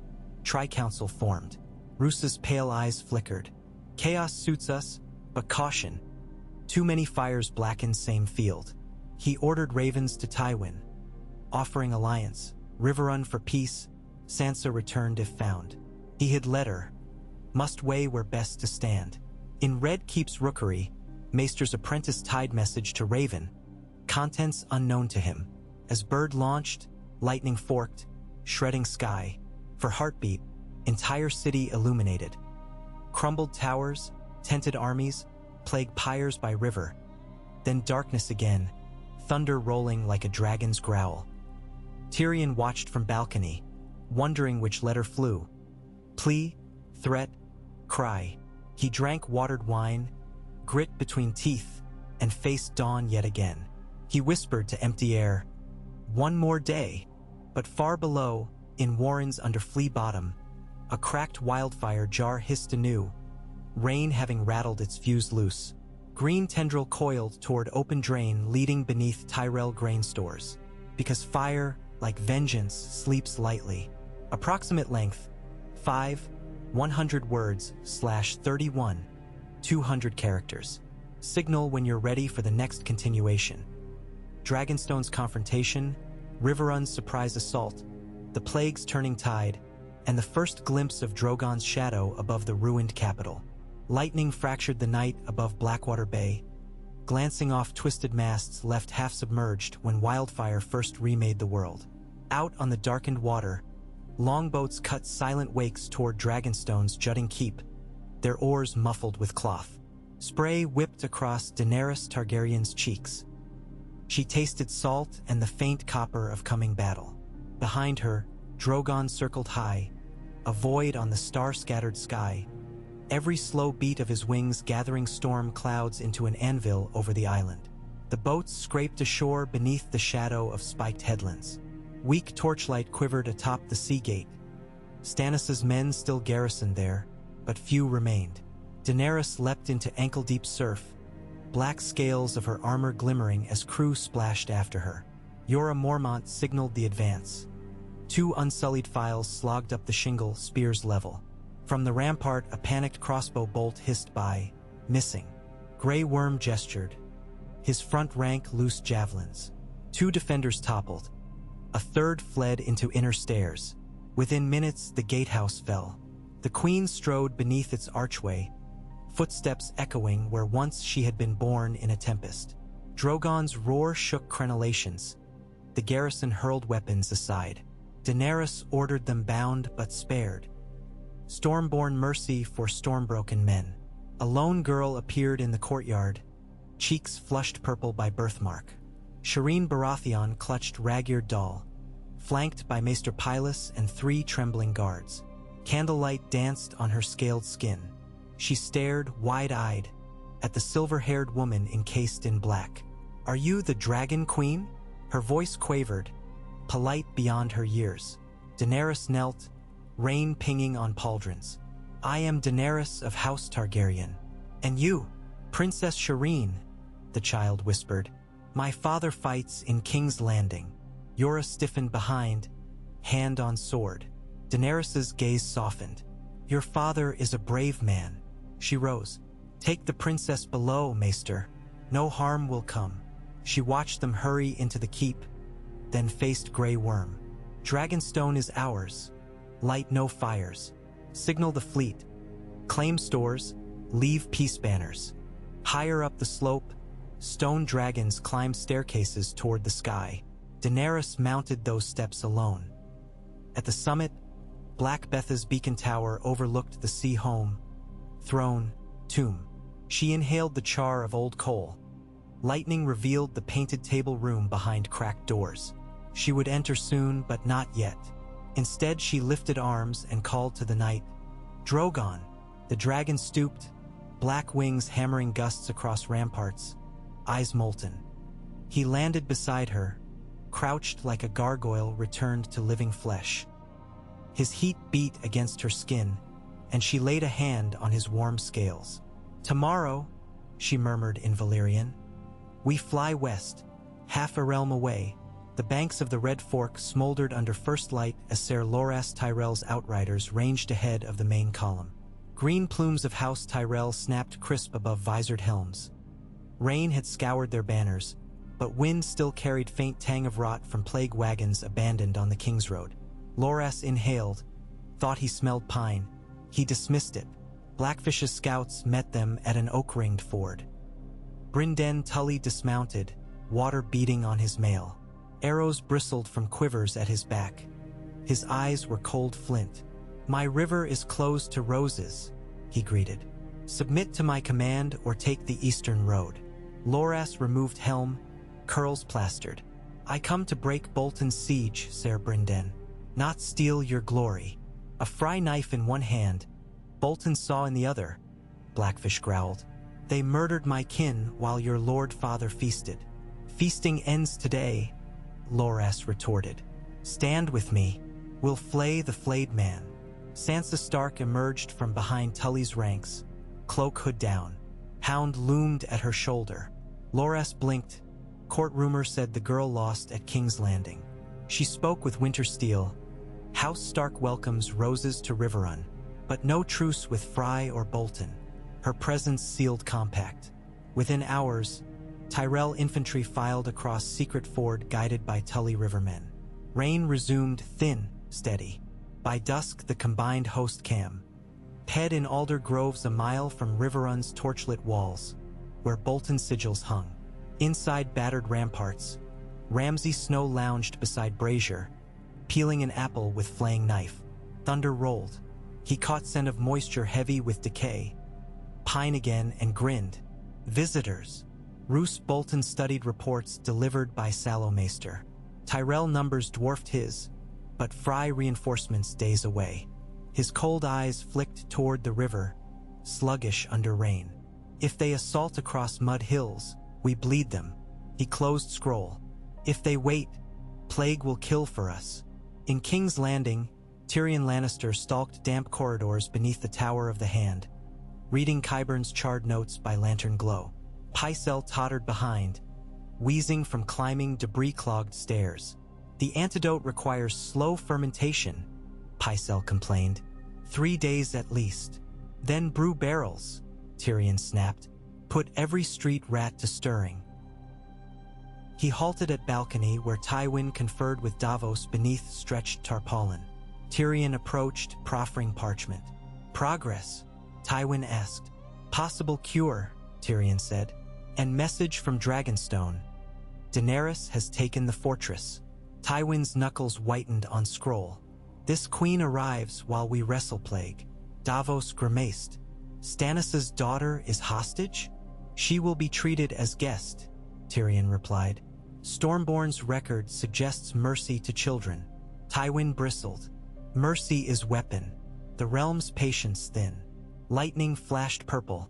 A: Tri-Council formed. Roose's pale eyes flickered. Chaos suits us, but caution. Too many fires blackened same field. He ordered ravens to Tywin, offering alliance. Riverrun for peace. Sansa returned if found. He hid letter. Must weigh where best to stand. In Red Keep's rookery, Maester's apprentice tied message to Raven. Contents unknown to him. As bird launched, lightning forked, shredding sky. For heartbeat, entire city illuminated. Crumbled towers, tented armies, plague pyres by river. Then darkness again, thunder rolling like a dragon's growl. Tyrion watched from balcony, wondering which letter flew. Plea, threat, cry. He drank watered wine, grit between teeth, and faced dawn yet again. He whispered to empty air, "One more day." But far below, in Warren's under Flea Bottom, a cracked wildfire jar hissed anew, rain having rattled its fuse loose. Green tendril coiled toward open drain leading beneath Tyrell grain stores. Because fire, like vengeance, sleeps lightly. Approximate length, 100 words /31, 200 characters. Signal when you're ready for the next continuation. Dragonstone's confrontation, Riverrun's surprise assault, the plague's turning tide, and the first glimpse of Drogon's shadow above the ruined capital. Lightning fractured the night above Blackwater Bay, glancing off twisted masts left half-submerged when Wildfire first remade the world. Out on the darkened water, longboats cut silent wakes toward Dragonstone's jutting keep, their oars muffled with cloth. Spray whipped across Daenerys Targaryen's cheeks. She tasted salt and the faint copper of coming battle. Behind her, Drogon circled high, a void on the star-scattered sky, every slow beat of his wings gathering storm clouds into an anvil over the island. The boats scraped ashore beneath the shadow of spiked headlands. Weak torchlight quivered atop the sea gate. Stannis' men still garrisoned there, but few remained. Daenerys leapt into ankle-deep surf, black scales of her armor glimmering as crew splashed after her. Jorah Mormont signaled the advance. 2 unsullied files slogged up the shingle, spears level. From the rampart, a panicked crossbow bolt hissed by, missing. Grey Worm gestured. His front rank loosed javelins. 2 defenders toppled. A third fled into inner stairs. Within minutes, the gatehouse fell. The queen strode beneath its archway, footsteps echoing where once she had been born in a tempest. Drogon's roar shook crenellations. The garrison hurled weapons aside. Daenerys ordered them bound but spared. Stormborn mercy for stormbroken men. A lone girl appeared in the courtyard, cheeks flushed purple by birthmark. Shireen Baratheon clutched Rhaegar Dall, flanked by Maester Pylus and 3 trembling guards. Candlelight danced on her scaled skin. She stared, wide-eyed, at the silver-haired woman encased in black. "Are you the Dragon Queen?" Her voice quavered, polite beyond her years. Daenerys knelt, rain pinging on pauldrons. "I am Daenerys of House Targaryen." "And you, Princess Shireen," the child whispered. "My father fights in King's Landing." Jorah stiffened behind, hand on sword. Daenerys's gaze softened. "Your father is a brave man." She rose. "Take the princess below, Maester. No harm will come." She watched them hurry into the keep, then faced Grey Worm. "Dragonstone is ours. Light no fires. Signal the fleet. Claim stores. Leave peace banners." Higher up the slope, stone dragons climbed staircases toward the sky. Daenerys mounted those steps alone. At the summit, Black Betha's beacon tower overlooked the sea home, throne, tomb. She inhaled the char of old coal. Lightning revealed the painted table room behind cracked doors. She would enter soon, but not yet. Instead, she lifted arms and called to the night. "Drogon!" The dragon stooped, black wings hammering gusts across ramparts, eyes molten. He landed beside her, crouched like a gargoyle returned to living flesh. His heat beat against her skin, and she laid a hand on his warm scales. "Tomorrow," she murmured in Valyrian, "we fly west, half a realm away." The banks of the Red Fork smoldered under first light as Ser Loras Tyrell's outriders ranged ahead of the main column. Green plumes of House Tyrell snapped crisp above visored helms. Rain had scoured their banners, but wind still carried faint tang of rot from plague wagons abandoned on the King's Road. Loras inhaled, thought he smelled pine. He dismissed it. Blackfish's scouts met them at an oak-ringed ford. Brynden Tully dismounted, water beating on his mail. Arrows bristled from quivers at his back. His eyes were cold flint. "My river is closed to roses," he greeted. "Submit to my command or take the eastern road." Loras removed helm, curls plastered. I come to break Bolton's siege, Ser Brynden, not steal your glory. A fry knife in one hand, Bolton saw in the other, Blackfish growled. They murdered my kin while your lord father feasted. Feasting ends today, Loras retorted. Stand with me. We'll flay the flayed man. Sansa Stark emerged from behind Tully's ranks, cloak hood down. Hound loomed at her shoulder. Loras blinked. Court rumor said the girl lost at King's Landing. She spoke with Wintersteel. House Stark welcomes roses to Riverrun, but no truce with Fry or Bolton. Her presence sealed compact. Within hours, Tyrell infantry filed across Secret Ford guided by Tully Rivermen. Rain resumed thin, steady. By dusk, the combined host cam. Ped in alder groves a mile from Riverrun's torchlit walls, where Bolton sigils hung. Inside battered ramparts, Ramsay Snow lounged beside Brazier, peeling an apple with flaying knife. Thunder rolled. He caught scent of moisture heavy with decay. Pine again and grinned. Visitors. Roose Bolton studied reports delivered by Sallowmaester. Tyrell numbers dwarfed his, but Fry reinforcements days away. His cold eyes flicked toward the river, sluggish under rain. If they assault across mud hills, we bleed them. He closed scroll. If they wait, plague will kill for us. In King's Landing, Tyrion Lannister stalked damp corridors beneath the Tower of the Hand, reading Qyburn's charred notes by lantern glow. Pycelle tottered behind, wheezing from climbing debris-clogged stairs. The antidote requires slow fermentation, Pycelle complained. 3 days at least. Then brew barrels, Tyrion snapped. Put every street rat to stirring. He halted at balcony where Tywin conferred with Davos beneath stretched tarpaulin. Tyrion approached, proffering parchment. Progress, Tywin asked. Possible cure, Tyrion said. And message from Dragonstone. Daenerys has taken the fortress. Tywin's knuckles whitened on scroll. This queen arrives while we wrestle plague. Davos grimaced. Stannis' daughter is hostage? She will be treated as guest, Tyrion replied. Stormborn's record suggests mercy to children. Tywin bristled. Mercy is weapon. The realm's patience thin. Lightning flashed purple.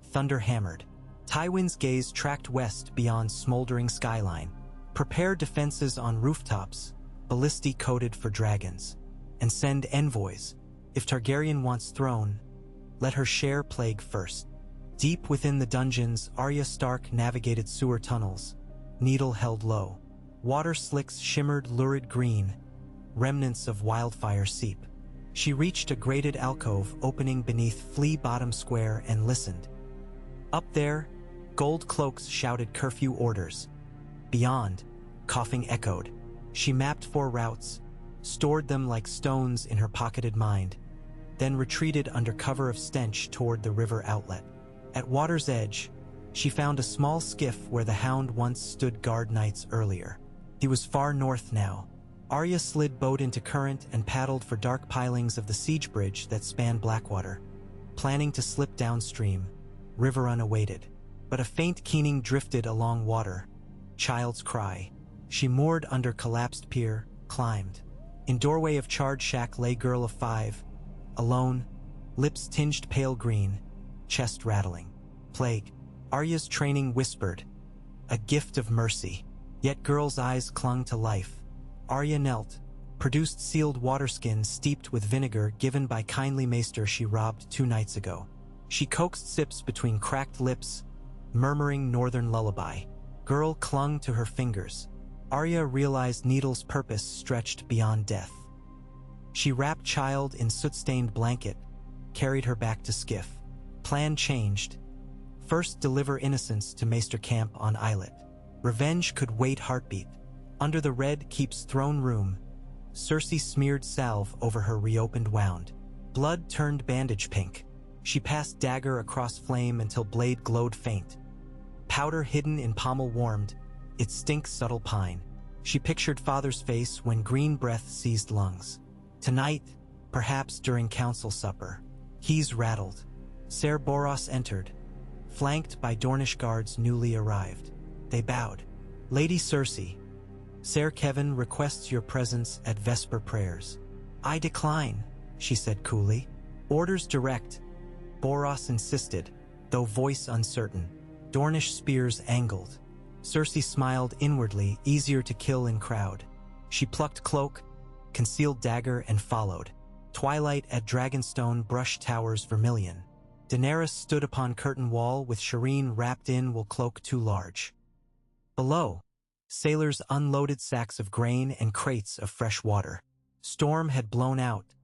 A: Thunder hammered. Tywin's gaze tracked west beyond smoldering skyline. Prepare defenses on rooftops, ballistae coated for dragons. And send envoys. If Targaryen wants throne, let her share plague first. Deep within the dungeons, Arya Stark navigated sewer tunnels, needle held low. Water slicks shimmered lurid green, remnants of wildfire seep. She reached a grated alcove opening beneath Flea Bottom Square and listened. Up there, gold cloaks shouted curfew orders. Beyond, coughing echoed. She mapped 4 routes, stored them like stones in her pocketed mind, then retreated under cover of stench toward the river outlet. At water's edge, she found a small skiff where the Hound once stood guard nights earlier. He was far north now. Arya slid boat into current and paddled for dark pilings of the siege bridge that spanned Blackwater. Planning to slip downstream, Riverrun awaited. But a faint keening drifted along water. Child's cry. She moored under collapsed pier, climbed. In doorway of charred shack lay girl of 5, alone, lips tinged pale green, chest rattling. Plague. Arya's training whispered. A gift of mercy. Yet girl's eyes clung to life. Arya knelt, produced sealed waterskin steeped with vinegar given by kindly maester she robbed 2 nights ago. She coaxed sips between cracked lips, murmuring northern lullaby. Girl clung to her fingers. Arya realized needle's purpose stretched beyond death. She wrapped child in soot-stained blanket, carried her back to skiff. Plan changed. First deliver innocence to Maester Camp on Islet. Revenge could wait heartbeat. Under the red keep's throne room, Cersei smeared salve over her reopened wound. Blood turned bandage pink. She passed dagger across flame until blade glowed faint. Powder hidden in pommel warmed, its stink subtle pine. She pictured father's face when green breath seized lungs. Tonight, perhaps during council supper. Keys rattled. Ser Boros entered. flanked by Dornish guards newly arrived. They bowed. "Lady Cersei, Ser Kevin requests your presence at Vesper prayers." "I decline," she said coolly. "Orders direct," Boros insisted, though voice uncertain. Dornish spears angled. Cersei smiled inwardly, easier to kill in crowd. She plucked cloak, concealed dagger, and followed. Twilight at Dragonstone brush towers vermilion. Daenerys stood upon curtain wall with Shireen wrapped in wool cloak too large. Below, sailors unloaded sacks of grain and crates of fresh water. Storm had blown out.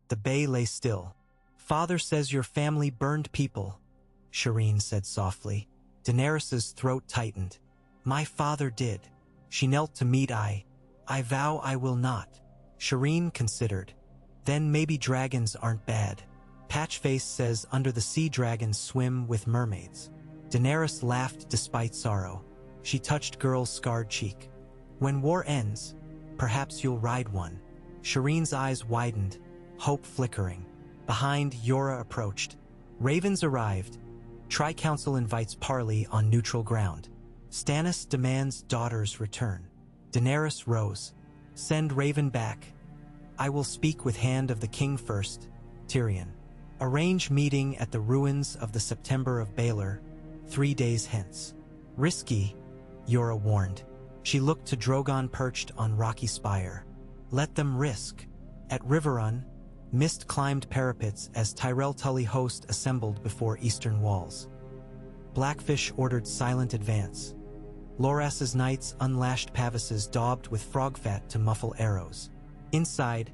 A: The bay lay still. "Father says your family burned people," Shireen said softly. Daenerys's throat tightened. "My father did." She knelt to meet I vow I will not. Shireen considered. "Then maybe dragons aren't bad. Patchface says under the sea dragons swim with mermaids." Daenerys laughed despite sorrow. She touched girl's scarred cheek. "When war ends, perhaps you'll ride one." Shireen's eyes widened, hope flickering. Behind, Yora approached. Ravens arrived. Tri-Council invites parley on neutral ground. Stannis demands daughter's return. Daenerys rose. "Send Raven back. I will speak with Hand of the King first." Tyrion. "Arrange meeting at the ruins of the September of Baelor, 3 days hence." "Risky," Yora warned. She looked to Drogon perched on rocky spire. "Let them risk." At Riverrun, mist climbed parapets as Tyrell Tully host assembled before eastern walls. Blackfish ordered silent advance. Loras's knights unlashed pavises daubed with frog fat to muffle arrows. Inside,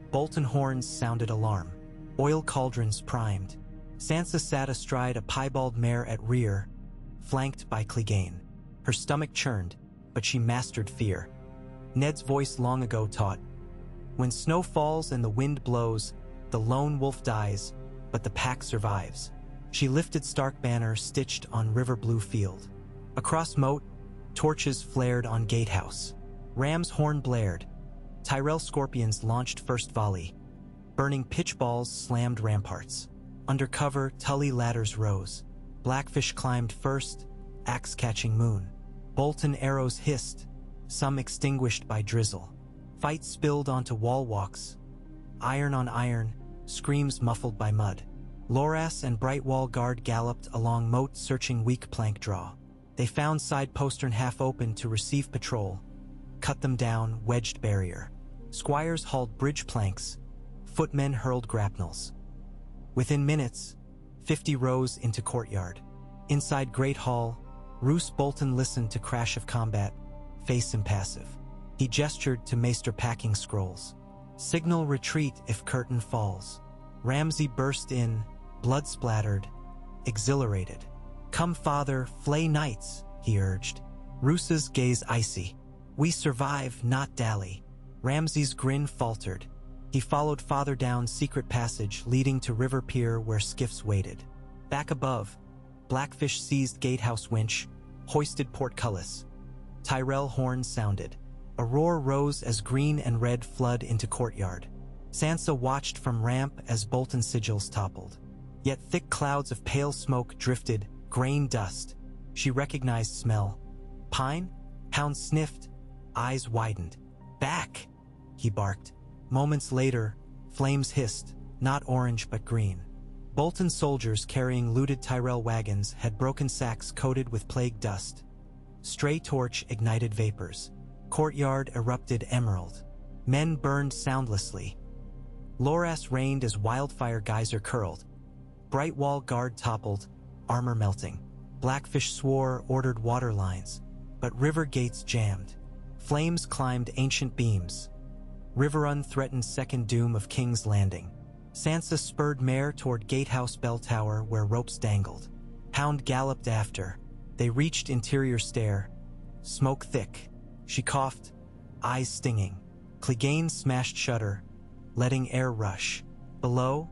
A: Bolton horns sounded alarm. Oil cauldrons primed. Sansa sat astride a piebald mare at rear, flanked by Clegane. Her stomach churned, but she mastered fear. Ned's voice long ago taught, "When snow falls and the wind blows, the lone wolf dies, but the pack survives." She lifted Stark banner stitched on river blue field. Across moat, torches flared on gatehouse. Ram's horn blared. Tyrell scorpions launched first volley. Burning pitch balls slammed ramparts. Under cover, Tully ladders rose. Blackfish climbed first, axe catching moon. Bolton arrows hissed, some extinguished by drizzle. Fight spilled onto wall walks. Iron on iron, screams muffled by mud. Loras and Brightwall guard galloped along moat searching weak plank draw. They found side postern half open to receive patrol. Cut them down, wedged barrier. Squires hauled bridge planks. Footmen hurled grapnels. Within minutes, 50 rows into courtyard. Inside Great Hall, Roose Bolton listened to crash of combat, face impassive. He gestured to Maester packing scrolls. "Signal retreat if curtain falls." Ramsay burst in, blood splattered, exhilarated. "Come, father, flay knights," he urged. Roose's gaze icy. "We survive, not dally." Ramsay's grin faltered. He followed father down secret passage leading to river pier where skiffs waited. Back above, Blackfish seized gatehouse winch, hoisted portcullis. Tyrell horn sounded. A roar rose as green and red flood into courtyard. Sansa watched from ramp as Bolton sigils toppled. Yet thick clouds of pale smoke drifted, grain dust. She recognized smell. Pine? Hound sniffed, eyes widened. "Back!" he barked. Moments later, flames hissed, not orange but green. Bolton soldiers carrying looted Tyrell wagons had broken sacks coated with plague dust. Stray torch ignited vapors. Courtyard erupted emerald. Men burned soundlessly. Loras rained as wildfire geyser curled. Brightwall guard toppled, armor melting. Blackfish swore, ordered water lines, but river gates jammed. Flames climbed ancient beams. Riverrun threatened second doom of King's Landing. Sansa spurred mare toward gatehouse bell tower where ropes dangled. Hound galloped after. They reached interior stair. Smoke thick. She coughed, eyes stinging. Clegane smashed shutter, letting air rush. Below,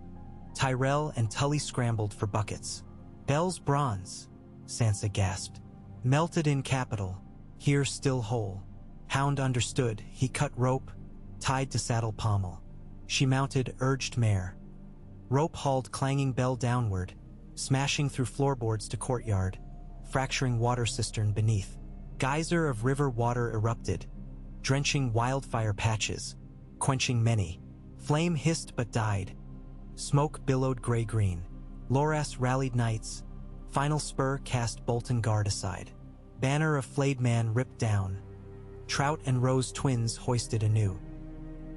A: Tyrell and Tully scrambled for buckets. "Bell's bronze," Sansa gasped. "Melted in capital, here still whole." Hound understood. He cut rope, tied to saddle pommel. She mounted, urged mare. Rope hauled clanging bell downward. smashing through floorboards to courtyard, fracturing water cistern beneath. Geyser of river water erupted, drenching wildfire patches, quenching many. Flame hissed but died. Smoke billowed gray-green. Loras rallied knights. Final spur cast Bolton guard aside. Banner of flayed man ripped down. Trout and Rose twins hoisted anew.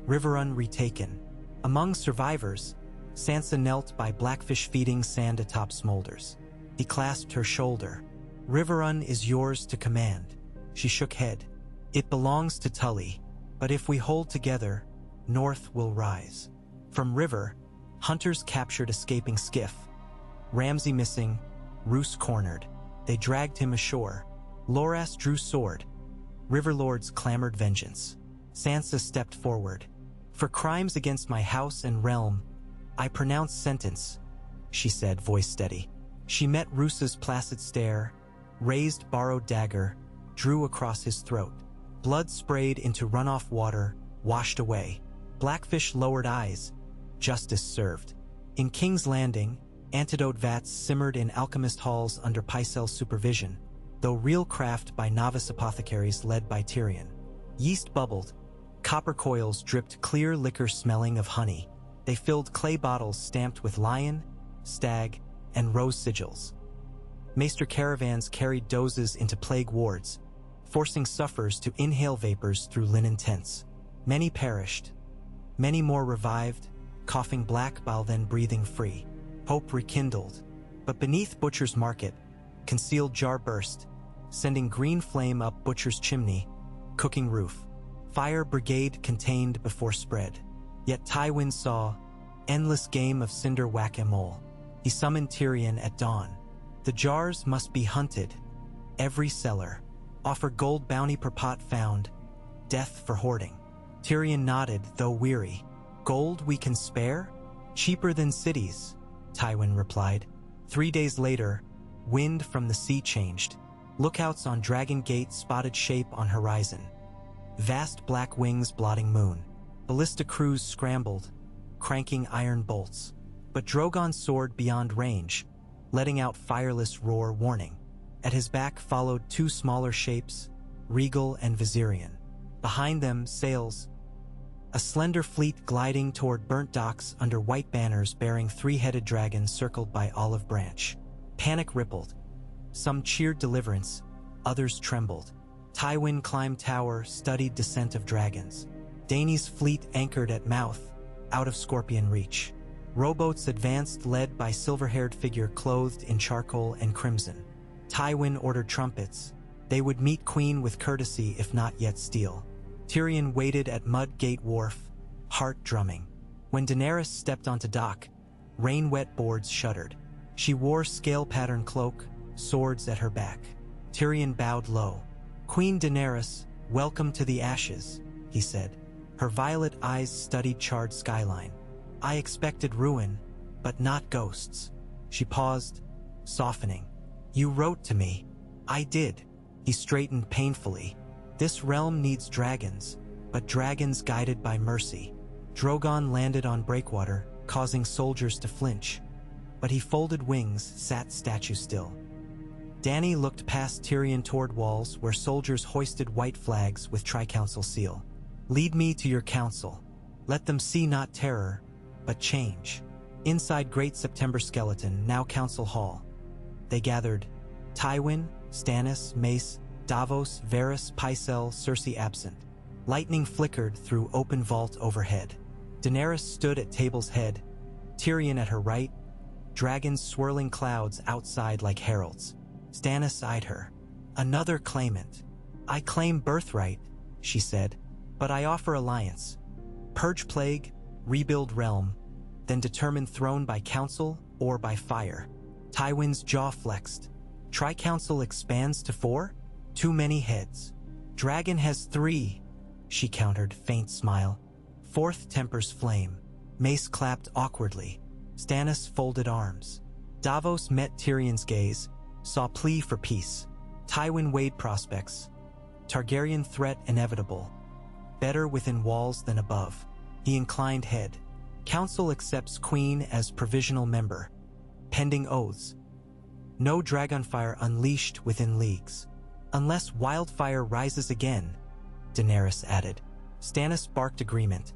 A: Riverrun retaken. Among survivors, Sansa knelt by blackfish feeding sand atop smolders. He clasped her shoulder. Riverrun is yours to command. She shook head. It belongs to Tully, but if we hold together, North will rise. From river, hunters captured escaping skiff. Ramsay missing, Roose cornered. They dragged him ashore. Loras drew sword. Riverlords clamored vengeance. Sansa stepped forward. For crimes against my house and realm, I pronounce sentence, she said, voice steady. She met Roose's placid stare, raised borrowed dagger, drew across his throat. Blood sprayed into runoff water, washed away. Blackfish lowered eyes. Justice served. In King's Landing, antidote vats simmered in alchemist halls under Pycelle's supervision, though real craft by novice apothecaries led by Tyrion. Yeast bubbled. Copper coils dripped clear liquor smelling of honey. They filled clay bottles stamped with lion, stag, and rose sigils. Maester caravans carried doses into plague wards, forcing sufferers to inhale vapors through linen tents. Many perished. Many more revived, coughing black while then breathing free. Hope rekindled. But beneath Butcher's Market, concealed jar burst, sending green flame up Butcher's chimney, cooking roof. Fire brigade contained before spread. Yet Tywin saw, endless game of cinder whack-a-mole. He summoned Tyrion at dawn. The jars must be hunted. Every cellar. Offer gold bounty per pot found. Death for hoarding. Tyrion nodded, though weary. Gold we can spare? Cheaper than cities, Tywin replied. 3 days later, wind from the sea changed. Lookouts on Dragon Gate spotted shape on horizon. Vast black wings blotting moon. Ballista crews scrambled, cranking iron bolts. But Drogon soared beyond range, letting out fireless roar warning. At his back followed 2 smaller shapes, Regal and Viserion. Behind them, sails. A slender fleet gliding toward burnt docks under white banners bearing 3-headed dragons circled by olive branch. Panic rippled. Some cheered deliverance, others trembled. Tywin climbed tower, studied descent of dragons. Dany's fleet anchored at mouth, out of scorpion reach. Rowboats advanced, led by silver-haired figure clothed in charcoal and crimson. Tywin ordered trumpets. They would meet Queen with courtesy if not yet steel. Tyrion waited at Mudgate Wharf, heart drumming. When Daenerys stepped onto dock, rain-wet boards shuddered. She wore scale-pattern cloak, swords at her back. Tyrion bowed low. Queen Daenerys, welcome to the ashes, he said. Her violet eyes studied charred skyline. I expected ruin, but not ghosts. She paused, softening. You wrote to me. I did. He straightened painfully. This realm needs dragons, but dragons guided by mercy. Drogon landed on Breakwater, causing soldiers to flinch. But he folded wings, sat statue still. Dany looked past Tyrion toward walls where soldiers hoisted white flags with Tri-Council seal. Lead me to your council. Let them see not terror, but change. Inside Great September Skeleton, now Council Hall. They gathered Tywin, Stannis, Mace, Davos, Varys, Pycelle, Cersei absent. Lightning flickered through open vault overhead. Daenerys stood at table's head, Tyrion at her right, dragons swirling clouds outside like heralds. Stannis eyed her. Another claimant. I claim birthright, she said, but I offer alliance. Purge plague, rebuild realm, then determine throne by council or by fire. Tywin's jaw flexed. Tri-Council expands to 4? Too many heads. Dragon has 3, she countered, faint smile. 4th tempers flame. Mace clapped awkwardly. Stannis folded arms. Davos met Tyrion's gaze, saw plea for peace. Tywin weighed prospects. Targaryen threat inevitable. Better within walls than above. He inclined head. Council accepts Queen as provisional member. pending oaths. No dragonfire unleashed within leagues. Unless Wildfire rises again, Daenerys added. Stannis barked agreement.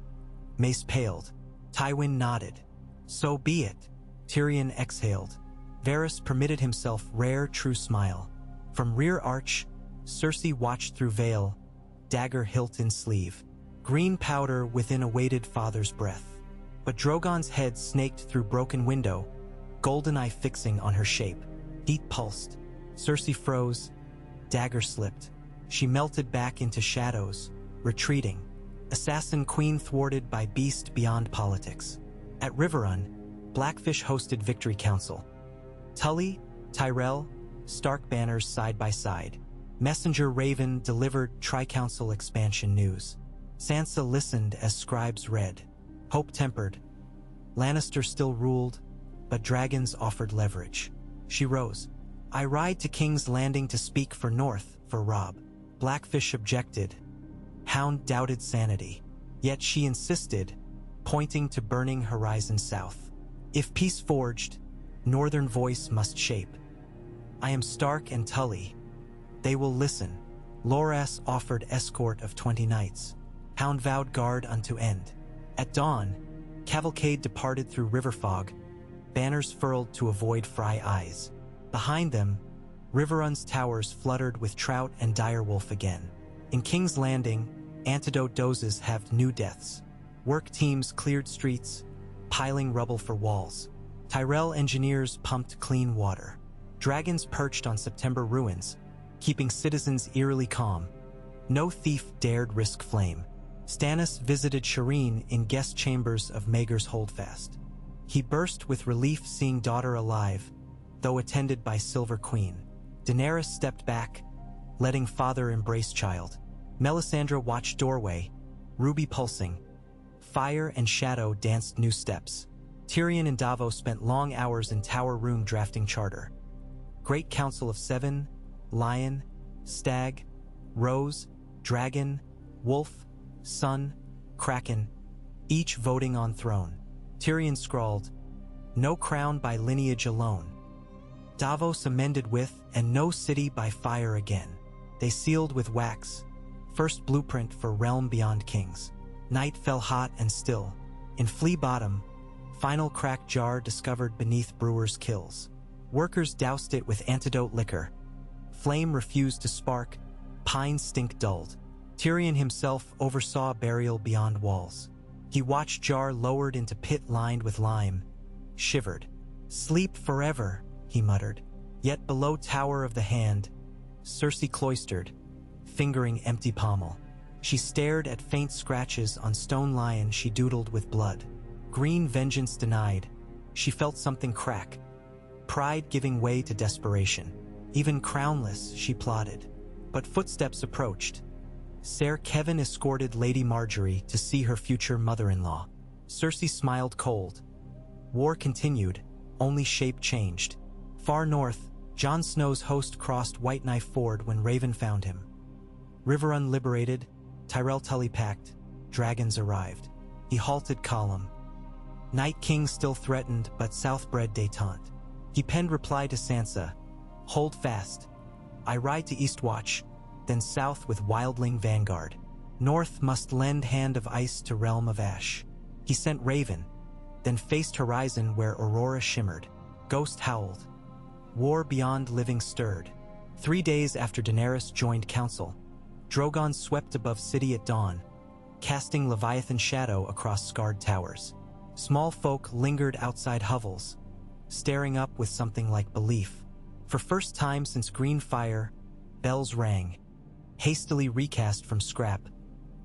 A: Mace paled. Tywin nodded. So be it. Tyrion exhaled. Varys permitted himself rare true smile. From rear arch, Cersei watched through veil, dagger hilt in sleeve. Green powder within awaited father's breath. But Drogon's head snaked through broken window, golden eye fixing on her shape. Heat pulsed. Cersei froze. Dagger slipped. She melted back into shadows, retreating. Assassin queen thwarted by beast beyond politics. At Riverrun, Blackfish hosted Victory Council. Tully, Tyrell, Stark banners side by side. Messenger Raven delivered Tri-Council expansion news. Sansa listened as scribes read. Hope tempered. Lannister still ruled, but dragons offered leverage. She rose. I ride to King's Landing to speak for North, for Robb. Blackfish objected. Hound doubted sanity. Yet she insisted, pointing to burning horizon south. If peace forged, Northern voice must shape. I am Stark and Tully. They will listen. Loras offered escort of 20 knights. Hound vowed guard unto end. At dawn, cavalcade departed through river fog, banners furled to avoid fry eyes. Behind them, Riverrun's towers fluttered with trout and direwolf again. In King's Landing, antidote doses have new deaths. Work teams cleared streets, piling rubble for walls. Tyrell engineers pumped clean water. Dragons perched on September ruins, keeping citizens eerily calm. No thief dared risk flame. Stannis visited Shireen in guest chambers of Maegor's Holdfast. He burst with relief seeing daughter alive, though attended by Silver Queen. Daenerys stepped back, letting father embrace child. Melisandre watched doorway, ruby pulsing. Fire and shadow danced new steps. Tyrion and Davos spent long hours in Tower Room drafting charter. Great Council of Seven, Lion, Stag, Rose, Dragon, Wolf, Sun, Kraken, each voting on throne. Tyrion scrawled, no crown by lineage alone. Davos amended with, and no city by fire again. They sealed with wax, first blueprint for realm beyond kings. Night fell hot and still. In Flea Bottom, final cracked jar discovered beneath brewers' kills. Workers doused it with antidote liquor. Flame refused to spark, pine stink dulled. Tyrion himself oversaw burial beyond walls. He watched jar lowered into pit lined with lime, shivered. Sleep forever, he muttered. Yet below Tower of the Hand, Cersei cloistered, fingering empty pommel. She stared at faint scratches on stone lion she doodled with blood. Green vengeance denied. She felt something crack. Pride giving way to desperation. Even crownless, she plodded. But footsteps approached. Ser Kevin escorted Lady Marjorie to see her future mother-in-law. Cersei smiled cold. War continued, only shape changed. Far north, Jon Snow's host crossed White Knife Ford when Raven found him. Riverrun liberated, Tyrell Tully packed, dragons arrived. He halted column. Night King still threatened, but Southbred détente. He penned reply to Sansa, hold fast. I ride to Eastwatch, then south with Wildling Vanguard. North must lend hand of ice to realm of ash. He sent Raven, then faced horizon where Aurora shimmered. Ghost howled. War beyond living stirred. 3 days after Daenerys joined council, Drogon swept above city at dawn, casting Leviathan shadow across scarred towers. Small folk lingered outside hovels, staring up with something like belief. For first time since Green Fire, bells rang, hastily recast from scrap,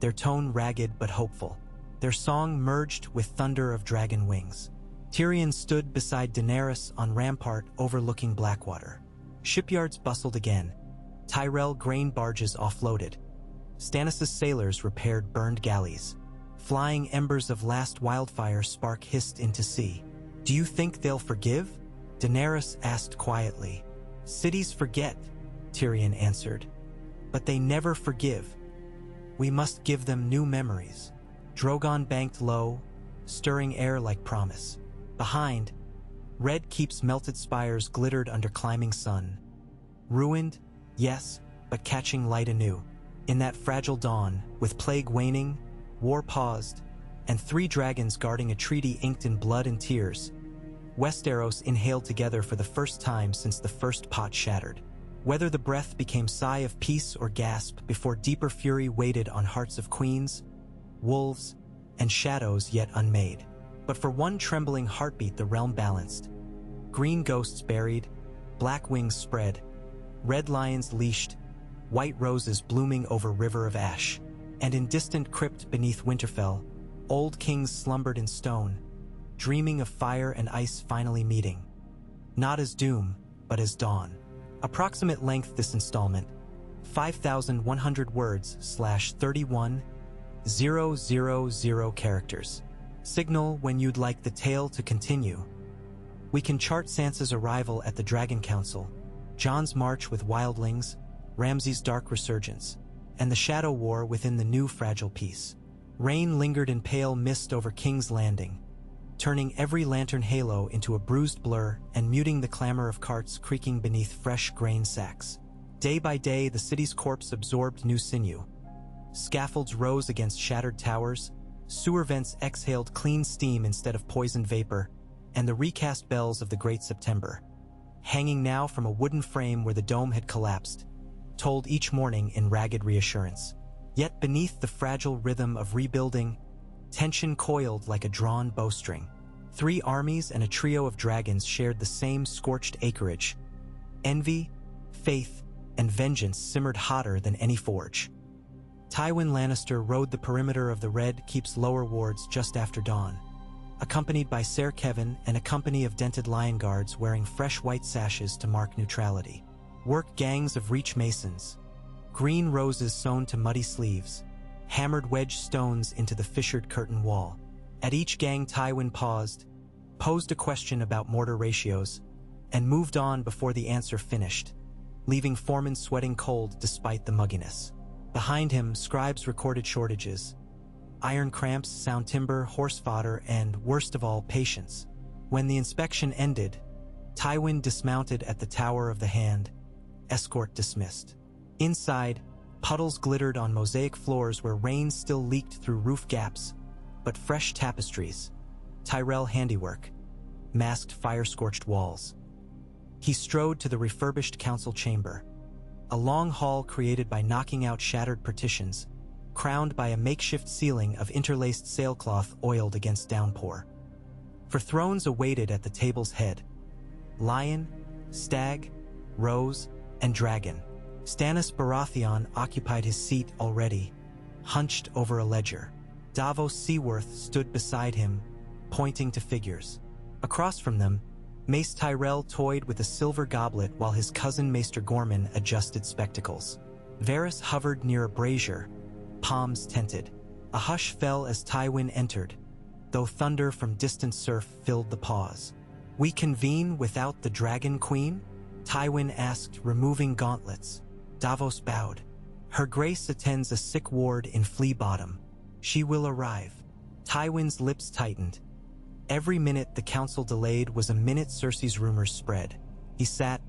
A: their tone ragged but hopeful. Their song merged with thunder of dragon wings. Tyrion stood beside Daenerys on rampart overlooking Blackwater. Shipyards bustled again. Tyrell grain barges offloaded. Stannis' sailors repaired burned galleys. Flying embers of last wildfire spark hissed into sea. Do you think they'll forgive? Daenerys asked quietly. Cities forget, Tyrion answered. But they never forgive. We must give them new memories. Drogon banked low, stirring air like promise. Behind, Red Keep's melted spires glittered under climbing sun. Ruined, yes, but catching light anew. In that fragile dawn, with plague waning, war paused, and 3 dragons guarding a treaty inked in blood and tears, Westeros inhaled together for the first time since the first pot shattered. Whether the breath became sigh of peace or gasp before deeper fury waited on hearts of queens, wolves, and shadows yet unmade. But for one trembling heartbeat the realm balanced. Green ghosts buried, black wings spread, red lions leashed, white roses blooming over river of ash. And in distant crypt beneath Winterfell, old kings slumbered in stone, dreaming of fire and ice finally meeting. Not as doom, but as dawn. Approximate length this installment, 5,100 words / 31,000 characters. Signal when you'd like the tale to continue. We can chart Sansa's arrival at the Dragon Council, Jon's march with wildlings, Ramsay's dark resurgence, and the shadow war within the new fragile peace. Rain lingered in pale mist over King's Landing, turning every lantern halo into a bruised blur and muting the clamor of carts creaking beneath fresh grain sacks. Day by day, the city's corpse absorbed new sinew. Scaffolds rose against shattered towers, sewer vents exhaled clean steam instead of poisoned vapor, and the recast bells of the Great September, hanging now from a wooden frame where the dome had collapsed, told each morning in ragged reassurance. Yet beneath the fragile rhythm of rebuilding, tension coiled like a drawn bowstring. 3 armies and a trio of dragons shared the same scorched acreage. Envy, faith, and vengeance simmered hotter than any forge. Tywin Lannister rode the perimeter of the Red Keep's lower wards just after dawn, accompanied by Ser Kevan and a company of dented lion guards wearing fresh white sashes to mark neutrality. Work gangs of reach masons, green roses sewn to muddy sleeves, hammered wedge stones into the fissured curtain wall. At each gang Tywin paused, posed a question about mortar ratios, and moved on before the answer finished, leaving foremen sweating cold despite the mugginess. Behind him, scribes recorded shortages, iron cramps, sound timber, horse fodder, and, worst of all, patience. When the inspection ended, Tywin dismounted at the Tower of the Hand, escort dismissed. Inside, puddles glittered on mosaic floors where rain still leaked through roof gaps, but fresh tapestries, Tyrell handiwork, masked fire-scorched walls. He strode to the refurbished council chamber, a long hall created by knocking out shattered partitions, crowned by a makeshift ceiling of interlaced sailcloth oiled against downpour. For thrones awaited at the table's head: lion, stag, rose, and dragon. Stannis Baratheon occupied his seat already, hunched over a ledger. Davos Seaworth stood beside him, pointing to figures. Across from them, Mace Tyrell toyed with a silver goblet while his cousin Maester Gorman adjusted spectacles. Varys hovered near a brazier, palms tented. A hush fell as Tywin entered, though thunder from distant surf filled the pause. "We convene without the Dragon Queen?" Tywin asked, removing gauntlets. Davos bowed. "Her Grace attends a sick ward in Flea Bottom. She will arrive." Tywin's lips tightened. Every minute the council delayed was a minute Cersei's rumors spread. He sat,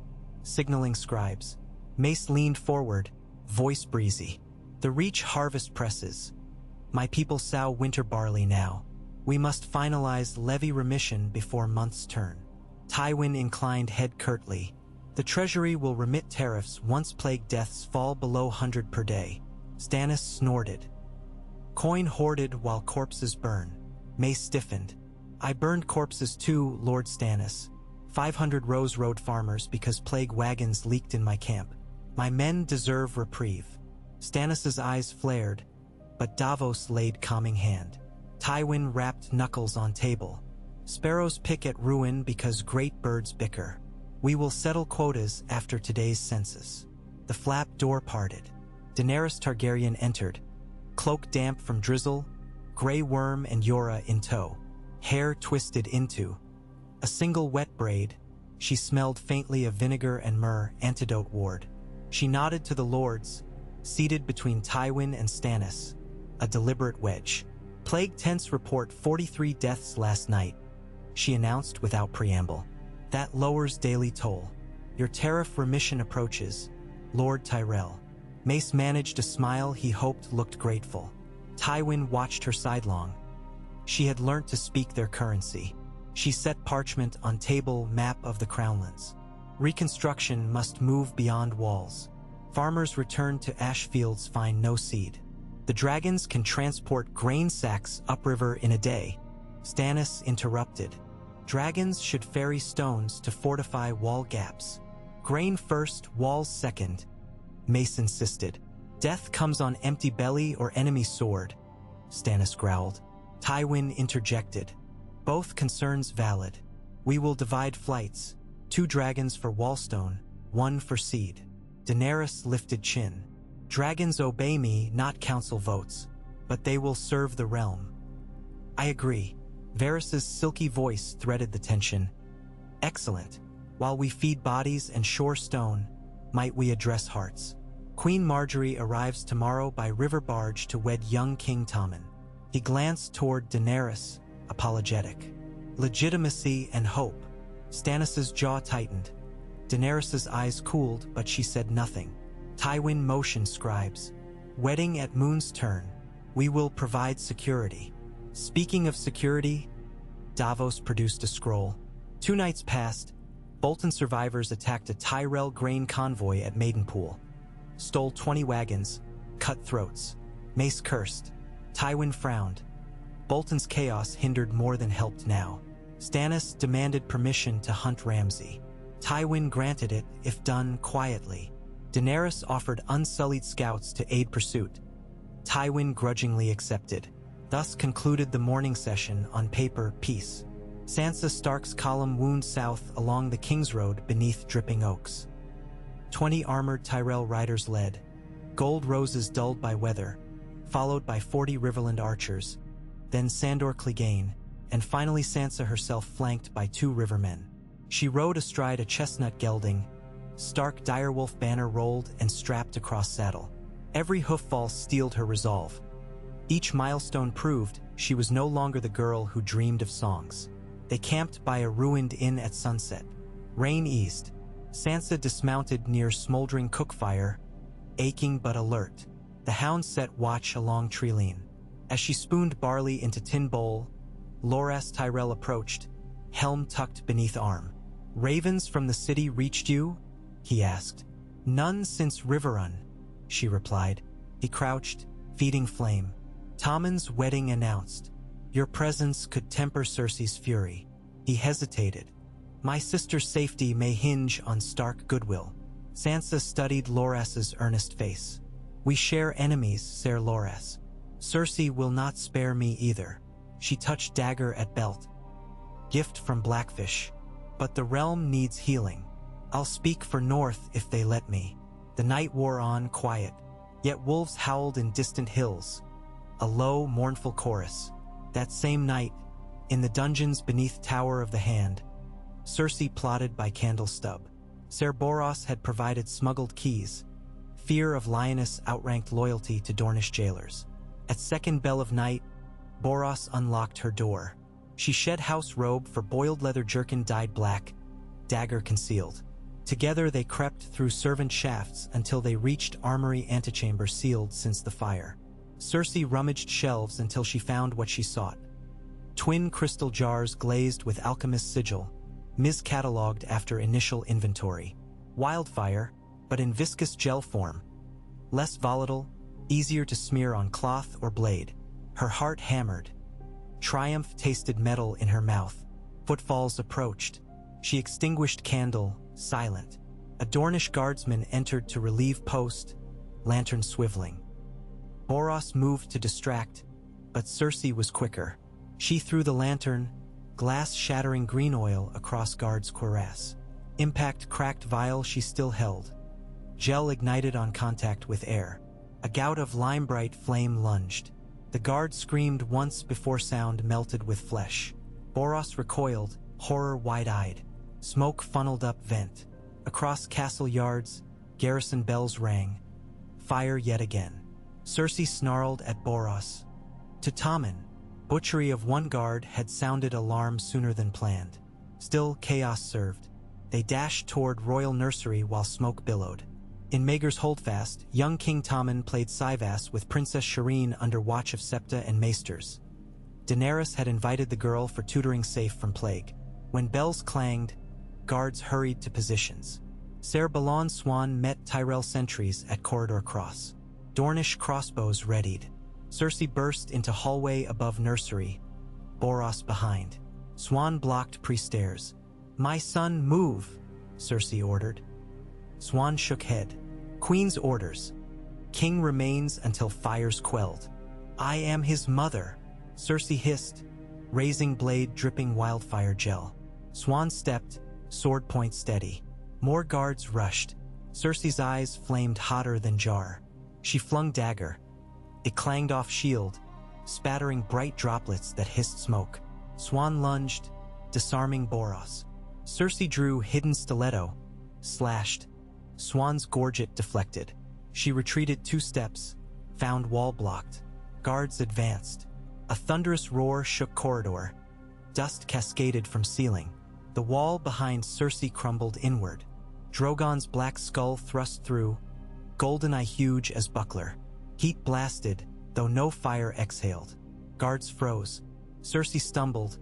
A: signaling scribes. Mace leaned forward, voice breezy. "The Reach harvest presses. My people sow winter barley now. We must finalize levy remission before months turn." Tywin inclined head curtly. "The Treasury will remit tariffs once plague deaths fall below 100 per day." Stannis snorted. "Coin hoarded while corpses burn." Mace stiffened. "I burned corpses too, Lord Stannis. 500 Rose Road farmers because plague wagons leaked in my camp. My men deserve reprieve." Stannis's eyes flared, but Davos laid calming hand. Tywin rapped knuckles on table. "Sparrows pick at ruin because great birds bicker. We will settle quotas after today's census." The flap door parted. Daenerys Targaryen entered, cloak damp from drizzle, Grey Worm and Yora in tow, hair twisted into a single wet braid. She smelled faintly of vinegar and myrrh, antidote ward. She nodded to the lords, seated between Tywin and Stannis, a deliberate wedge. "Plague tents report 43 deaths last night," she announced without preamble. That lowers daily toll. Your tariff remission approaches, Lord Tyrell. Mace managed a smile he hoped looked grateful. Tywin watched her sidelong. She had learnt to speak their currency. She set parchment on table map of the Crownlands. Reconstruction must move beyond walls. Farmers return to ash fields find no seed. The dragons can transport grain sacks upriver in a day. Stannis interrupted. Dragons should ferry stones to fortify wall gaps. Grain first, walls second. Mace insisted. Death comes on empty belly or enemy sword, Stannis growled. Tywin interjected. Both concerns valid. We will divide flights. 2 dragons for Wallstone, 1 for seed. Daenerys lifted chin. Dragons obey me, not council votes, but they will serve the realm. I agree. Varys's silky voice threaded the tension. Excellent. While we feed bodies and shore stone, might we address hearts? Queen Marjorie arrives tomorrow by river barge to wed young King Tommen. He glanced toward Daenerys, apologetic. Legitimacy and hope. Stannis's jaw tightened. Daenerys's eyes cooled, but she said nothing. Tywin motioned scribes. Wedding at Moon's turn. We will provide security. Speaking of security, Davos produced a scroll. 2 nights passed. Bolton survivors attacked a Tyrell grain convoy at Maidenpool. Stole 20 wagons, cut throats. Mace cursed. Tywin frowned. Bolton's chaos hindered more than helped now. Stannis demanded permission to hunt Ramsay. Tywin granted it, if done quietly. Daenerys offered unsullied scouts to aid pursuit. Tywin grudgingly accepted. Thus concluded the morning session, on paper, peace. Sansa Stark's column wound south along the King's Road beneath dripping oaks. 20 armored Tyrell riders led. Gold roses dulled by weather, followed by 40 Riverland archers, then Sandor Clegane, and finally Sansa herself flanked by 2 rivermen. She rode astride a chestnut gelding. Stark direwolf banner rolled and strapped across saddle. Every hooffall steeled her resolve. Each milestone proved she was no longer the girl who dreamed of songs. They camped by a ruined inn at sunset. Rain eased. Sansa dismounted near smoldering cookfire, aching but alert. The hound set watch along Treeline. As she spooned barley into tin bowl, Loras Tyrell approached, helm tucked beneath arm. Ravens from the city reached you? He asked. None since Riverrun, she replied. He crouched, feeding flame. Tommen's wedding announced. Your presence could temper Cersei's fury. He hesitated. My sister's safety may hinge on Stark goodwill. Sansa studied Loras's earnest face. We share enemies, Ser Loras. Cersei will not spare me either. She touched dagger at belt. Gift from Blackfish. But the realm needs healing. I'll speak for North if they let me. The night wore on quiet, yet wolves howled in distant hills. A low, mournful chorus. That same night, in the dungeons beneath Tower of the Hand, Cersei plotted by candle stub. Ser Boros had provided smuggled keys. Fear of Lioness outranked loyalty to Dornish jailers. At second bell of night, Boros unlocked her door. She shed house robe for boiled leather jerkin dyed black, dagger concealed. Together they crept through servant shafts until they reached armory antechamber sealed since the fire. Cersei rummaged shelves until she found what she sought. Twin crystal jars glazed with alchemist's sigil, mis-catalogued after initial inventory. Wildfire, but in viscous gel form. Less volatile, easier to smear on cloth or blade. Her heart hammered. Triumph tasted metal in her mouth. Footfalls approached. She extinguished candle, silent. A Dornish guardsman entered to relieve post, lantern swiveling. Boros moved to distract, but Cersei was quicker. She threw the lantern, glass-shattering green oil across guard's cuirass. Impact cracked vial she still held. Gel ignited on contact with air. A gout of lime-bright flame lunged. The guard screamed once before sound melted with flesh. Boros recoiled, horror wide-eyed. Smoke funneled up vent. Across castle yards, garrison bells rang. Fire yet again. Cersei snarled at Boros. To Tommen, butchery of one guard had sounded alarm sooner than planned. Still, chaos served. They dashed toward royal nursery while smoke billowed. In Maegor's holdfast, young King Tommen played Syvass with Princess Shireen under watch of Septa and Maesters. Daenerys had invited the girl for tutoring safe from plague. When bells clanged, guards hurried to positions. Ser Balon Swan met Tyrell sentries at Corridor Cross. Dornish crossbows readied. Cersei burst into hallway above nursery, Boros behind. Swan blocked pre-stairs. "My son, move," Cersei ordered. Swan shook head. "Queen's orders. King remains until fire's quelled." "I am his mother," Cersei hissed, raising blade dripping wildfire gel. Swan stepped, sword point steady. More guards rushed. Cersei's eyes flamed hotter than jar. She flung dagger. It clanged off shield, spattering bright droplets that hissed smoke. Swan lunged, disarming Boros. Cersei drew hidden stiletto, slashed. Swan's gorget deflected. She retreated 2 steps, found wall blocked. Guards advanced. A thunderous roar shook corridor. Dust cascaded from ceiling. The wall behind Cersei crumbled inward. Drogon's black skull thrust through, golden eye huge as buckler. Heat blasted, though no fire exhaled. Guards froze. Cersei stumbled,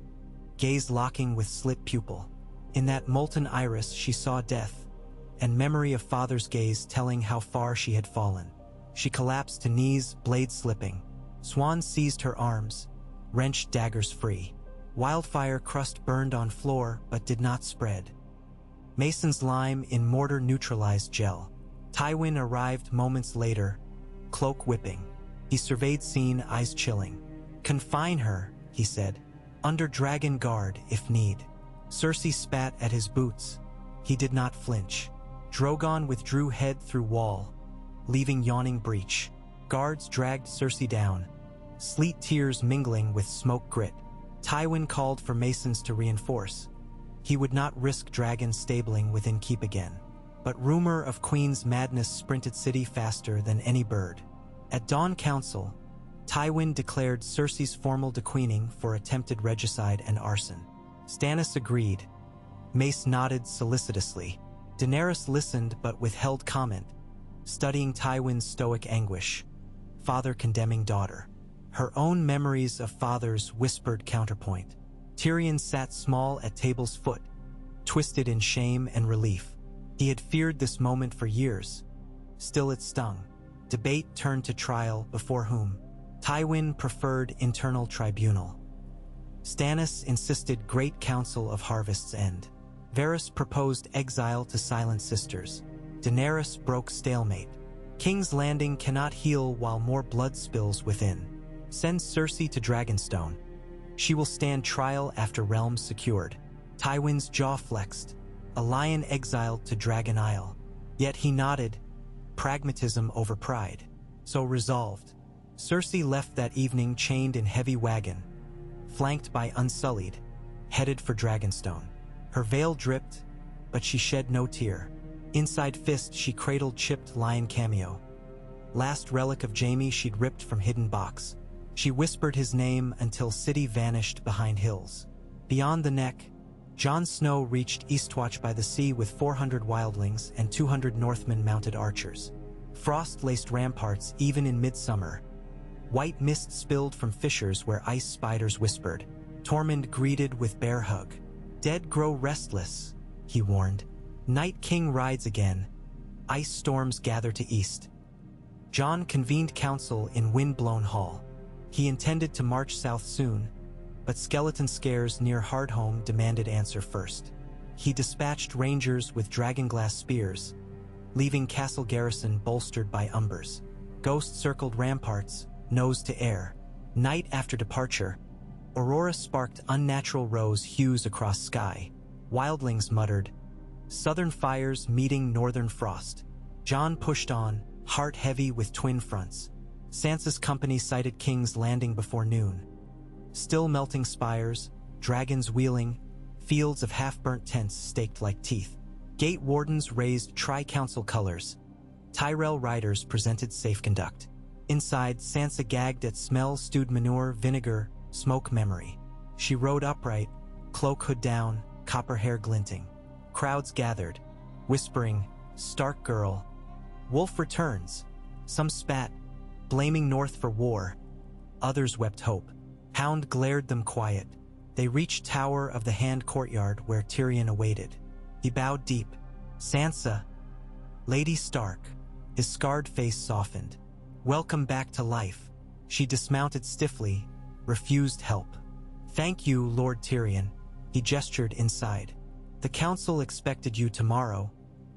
A: gaze locking with slit pupil. In that molten iris she saw death, and memory of father's gaze telling how far she had fallen. She collapsed to knees, blade slipping. Swan seized her arms, wrenched daggers free. Wildfire crust burned on floor but did not spread. Mason's lime in mortar neutralized gel. Tywin arrived moments later, cloak whipping. He surveyed scene, eyes chilling. "Confine her," he said. "Under dragon guard, if need." Cersei spat at his boots. He did not flinch. Drogon withdrew head through wall, leaving yawning breach. Guards dragged Cersei down, sleet tears mingling with smoke grit. Tywin called for masons to reinforce. He would not risk dragon stabling within keep again. But rumor of Queen's madness sprinted city faster than any bird. At Dawn Council, Tywin declared Cersei's formal dequeening for attempted regicide and arson. Stannis agreed. Mace nodded solicitously. Daenerys listened but withheld comment, studying Tywin's stoic anguish. Father condemning daughter. Her own memories of father's whispered counterpoint. Tyrion sat small at table's foot, twisted in shame and relief. He had feared this moment for years. Still it stung. Debate turned to trial, before whom? Tywin preferred internal tribunal. Stannis insisted Great Council of Harvest's End. Varys proposed exile to Silent Sisters. Daenerys broke stalemate. King's Landing cannot heal while more blood spills within. Send Cersei to Dragonstone. She will stand trial after realms secured. Tywin's jaw flexed. A lion exiled to Dragon Isle. Yet he nodded, pragmatism over pride. So resolved. Cersei left that evening chained in heavy wagon, flanked by Unsullied, headed for Dragonstone. Her veil dripped, but she shed no tear. Inside fist she cradled chipped lion cameo. Last relic of Jaime she'd ripped from hidden box. She whispered his name until city vanished behind hills. Beyond the neck, Jon Snow reached Eastwatch by the sea with 400 wildlings and 200 Northmen mounted archers. Frost-laced ramparts even in midsummer. White mist spilled from fissures where ice spiders whispered. Tormund greeted with bear hug. "Dead grow restless," he warned. "Night King rides again. Ice storms gather to east." Jon convened council in wind-blown hall. He intended to march south soon, but skeleton scares near Hardhome demanded answer first. He dispatched rangers with dragonglass spears, leaving castle garrison bolstered by umbers. Ghost-circled ramparts, nose to air. Night after departure, Aurora sparked unnatural rose hues across sky. Wildlings muttered, southern fires meeting northern frost. Jon pushed on, heart heavy with twin fronts. Sansa's company sighted King's Landing before noon. Still melting spires, dragons wheeling, fields of half-burnt tents staked like teeth. Gate wardens raised tri-council colors. Tyrell riders presented safe conduct. Inside, Sansa gagged at smell, stewed manure, vinegar, smoke memory. She rode upright, cloak hood down, copper hair glinting. Crowds gathered, whispering, "Stark girl." Wolf returns. Some spat, blaming North for war. Others wept hope. Hound glared them quiet. They reached Tower of the Hand courtyard where Tyrion awaited. He bowed deep. "Sansa, Lady Stark." His scarred face softened. "Welcome back to life." She dismounted stiffly, refused help. "Thank you, Lord Tyrion." He gestured inside. "The council expected you tomorrow,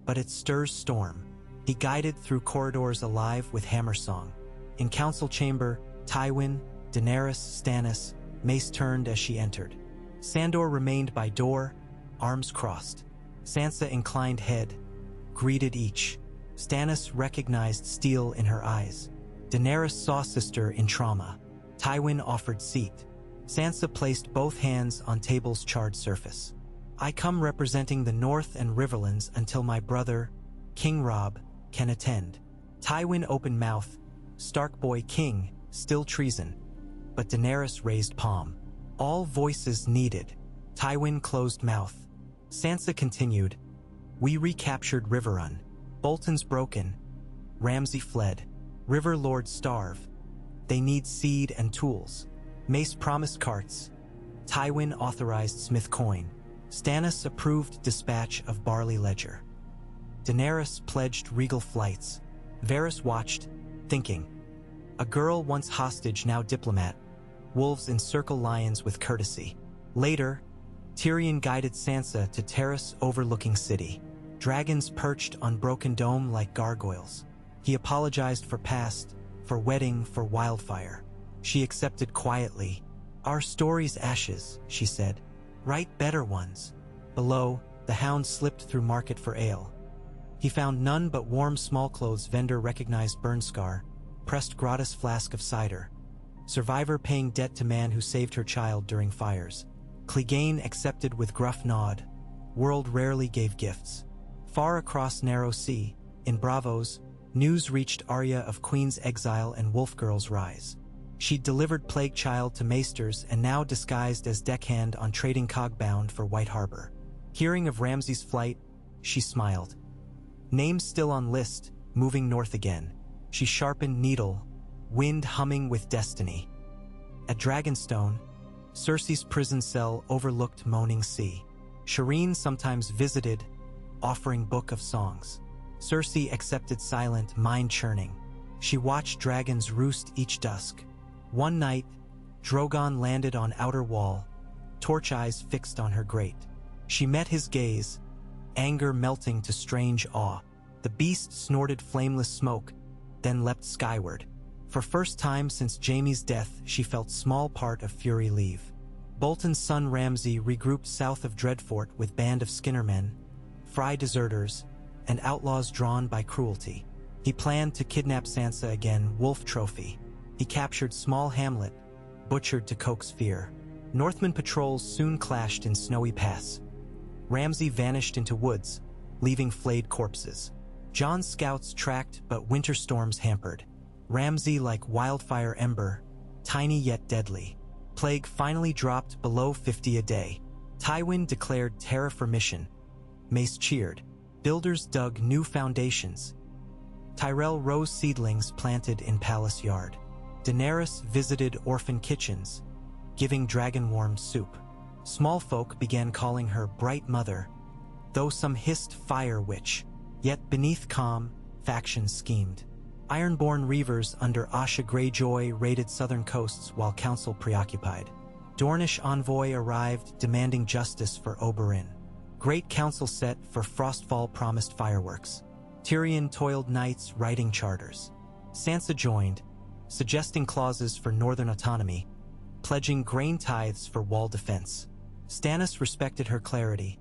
A: but it stirs storm." He guided through corridors alive with hammer song. In council chamber, Tywin, Daenerys, Stannis, Mace turned as she entered. Sandor remained by door, arms crossed. Sansa inclined head, greeted each. Stannis recognized steel in her eyes. Daenerys saw sister in trauma. Tywin offered seat. Sansa placed both hands on table's charred surface. "I come representing the North and Riverlands until my brother, King Robb, can attend." Tywin opened mouth. "Stark boy king, still treason." But Daenerys raised palm. "All voices needed." Tywin closed mouth. Sansa continued. "We recaptured Riverrun. Bolton's broken. Ramsay fled. River lords starve. They need seed and tools." Mace promised carts. Tywin authorized Smith coin. Stannis approved dispatch of barley ledger. Daenerys pledged regal flights. Varys watched, thinking. A girl once hostage, now diplomat. Wolves encircle lions with courtesy. Later, Tyrion guided Sansa to terrace overlooking city. Dragons perched on broken dome like gargoyles. He apologized for past, for wedding, for Wildfire. She accepted quietly. "Our story's ashes," she said. "Write better ones." Below, the Hound slipped through market for ale. He found none but warm small clothes. Vendor recognized burn scar, pressed gratis flask of cider. Survivor paying debt to man who saved her child during fires. Clegane accepted with gruff nod. World rarely gave gifts. Far across narrow sea, in Bravos, news reached Arya of Queen's exile and Wolfgirl's rise. She'd delivered plague child to maesters and now disguised as deckhand on trading cog bound for White Harbor. Hearing of Ramsay's flight, she smiled. Names still on list, moving north again. She sharpened needle, wind humming with destiny. At Dragonstone, Cersei's prison cell overlooked moaning sea. Shireen sometimes visited, offering book of songs. Cersei accepted silent, mind-churning. She watched dragons roost each dusk. One night, Drogon landed on outer wall, torch eyes fixed on her grate. She met his gaze, anger melting to strange awe. The beast snorted flameless smoke, then leapt skyward. For first time since Jaime's death, she felt small part of fury leave. Bolton's son Ramsay regrouped south of Dreadfort with band of Skinnermen, Frey deserters, and outlaws drawn by cruelty. He planned to kidnap Sansa again, wolf trophy. He captured small hamlet, butchered to coax fear. Northman patrols soon clashed in Snowy Pass. Ramsay vanished into woods, leaving flayed corpses. Jon's scouts tracked, but winter storms hampered. Ramsay like wildfire ember, tiny yet deadly. Plague finally dropped below 50 a day. Tywin declared terra for mission. Mace cheered. Builders dug new foundations. Tyrell rose seedlings planted in palace yard. Daenerys visited orphan kitchens, giving dragon-warmed soup. Small folk began calling her Bright Mother, though some hissed Fire Witch. Yet beneath calm, factions schemed. Ironborn reavers under Asha Greyjoy raided southern coasts while council preoccupied. Dornish envoy arrived demanding justice for Oberyn. Great council set for Frostfall promised fireworks. Tyrion toiled nights writing charters. Sansa joined, suggesting clauses for northern autonomy, pledging grain tithes for wall defense. Stannis respected her clarity.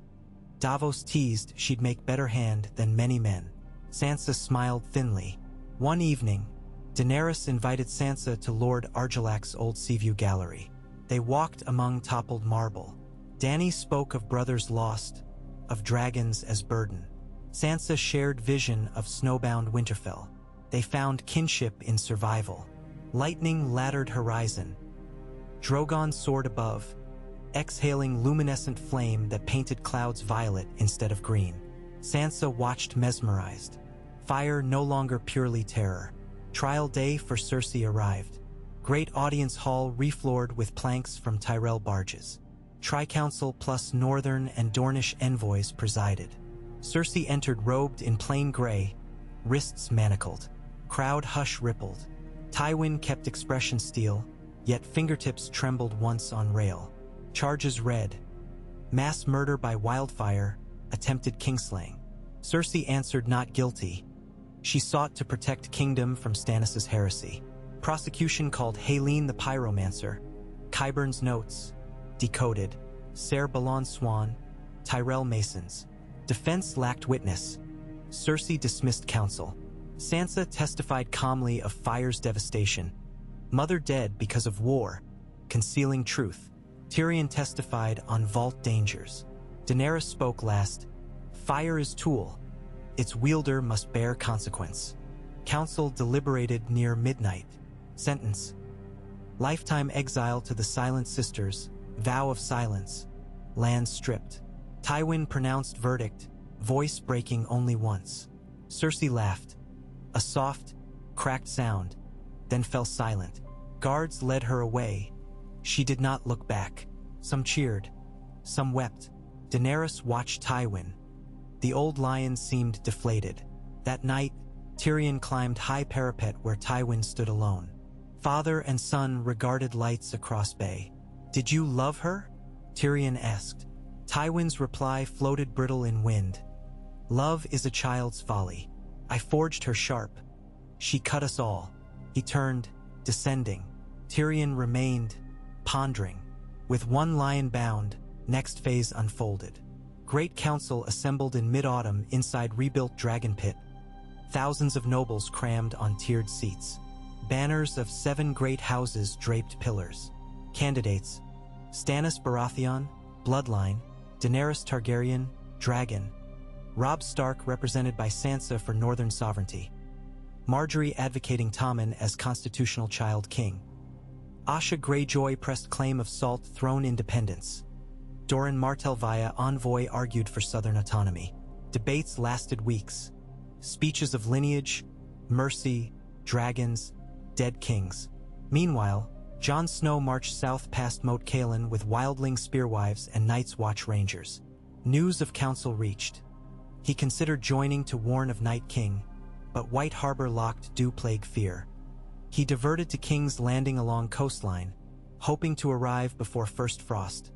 A: Davos teased she'd make better hand than many men. Sansa smiled thinly. One evening, Daenerys invited Sansa to Lord Argilac's old Seaview gallery. They walked among toppled marble. Dany spoke of brothers lost, of dragons as burden. Sansa shared vision of snowbound Winterfell. They found kinship in survival. Lightning laddered horizon. Drogon soared above, exhaling luminescent flame that painted clouds violet instead of green. Sansa watched mesmerized. Fire no longer purely terror. Trial day for Cersei arrived. Great audience hall refloored with planks from Tyrell barges. Tri-Council plus Northern and Dornish envoys presided. Cersei entered robed in plain gray, wrists manacled. Crowd hush rippled. Tywin kept expression still, yet fingertips trembled once on rail. Charges read. Mass murder by Wildfire, attempted kingslaying. Cersei answered not guilty. She sought to protect kingdom from Stannis' heresy. Prosecution called Haleen the Pyromancer. Qyburn's notes. Decoded. Ser Balon Swan. Tyrell Masons. Defense lacked witness. Cersei dismissed counsel. Sansa testified calmly of Fire's devastation. Mother dead because of war, concealing truth. Tyrion testified on vault dangers. Daenerys spoke last. Fire is tool. Its wielder must bear consequence. Council deliberated near midnight. Sentence. Lifetime exile to the Silent Sisters. Vow of silence. Land stripped. Tywin pronounced verdict, voice breaking only once. Cersei laughed. A soft, cracked sound, then fell silent. Guards led her away. She did not look back. Some cheered. Some wept. Daenerys watched Tywin. The old lion seemed deflated. That night, Tyrion climbed high parapet where Tywin stood alone. Father and son regarded lights across bay. Did you love her? Tyrion asked. Tywin's reply floated brittle in wind. Love is a child's folly. I forged her sharp. She cut us all. He turned, descending. Tyrion remained, pondering. With one lion bound, next phase unfolded. Great council assembled in mid-autumn inside rebuilt dragon pit. Thousands of nobles crammed on tiered seats. Banners of 7 great houses draped pillars. Candidates: Stannis Baratheon, Bloodline; Daenerys Targaryen, Dragon; Robb Stark represented by Sansa for Northern sovereignty; Marjorie advocating Tommen as constitutional child king; Asha Greyjoy pressed claim of Salt throne independence; Doran Martell envoy argued for southern autonomy. Debates lasted weeks. Speeches of lineage, mercy, dragons, dead kings. Meanwhile, Jon Snow marched south past Moat Cailin with wildling spearwives and Night's Watch rangers. News of council reached. He considered joining to warn of Night King, but White Harbor locked dew plague fear. He diverted to King's Landing along coastline, hoping to arrive before first frost.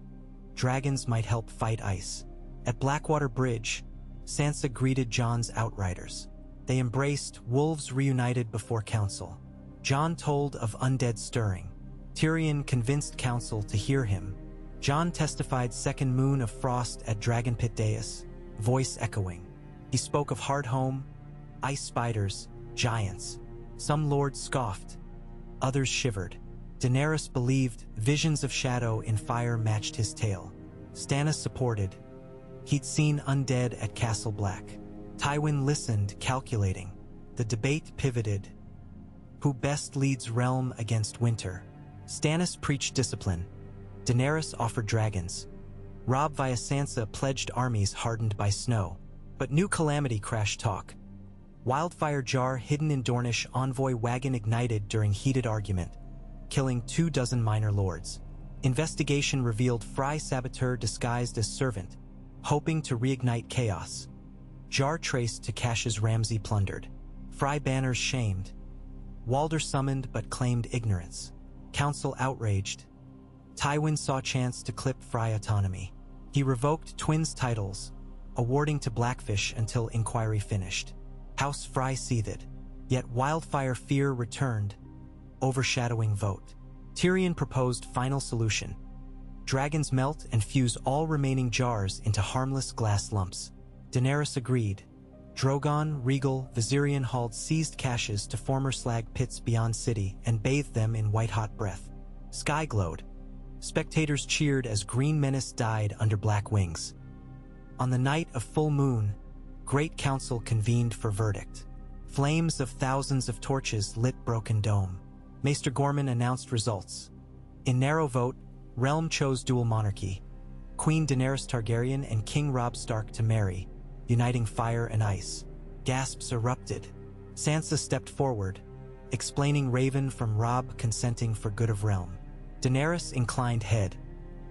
A: Dragons might help fight ice. At Blackwater Bridge, Sansa greeted Jon's outriders. They embraced, wolves reunited before council. Jon told of undead stirring. Tyrion convinced council to hear him. Jon testified second moon of frost at Dragon Pit Dais, voice echoing. He spoke of Hardhome, ice spiders, giants. Some lords scoffed, others shivered. Daenerys believed visions of shadow in fire matched his tale. Stannis supported. He'd seen undead at Castle Black. Tywin listened, calculating. The debate pivoted. Who best leads realm against winter? Stannis preached discipline. Daenerys offered dragons. Robb via Sansa pledged armies hardened by snow. But new calamity crashed talk. Wildfire jar hidden in Dornish envoy wagon ignited during heated argument, killing 24 minor lords. Investigation revealed Frey saboteur disguised as servant, hoping to reignite chaos. Jar traced to caches Ramsay plundered. Frey banners shamed. Walder summoned but claimed ignorance. Council outraged. Tywin saw chance to clip Frey autonomy. He revoked twins' titles, awarding to Blackfish until inquiry finished. House Frey seethed. Yet Wildfire fear returned, overshadowing vote. Tyrion proposed final solution. Dragons melt and fuse all remaining jars into harmless glass lumps. Daenerys agreed. Drogon, Regal, Viserion hauled seized caches to former slag pits beyond city and bathed them in white-hot breath. Sky glowed. Spectators cheered as Green Menace died under black wings. On the night of full moon, Great Council convened for verdict. Flames of thousands of torches lit Broken Dome. Maester Gorman announced results. In narrow vote, Realm chose dual monarchy. Queen Daenerys Targaryen and King Robb Stark to marry, uniting fire and ice. Gasps erupted. Sansa stepped forward, explaining Raven from Robb consenting for good of realm. Daenerys inclined head,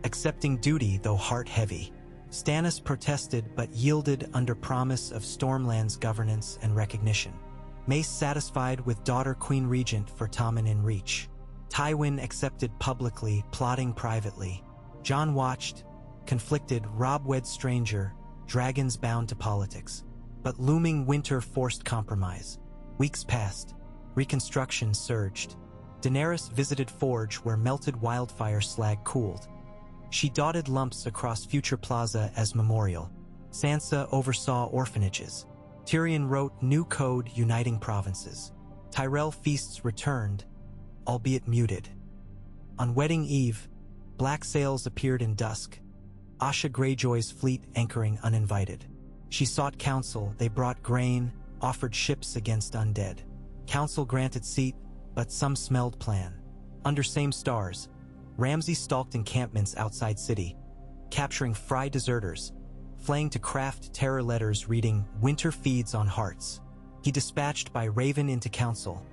A: accepting duty though heart heavy. Stannis protested but yielded under promise of Stormland's governance and recognition. Mace satisfied with daughter Queen Regent for Tommen in reach. Tywin accepted publicly, plotting privately. Jon watched, conflicted. Robb wed stranger, dragons bound to politics. But looming winter forced compromise. Weeks passed. Reconstruction surged. Daenerys visited Forge where melted wildfire slag cooled. She dotted lumps across Future Plaza as memorial. Sansa oversaw orphanages. Tyrion wrote new code uniting provinces. Tyrell feasts returned, albeit muted. On wedding eve, black sails appeared in dusk. Asha Greyjoy's fleet anchoring uninvited. She sought counsel, they brought grain, offered ships against undead. Council granted seat, but some smelled plan. Under same stars, Ramsay stalked encampments outside city, capturing Fry deserters, flaying to craft terror letters reading "Winter feeds on hearts." He dispatched by Raven into council.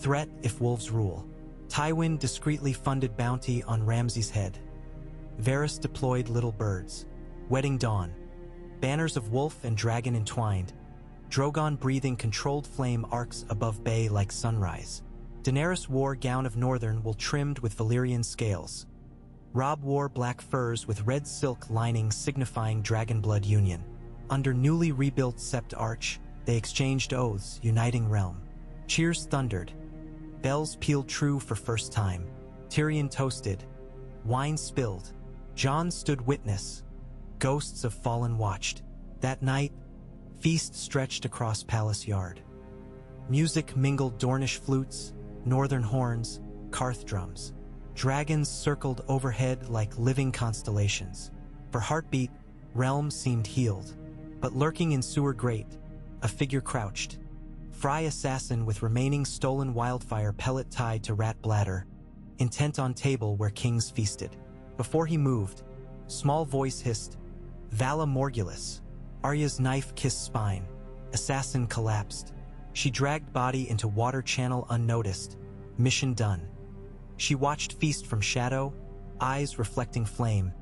A: Threat if wolves rule. Tywin discreetly funded bounty on Ramsay's head. Varys deployed little birds. Wedding dawn. Banners of wolf and dragon entwined. Drogon breathing controlled flame arcs above bay like sunrise. Daenerys wore gown of northern wool trimmed with Valyrian scales. Robb wore black furs with red silk lining signifying dragon blood union. Under newly rebuilt Sept Arch, they exchanged oaths, uniting realm. Cheers thundered. Bells pealed true for first time. Tyrion toasted. Wine spilled. Jon stood witness. Ghosts of fallen watched. That night, feast stretched across palace yard. Music mingled Dornish flutes, northern horns, Karth drums. Dragons circled overhead like living constellations. For heartbeat, realm seemed healed. But lurking in sewer grate, a figure crouched. Fry assassin with remaining stolen wildfire pellet tied to rat bladder, intent on table where kings feasted. Before he moved, small voice hissed, "Vala Morgulus." Arya's knife kissed spine. Assassin collapsed. She dragged body into water channel unnoticed. Mission done. She watched feast from shadow, eyes reflecting flame,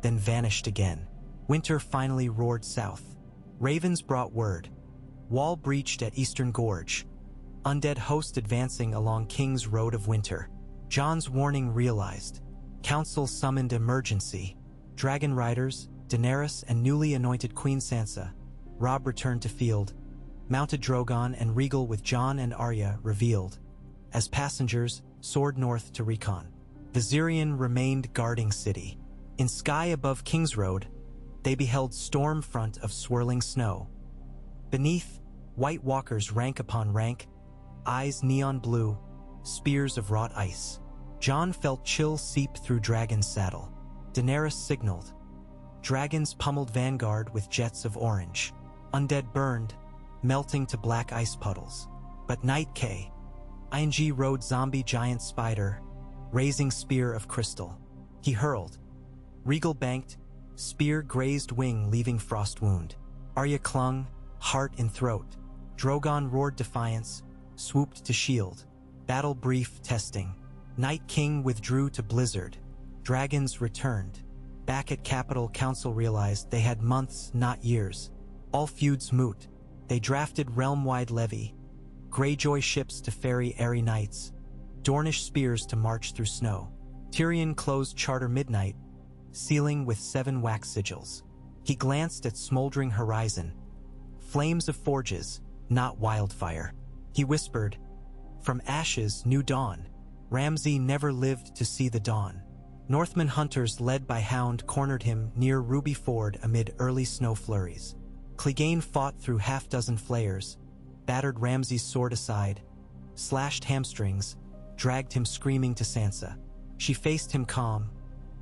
A: then vanished again. Winter finally roared south. Ravens brought word. Wall breached at Eastern Gorge. Undead host advancing along King's Road of Winter. Jon's warning realized. Council summoned emergency. Dragon riders, Daenerys and newly anointed Queen Sansa. Robb returned to field. Mounted Drogon and Regal with Jon and Arya revealed. As passengers, soared north to recon. Viserion remained guarding city. In sky above King's Road, they beheld storm front of swirling snow. Beneath, white walkers rank upon rank, eyes neon blue, spears of wrought ice. Jon felt chill seep through Dragon's saddle. Daenerys signaled. Dragons pummeled vanguard with jets of orange. Undead burned, melting to black ice puddles. But night K. ING rode zombie giant spider, raising spear of crystal. He hurled. Regal banked, spear grazed wing leaving frost wound. Arya clung, heart in throat. Drogon roared defiance, swooped to shield. Battle brief testing. Night King withdrew to blizzard. Dragons returned. Back at Capital, Council realized they had months, not years. All feuds moot. They drafted realm-wide levy. Greyjoy ships to ferry airy knights. Dornish spears to march through snow. Tyrion closed charter midnight, sealing with 7 wax sigils. He glanced at smoldering horizon. Flames of forges, not wildfire. He whispered, "From ashes, new dawn." Ramsay never lived to see the dawn. Northman hunters led by Hound cornered him near Ruby Ford amid early snow flurries. Clegane fought through half-dozen flayers, battered Ramsay's sword aside, slashed hamstrings, dragged him screaming to Sansa. She faced him calm,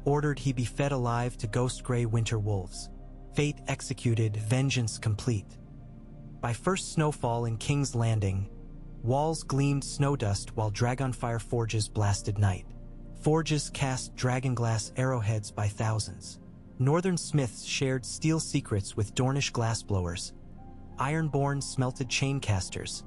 A: ordered he be fed alive to ghost-gray winter wolves. Fate executed, vengeance complete. By first snowfall in King's Landing, walls gleamed snow dust while Dragonfire forges blasted night. Forges cast dragonglass arrowheads by thousands. Northern smiths shared steel secrets with Dornish glassblowers. Ironborn smelted chaincasters.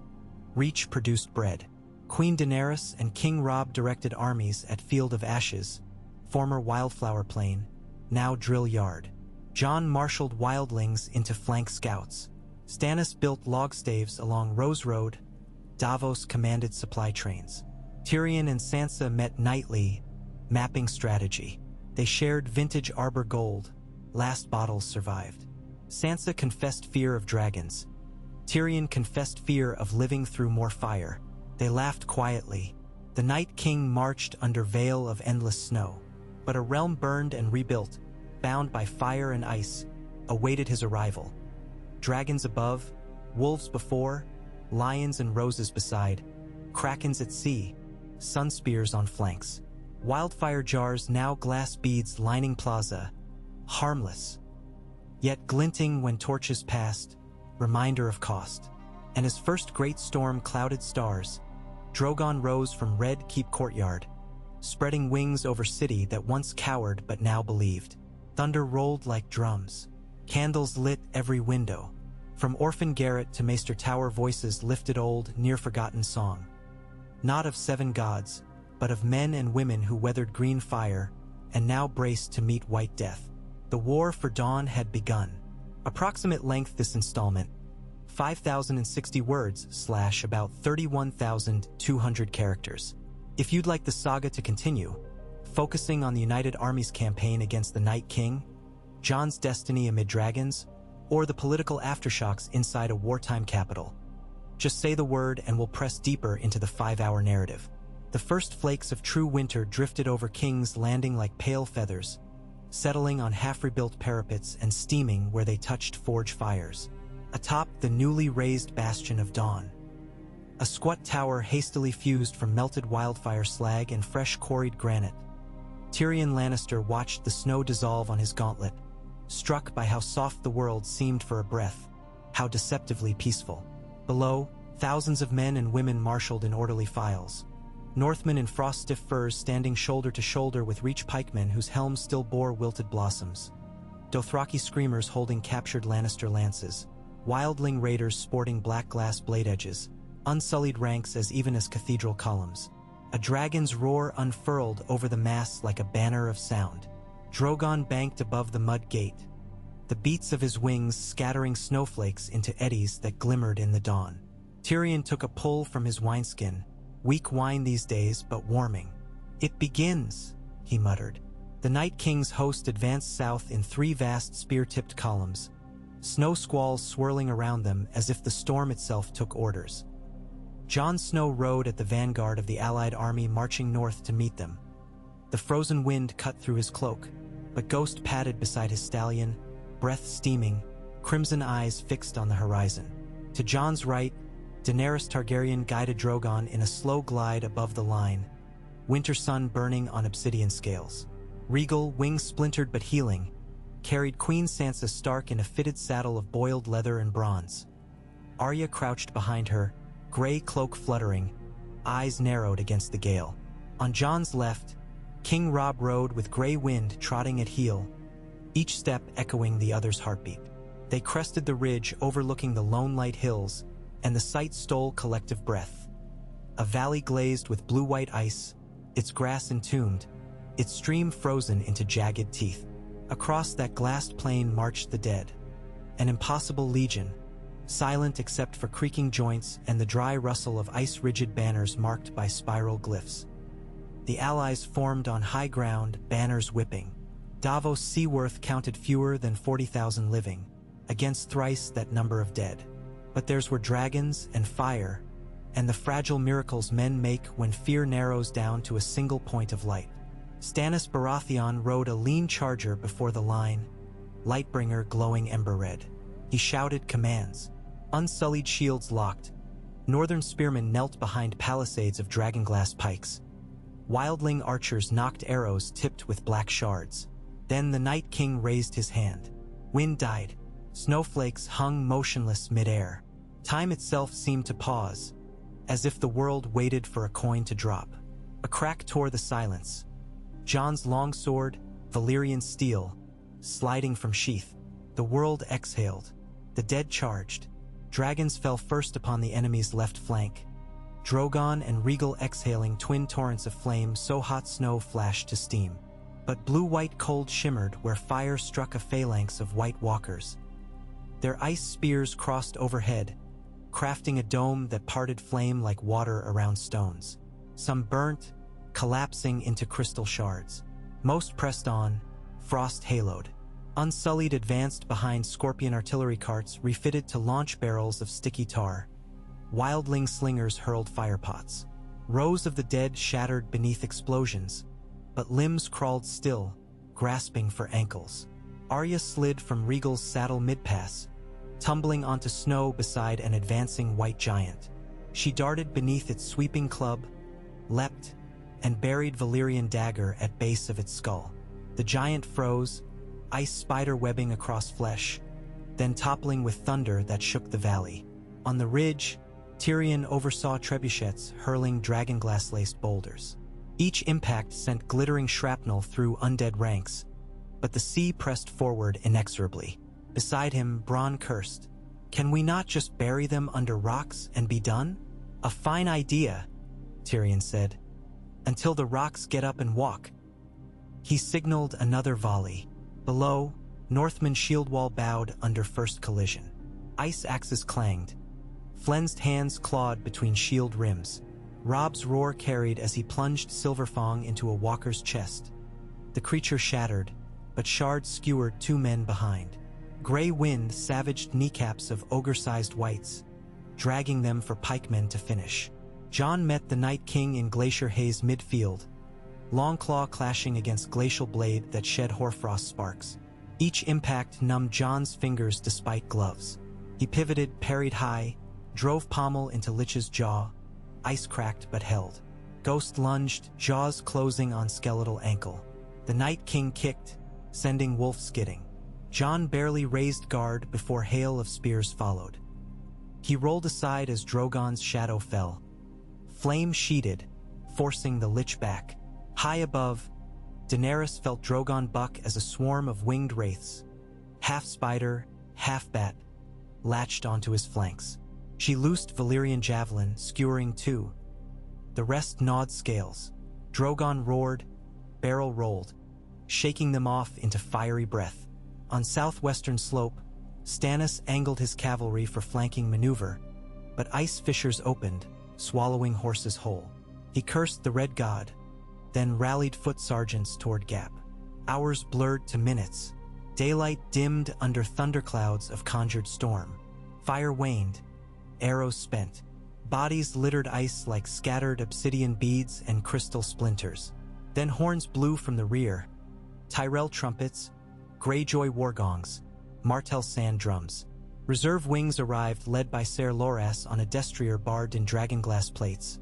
A: Reach produced bread. Queen Daenerys and King Robb directed armies at Field of Ashes, former Wildflower Plain, now Drill Yard. Jon marshaled wildlings into flank scouts. Stannis built logstaves along Rose Road. Davos commanded supply trains. Tyrion and Sansa met nightly, mapping strategy. They shared vintage arbor gold. Last bottles survived. Sansa confessed fear of dragons. Tyrion confessed fear of living through more fire. They laughed quietly. The Night King marched under veil of endless snow. But a realm burned and rebuilt, bound by fire and ice, awaited his arrival. Dragons above, wolves before, lions and roses beside, krakens at sea, sun spears on flanks. Wildfire jars, now glass beads lining plaza, harmless, yet glinting when torches passed, reminder of cost. And his first great storm clouded stars. Drogon rose from Red Keep courtyard, spreading wings over city that once cowered but now believed. Thunder rolled like drums. Candles lit every window. From orphan garret to Maester Tower, voices lifted old, near-forgotten song. Not of seven gods, but of men and women who weathered green fire and now braced to meet white death. The war for Dawn had begun. Approximate length this installment, 5,060 words / about 31,200 characters. If you'd like the saga to continue, focusing on the United Army's campaign against the Night King, Jon's destiny amid dragons, or the political aftershocks inside a wartime capital, just say the word and we'll press deeper into the 5-hour narrative. The first flakes of true winter drifted over King's Landing like pale feathers, settling on half-rebuilt parapets and steaming where they touched forge fires. Atop the newly raised bastion of Dawn, a squat tower hastily fused from melted wildfire slag and fresh quarried granite. Tyrion Lannister watched the snow dissolve on his gauntlet, struck by how soft the world seemed for a breath, how deceptively peaceful. Below, thousands of men and women marshaled in orderly files. Northmen in frost-stiff furs standing shoulder to shoulder with Reach pikemen whose helms still bore wilted blossoms. Dothraki screamers holding captured Lannister lances. Wildling raiders sporting black glass blade edges. Unsullied ranks as even as cathedral columns. A dragon's roar unfurled over the mass like a banner of sound. Drogon banked above the mud gate, the beats of his wings scattering snowflakes into eddies that glimmered in the dawn. Tyrion took a pull from his wineskin, weak wine these days but warming. "It begins," he muttered. The Night King's host advanced south in 3 vast spear-tipped columns, snow squalls swirling around them as if the storm itself took orders. Jon Snow rode at the vanguard of the Allied army marching north to meet them. The frozen wind cut through his cloak, but Ghost padded beside his stallion, breath steaming, crimson eyes fixed on the horizon. To Jon's right, Daenerys Targaryen guided Drogon in a slow glide above the line, winter sun burning on obsidian scales. Regal, wings splintered but healing, carried Queen Sansa Stark in a fitted saddle of boiled leather and bronze. Arya crouched behind her, gray cloak fluttering, eyes narrowed against the gale. On Jon's left, King Robb rode with gray wind trotting at heel, each step echoing the other's heartbeat. They crested the ridge overlooking the Lone Light Hills, and the sight stole collective breath. A valley glazed with blue-white ice, its grass entombed, its stream frozen into jagged teeth. Across that glassed plain marched the dead, an impossible legion, silent except for creaking joints and the dry rustle of ice-rigid banners marked by spiral glyphs. The allies formed on high ground, banners whipping. Davos Seaworth counted fewer than 40,000 living, against thrice that number of dead. But theirs were dragons and fire, and the fragile miracles men make when fear narrows down to a single point of light. Stannis Baratheon rode a lean charger before the line, Lightbringer glowing ember red. He shouted commands. Unsullied shields locked. Northern spearmen knelt behind palisades of dragonglass pikes. Wildling archers knocked arrows tipped with black shards. Then the Night King raised his hand. Wind died. Snowflakes hung motionless mid-air. Time itself seemed to pause, as if the world waited for a coin to drop. A crack tore the silence. Jon's longsword, Valyrian steel, sliding from sheath. The world exhaled. The dead charged. Dragons fell first upon the enemy's left flank. Drogon and Regal exhaling twin torrents of flame so hot snow flashed to steam. But blue-white cold shimmered where fire struck a phalanx of white walkers. Their ice spears crossed overhead, crafting a dome that parted flame like water around stones. Some burnt, collapsing into crystal shards. Most pressed on, frost haloed. Unsullied advanced behind scorpion artillery carts refitted to launch barrels of sticky tar. Wildling slingers hurled firepots. Rows of the dead shattered beneath explosions, but limbs crawled still, grasping for ankles. Arya slid from Regal's saddle mid-pass, tumbling onto snow beside an advancing white giant. She darted beneath its sweeping club, leapt, and buried Valyrian dagger at base of its skull. The giant froze, ice spider webbing across flesh, then toppling with thunder that shook the valley. On the ridge, Tyrion oversaw trebuchets hurling dragonglass-laced boulders. Each impact sent glittering shrapnel through undead ranks, but the sea pressed forward inexorably. Beside him, Bronn cursed. "Can we not just bury them under rocks and be done?" "A fine idea," Tyrion said, "until the rocks get up and walk." He signaled another volley. Below, Northmen's shield wall bowed under first collision. Ice axes clanged. Flensed hands clawed between shield rims. Robb's roar carried as he plunged Silverfang into a walker's chest. The creature shattered, but shards skewered two men behind. Gray wind savaged kneecaps of ogre-sized wights, dragging them for pikemen to finish. Jon met the Night King in Glacier Haze midfield, Longclaw clashing against glacial blade that shed hoarfrost sparks. Each impact numbed Jon's fingers despite gloves. He pivoted, parried high, drove pommel into Lich's jaw, ice cracked but held. Ghost lunged, jaws closing on skeletal ankle. The Night King kicked, sending Wolf skidding. Jon barely raised guard before hail of spears followed. He rolled aside as Drogon's shadow fell. Flame sheeted, forcing the Lich back. High above, Daenerys felt Drogon buck as a swarm of winged wraiths, half spider, half bat, latched onto his flanks. She loosed Valyrian javelin, skewering two. The rest gnawed scales. Drogon roared, barrel rolled, shaking them off into fiery breath. On southwestern slope, Stannis angled his cavalry for flanking maneuver, but ice fissures opened, swallowing horses whole. He cursed the Red God, then rallied foot sergeants toward Gap. Hours blurred to minutes. Daylight dimmed under thunderclouds of conjured storm. Fire waned, arrows spent. Bodies littered ice like scattered obsidian beads and crystal splinters. Then horns blew from the rear. Tyrell trumpets, Greyjoy wargongs, Martell sand drums. Reserve wings arrived led by Ser Loras on a destrier barbed in dragonglass plates.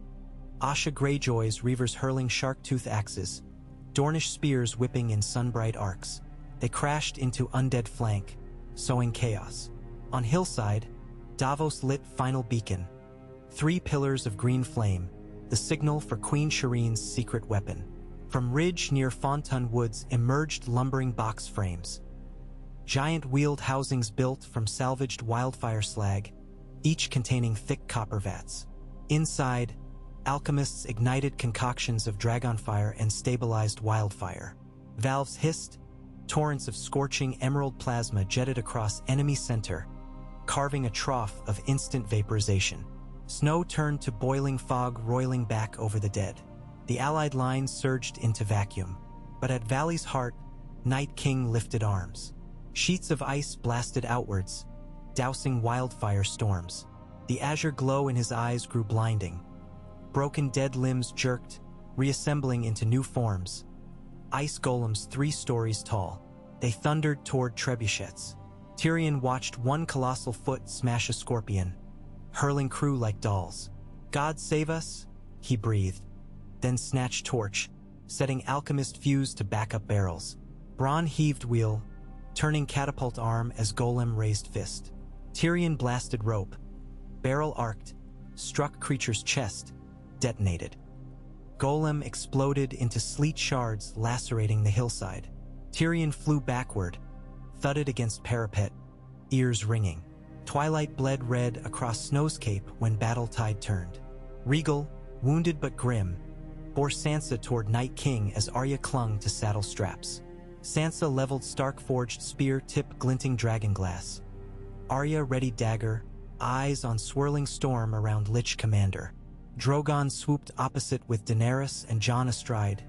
A: Asha Greyjoys reavers hurling shark-tooth axes, Dornish spears whipping in sunbright arcs. They crashed into undead flank, sowing chaos. On hillside, Davos lit final beacon. 3 pillars of green flame, the signal for Queen Shireen's secret weapon. From ridge near Fontaine Woods emerged lumbering box frames. Giant wheeled housings built from salvaged wildfire slag, each containing thick copper vats. Inside, alchemists ignited concoctions of dragonfire and stabilized wildfire. Valves hissed, torrents of scorching emerald plasma jetted across enemy center, carving a trough of instant vaporization. Snow turned to boiling fog roiling back over the dead. The Allied lines surged into vacuum, but at Valley's heart, Night King lifted arms. Sheets of ice blasted outwards, dousing wildfire storms. The azure glow in his eyes grew blinding. Broken dead limbs jerked, reassembling into new forms. Ice golems 3 stories tall. They thundered toward trebuchets. Tyrion watched one colossal foot smash a scorpion, hurling crew like dolls. "God save us," he breathed, then snatched torch, setting alchemist fuse to back up barrels. Bronn heaved wheel, turning catapult arm as golem raised fist. Tyrion blasted rope. Barrel arced, struck creature's chest, detonated. golem exploded into sleet shards lacerating the hillside. Tyrion flew backward, thudded against parapet, ears ringing. Twilight bled red across Snow's Cape when battle tide turned. Regal, wounded but grim, bore Sansa toward Night King as Arya clung to saddle straps. Sansa leveled Stark-forged spear tip glinting dragonglass. Arya readied dagger, eyes on swirling storm around Lich Commander. Drogon swooped opposite with Daenerys and Jon astride,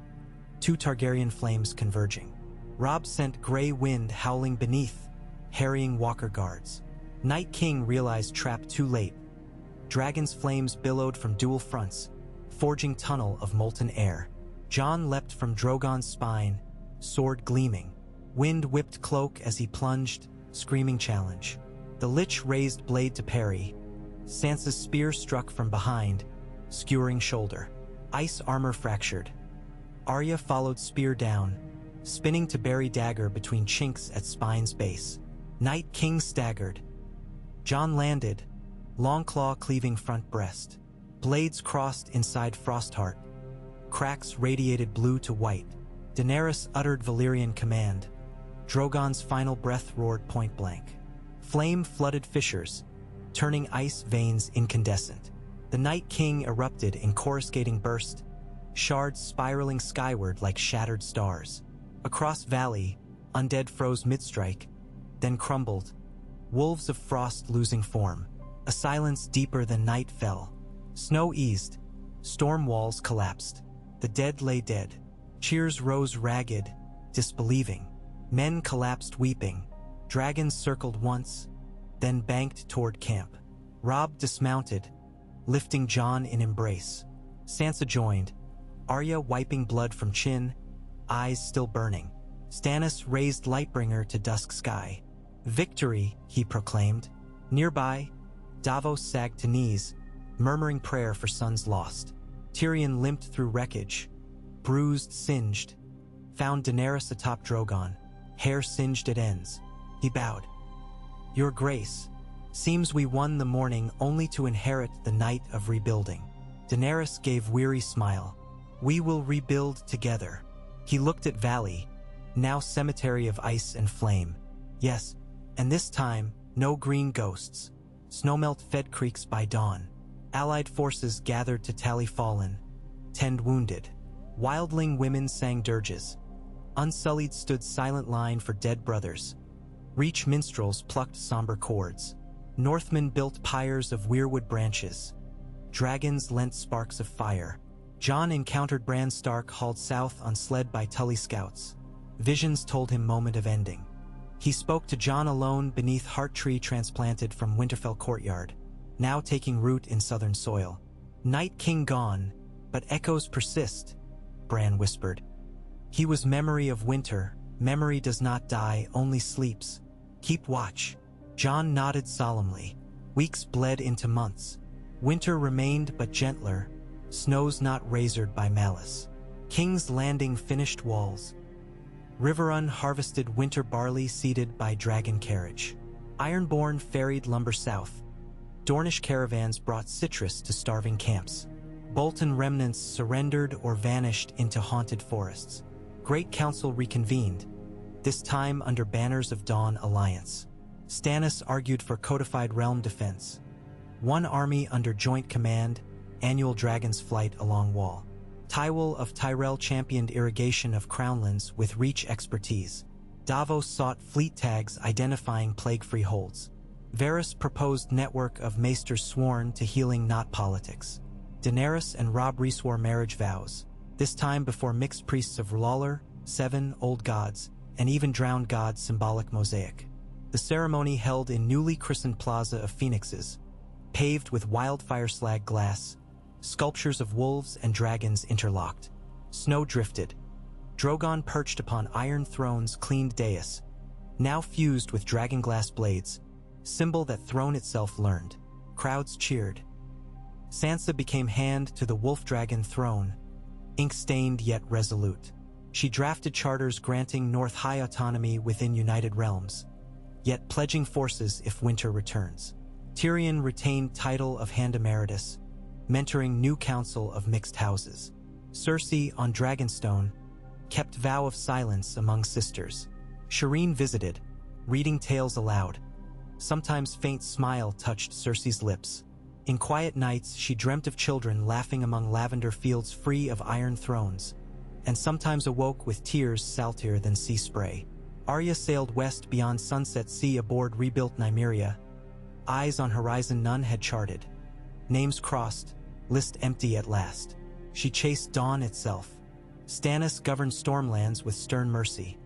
A: two Targaryen flames converging. Robb sent grey wind howling beneath, harrying walker guards. Night King realized trap too late. Dragon's flames billowed from dual fronts, forging tunnel of molten air. Jon leapt from Drogon's spine, sword gleaming. Wind whipped cloak as he plunged, screaming challenge. The Lich raised blade to parry. Sansa's spear struck from behind, skewering shoulder. Ice armor fractured. Arya followed spear down, spinning to bury dagger between chinks at spine's base. Night King staggered. Jon landed, long claw cleaving front breast. Blades crossed inside Frostheart. Cracks radiated blue to white. Daenerys uttered Valyrian command. Drogon's final breath roared point blank. Flame flooded fissures, turning ice veins incandescent. The Night King erupted in coruscating burst, shards spiraling skyward like shattered stars. Across valley, undead froze mid-strike, then crumbled, wolves of frost losing form. A silence deeper than night fell. Snow eased, storm walls collapsed. The dead lay dead. Cheers rose ragged, disbelieving. Men collapsed weeping. Dragons circled once, then banked toward camp. Robb dismounted, lifting Jon in embrace. Sansa joined, Arya wiping blood from chin, eyes still burning. Stannis raised Lightbringer to dusk sky. Victory, he proclaimed. Nearby, Davos sagged to knees, murmuring prayer for sons lost. Tyrion limped through wreckage, bruised, singed, found Daenerys atop Drogon, hair singed at ends. He bowed. Your Grace, seems we won the morning only to inherit the night of rebuilding. Daenerys gave weary smile. We will rebuild together. He looked at Valley, now cemetery of ice and flame. Yes, and this time, no green ghosts. Snowmelt fed creeks by dawn. Allied forces gathered to tally fallen, tend wounded. Wildling women sang dirges. Unsullied stood silent line for dead brothers. Reach minstrels plucked somber chords. Northmen built pyres of weirwood branches. Dragons lent sparks of fire. Jon encountered Bran Stark hauled south on sled by Tully scouts. Visions told him moment of ending. He spoke to Jon alone beneath heart tree transplanted from Winterfell courtyard, now taking root in southern soil. Night King gone, but echoes persist, Bran whispered. He was memory of winter. Memory does not die, only sleeps. Keep watch. Jon nodded solemnly. Weeks bled into months. Winter remained but gentler, snows not razored by malice. King's Landing finished walls. Riverrun harvested winter barley seeded by dragon carriage. Ironborn ferried lumber south. Dornish caravans brought citrus to starving camps. Bolton remnants surrendered or vanished into haunted forests. Great Council reconvened, this time under banners of Dawn Alliance. Stannis argued for codified realm defense. One army under joint command, annual dragon's flight along wall. Tywell of Tyrell championed irrigation of crownlands with reach expertise. Davos sought fleet tags identifying plague-free holds. Varys proposed network of maesters sworn to healing not politics. Daenerys and Robb reswore marriage vows, this time before mixed priests of Lawler, 7 old gods, and even drowned gods symbolic mosaic. The ceremony held in newly christened Plaza of Phoenixes, paved with wildfire slag glass, sculptures of wolves and dragons interlocked. Snow drifted. Drogon perched upon iron thrones cleaned dais, now fused with dragonglass blades, symbol that throne itself learned. Crowds cheered. Sansa became hand to the wolf dragon throne, ink-stained yet resolute. She drafted charters granting North high autonomy within United Realms, yet pledging forces if winter returns. Tyrion retained title of Hand Emeritus, mentoring new council of mixed houses. Cersei, on Dragonstone, kept vow of silence among sisters. Shireen visited, reading tales aloud. Sometimes faint smile touched Cersei's lips. In quiet nights, she dreamt of children laughing among lavender fields free of iron thrones, and sometimes awoke with tears saltier than sea spray. Arya sailed west beyond Sunset Sea aboard rebuilt Nymeria. Eyes on horizon none had charted. Names crossed, list empty at last. She chased dawn itself. Stannis governed Stormlands with stern mercy.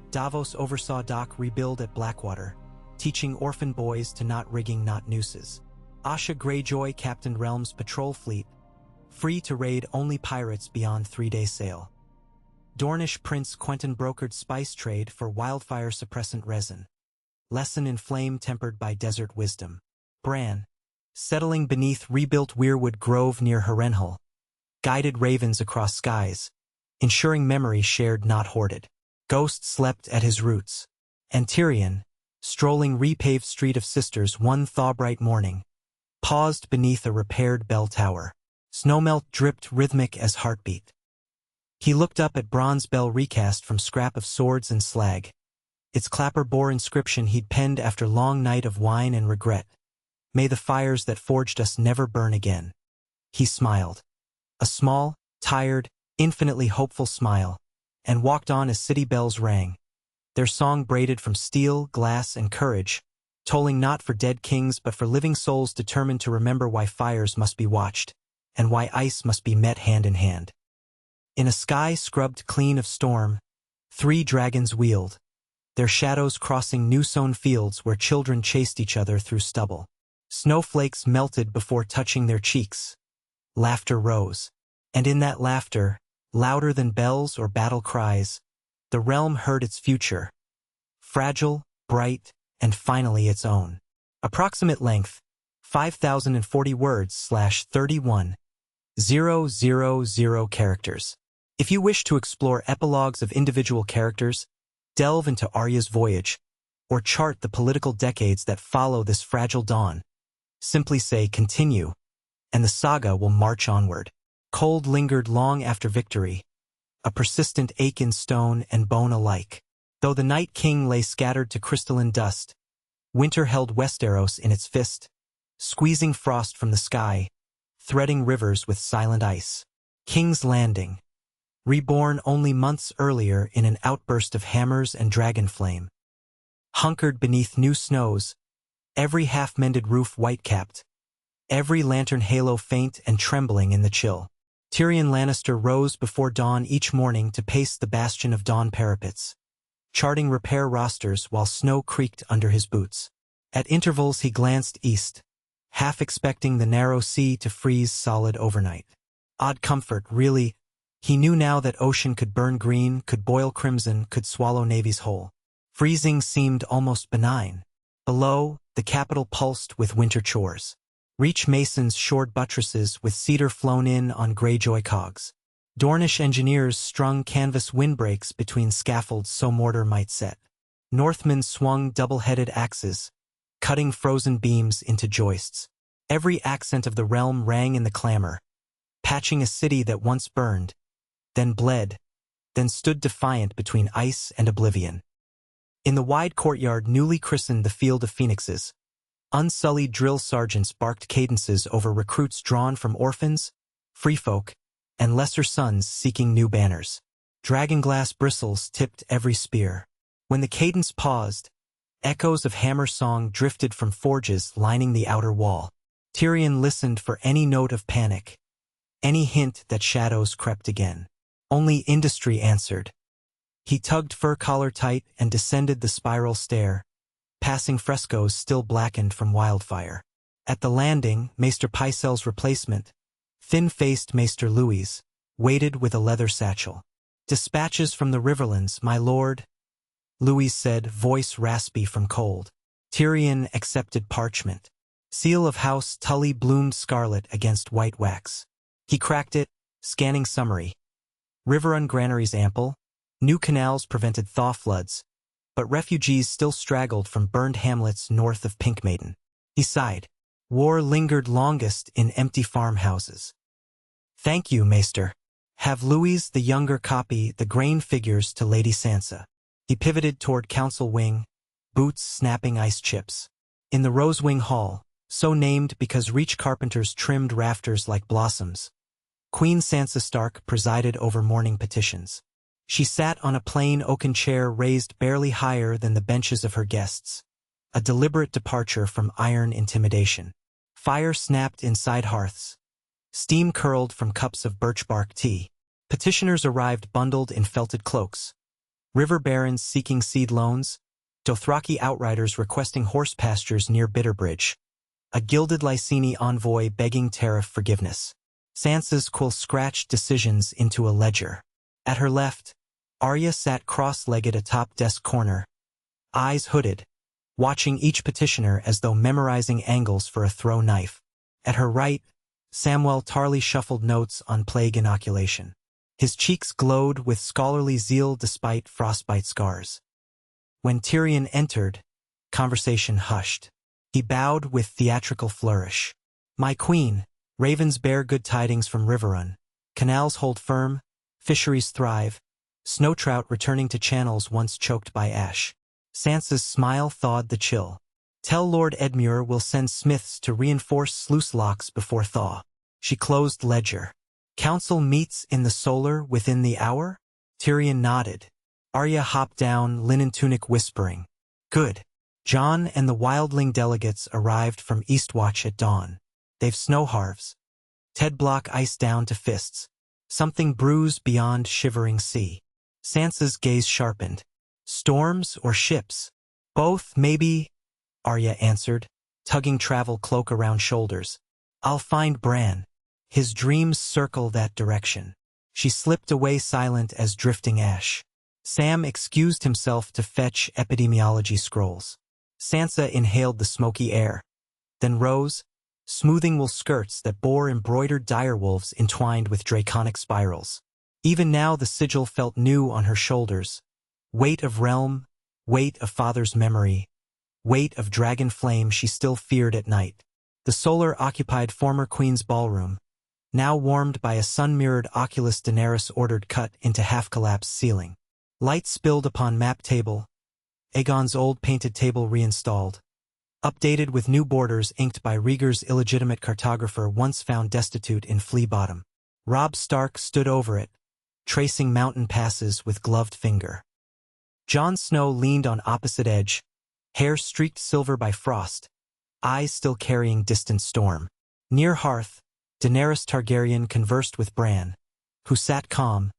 A: Davos oversaw dock rebuild at Blackwater, teaching orphan boys to not rigging not nooses. Asha Greyjoy captained Realm's patrol fleet, free to raid only pirates beyond 3-day sail. Dornish Prince Quentyn brokered spice trade for wildfire suppressant resin. Lesson in flame tempered by desert wisdom. Bran, settling beneath rebuilt Weirwood Grove near Harrenhal, guided ravens across skies, ensuring memory shared not hoarded. Ghost slept at his roots. And Tyrion, strolling repaved street of sisters one thaw-bright morning, paused beneath a repaired bell tower. Snowmelt dripped rhythmic as heartbeat. He looked up at bronze bell recast from scrap of swords and slag. Its clapper bore inscription he'd penned after long night of wine and regret. May the fires that forged us never burn again. He smiled. A small, tired, infinitely hopeful smile, and walked on as city bells rang. Their song braided from steel, glass, and courage, tolling not for dead kings but for living souls determined to remember why fires must be watched, and why ice must be met hand in hand. In a sky scrubbed clean of storm, 3 dragons wheeled, their shadows crossing new-sown fields where children chased each other through stubble. Snowflakes melted before touching their cheeks. Laughter rose, and in that laughter, louder than bells or battle cries, the realm heard its future. Fragile, bright, and finally its own. Approximate length, 5,040 words / 31,000 characters. If you wish to explore epilogues of individual characters, delve into Arya's voyage, or chart the political decades that follow this fragile dawn, simply say continue, and the saga will march onward. Cold lingered long after victory, a persistent ache in stone and bone alike. Though the Night King lay scattered to crystalline dust, winter held Westeros in its fist, squeezing frost from the sky, threading rivers with silent ice. King's Landing, reborn only months earlier in an outburst of hammers and dragon flame, hunkered beneath new snows, every half-mended roof white-capped, every lantern halo faint and trembling in the chill. Tyrion Lannister rose before dawn each morning to pace the bastion of dawn parapets, charting repair rosters while snow creaked under his boots. At intervals he glanced east, half expecting the narrow sea to freeze solid overnight. Odd comfort, really. He knew now that ocean could burn green, could boil crimson, could swallow navies whole. Freezing seemed almost benign. Below, the capital pulsed with winter chores. Reach masons shored buttresses with cedar flown in on Greyjoy cogs. Dornish engineers strung canvas windbreaks between scaffolds so mortar might set. Northmen swung double-headed axes, cutting frozen beams into joists. Every accent of the realm rang in the clamor, patching a city that once burned, then bled, then stood defiant between ice and oblivion. In the wide courtyard newly christened the Field of Phoenixes, unsullied drill sergeants barked cadences over recruits drawn from orphans, freefolk, and lesser sons seeking new banners. Dragonglass bristles tipped every spear. When the cadence paused, echoes of hammer song drifted from forges lining the outer wall. Tyrion listened for any note of panic, any hint that shadows crept again. Only industry answered. He tugged fur collar tight and descended the spiral stair, passing frescoes still blackened from wildfire. At the landing, Maester Pycelle's replacement, thin-faced Maester Louis, waited with a leather satchel. "Dispatches from the Riverlands, my lord," Louis said, voice raspy from cold. Tyrion accepted parchment. Seal of House Tully bloomed scarlet against white wax. He cracked it, scanning summary. Riverrun granaries ample, new canals prevented thaw floods, but refugees still straggled from burned hamlets north of Pink Maiden. He sighed. War lingered longest in empty farmhouses. "Thank you, Maester." Have Louis the younger copy the grain figures to Lady Sansa. He pivoted toward council wing, boots snapping ice chips. In the Rose Wing Hall, so named because Reach carpenters trimmed rafters like blossoms, Queen Sansa Stark presided over morning petitions. She sat on a plain oaken chair raised barely higher than the benches of her guests, a deliberate departure from iron intimidation. Fire snapped inside hearths. Steam curled from cups of birch bark tea. Petitioners arrived bundled in felted cloaks. River barons seeking seed loans, Dothraki outriders requesting horse pastures near Bitterbridge, a gilded Lyseni envoy begging tariff forgiveness. Sansa's quill scratched decisions into a ledger. At her left, Arya sat cross-legged atop desk corner, eyes hooded, watching each petitioner as though memorizing angles for a throw knife. At her right, Samwell Tarly shuffled notes on plague inoculation. His cheeks glowed with scholarly zeal despite frostbite scars. When Tyrion entered, conversation hushed. He bowed with theatrical flourish. "My queen, ravens bear good tidings from Riverrun. Canals hold firm, fisheries thrive, snow trout returning to channels once choked by ash." Sansa's smile thawed the chill. "Tell Lord Edmure we'll send smiths to reinforce sluice locks before thaw." She closed ledger. "Council meets in the solar within the hour?" Tyrion nodded. Arya hopped down, linen tunic whispering. "Good." Jon and the wildling delegates arrived from Eastwatch at dawn. They've snowharves. Ted block ice down to fists. Something bruised beyond shivering sea. Sansa's gaze sharpened. "Storms or ships?" "Both, maybe," Arya answered, tugging travel cloak around shoulders. "I'll find Bran. His dreams circle that direction." She slipped away silent as drifting ash. Sam excused himself to fetch epidemiology scrolls. Sansa inhaled the smoky air, then rose, smoothing wool skirts that bore embroidered direwolves entwined with draconic spirals. Even now the sigil felt new on her shoulders. Weight of realm, weight of father's memory, weight of dragon flame she still feared at night. The solar occupied former queen's ballroom, now warmed by a sun-mirrored oculus Daenerys ordered cut into half-collapsed ceiling. Light spilled upon map table, Aegon's old painted table reinstalled, updated with new borders inked by Rhaegar's illegitimate cartographer once found destitute in Flea Bottom. Robb Stark stood over it, tracing mountain passes with gloved finger. Jon Snow leaned on opposite edge, hair streaked silver by frost, eyes still carrying distant storm. Near hearth, Daenerys Targaryen conversed with Bran, who sat calm,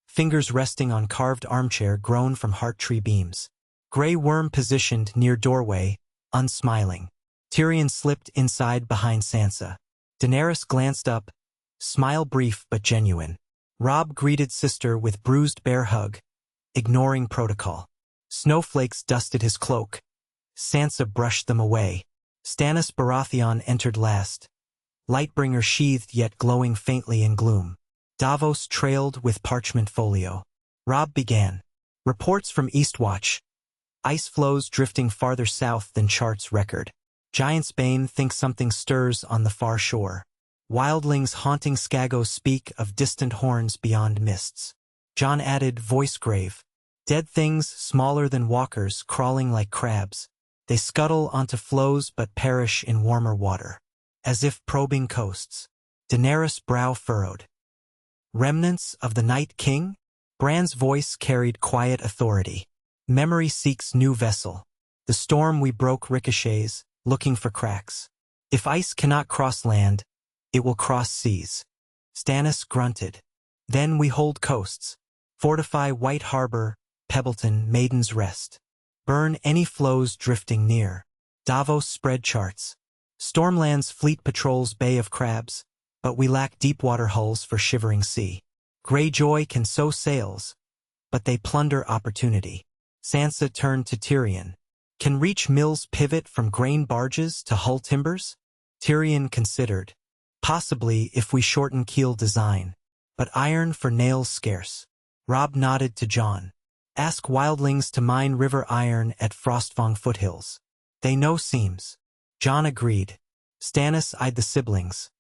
A: fingers resting on carved armchair grown from heart tree beams. Grey Worm positioned near doorway, unsmiling. Tyrion slipped inside behind Sansa. Daenerys glanced up, smile brief but genuine. Robb greeted sister with bruised bear hug, ignoring protocol. Snowflakes dusted his cloak. Sansa brushed them away. Stannis Baratheon entered last, Lightbringer sheathed yet glowing faintly in gloom. Davos trailed with parchment folio. Robb began. Reports from Eastwatch. Ice flows drifting farther south than charts record. Giant's Bane thinks something stirs on the far shore. Wildlings haunting Skagos speak of distant horns beyond mists. Jon added, voice grave. Dead things smaller than walkers crawling like crabs. They scuttle onto flows but perish in warmer water. As if probing coasts. Daenerys' brow furrowed. Remnants of the Night King? Bran's voice carried quiet authority. Memory seeks new vessel. The storm we broke ricochets, looking for cracks. If ice cannot cross land, it will cross seas. Stannis grunted. Then we hold coasts. Fortify White Harbor, Pebbleton, Maiden's Rest. Burn any flows drifting near. Davos spread charts. Stormland's fleet patrols Bay of Crabs, but we lack deep-water hulls for shivering sea. Greyjoy can sow sails, but they plunder opportunity. Sansa turned to Tyrion. Can Reach Mills pivot from grain barges to hull timbers? Tyrion considered. Possibly if we shorten keel design, but iron for nails scarce. Robb nodded to Jon. Ask wildlings to mine river iron at Frostfang foothills. They know seams. Jon agreed. Stannis eyed the siblings.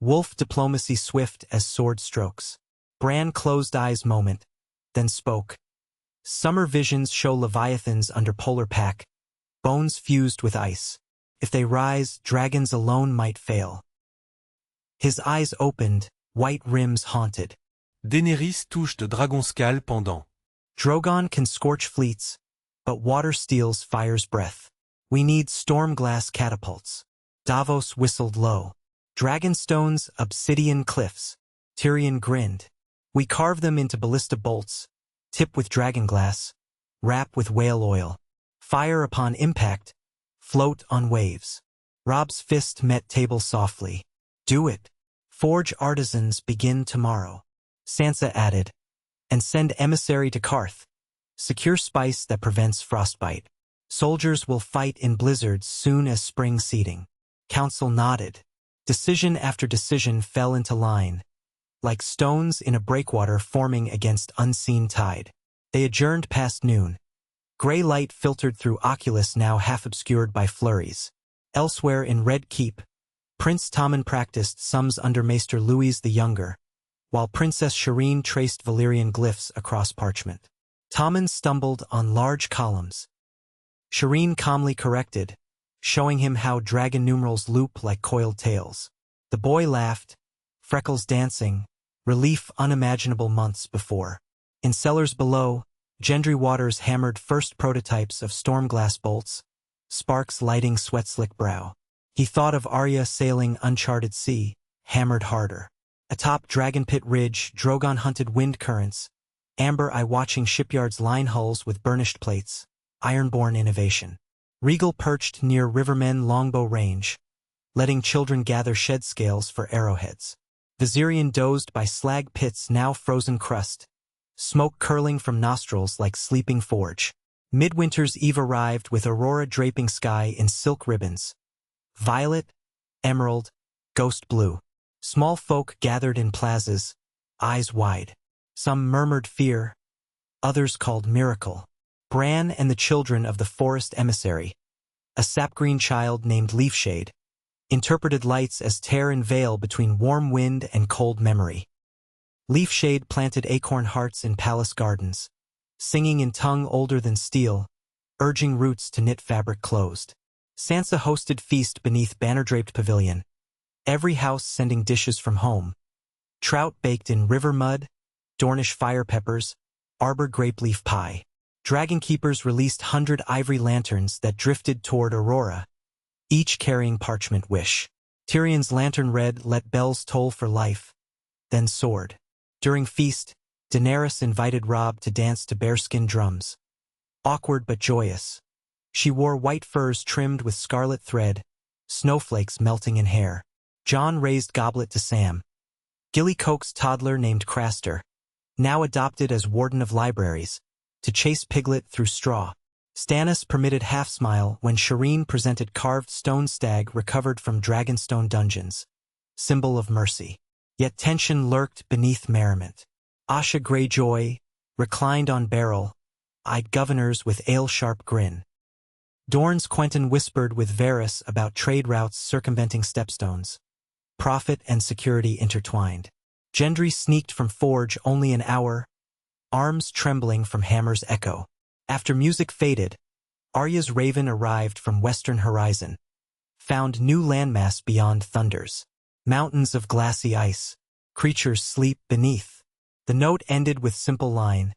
A: Wolf diplomacy swift as sword strokes. Bran closed eyes moment, then spoke. Summer visions show leviathans under polar pack, bones fused with ice. If they rise, dragons alone might fail. His eyes opened, white rims haunted.
C: Daenerys touche de Dragonscal pendant.
A: Drogon can scorch fleets, but water steals fire's breath. We need storm-glass catapults. Davos whistled low. Dragonstones, obsidian cliffs. Tyrion grinned. We carve them into ballista bolts, tip with dragonglass, wrap with whale oil. Fire upon impact, float on waves. Robb's fist met table softly. Do it. Forge artisans begin tomorrow. Sansa added. And send emissary to Karth. Secure spice that prevents frostbite. Soldiers will fight in blizzards soon as spring seeding. Council nodded. Decision after decision fell into line, like stones in a breakwater forming against unseen tide. They adjourned past noon. Gray light filtered through Oculus now half obscured by flurries. Elsewhere in Red Keep, Prince Tommen practiced sums under Maester Louis the Younger, while Princess Shireen traced Valyrian glyphs across parchment. Tommen stumbled on large columns. Shireen calmly corrected, showing him how dragon numerals loop like coiled tails. The boy laughed, freckles dancing, relief unimaginable months before. In cellars below, Gendry Waters hammered first prototypes of stormglass bolts, sparks lighting sweat-slick brow. He thought of Arya sailing uncharted sea, hammered harder. Atop Dragon Pit Ridge, Drogon hunted wind currents, Amber Eye watching shipyards line hulls with burnished plates, ironborn innovation. Regal perched near Rivermen Longbow Range, letting children gather shed scales for arrowheads. Viserion dozed by slag pits now frozen crust, smoke curling from nostrils like sleeping forge. Midwinter's eve arrived with aurora draping sky in silk ribbons. Violet, emerald, ghost blue. Small folk gathered in plazas, eyes wide. Some murmured fear, others called miracle. Bran and the children of the forest emissary, a sapgreen child named Leafshade, interpreted lights as tear and veil between warm wind and cold memory. Leafshade planted acorn hearts in palace gardens, singing in tongue older than steel, urging roots to knit fabric closed. Sansa hosted feast beneath banner-draped pavilion, every house sending dishes from home. Trout baked in river mud, Dornish fire peppers, arbor grape leaf pie. Dragon keepers released 100 ivory lanterns that drifted toward Aurora, each carrying parchment wish. Tyrion's lantern read, "Let bells toll for life," then soared. During feast, Daenerys invited Robb to dance to bearskin drums. Awkward but joyous. She wore white furs trimmed with scarlet thread, snowflakes melting in hair. Jon raised goblet to Sam. Gilly coaxed toddler named Craster, now adopted as warden of libraries, to chase Piglet through straw. Stannis permitted half-smile when Shireen presented carved stone stag recovered from Dragonstone dungeons, symbol of mercy. Yet tension lurked beneath merriment. Asha Greyjoy, reclined on barrel, eyed governors with ale-sharp grin. Dorne's Quentyn whispered with Varys about trade routes circumventing stepstones. Profit and security intertwined. Gendry sneaked from Forge only an hour, arms trembling from Hammer's echo. After music faded, Arya's raven arrived from western horizon, found new landmass beyond thunders. Mountains of glassy ice, creatures sleep beneath. The note ended with simple line,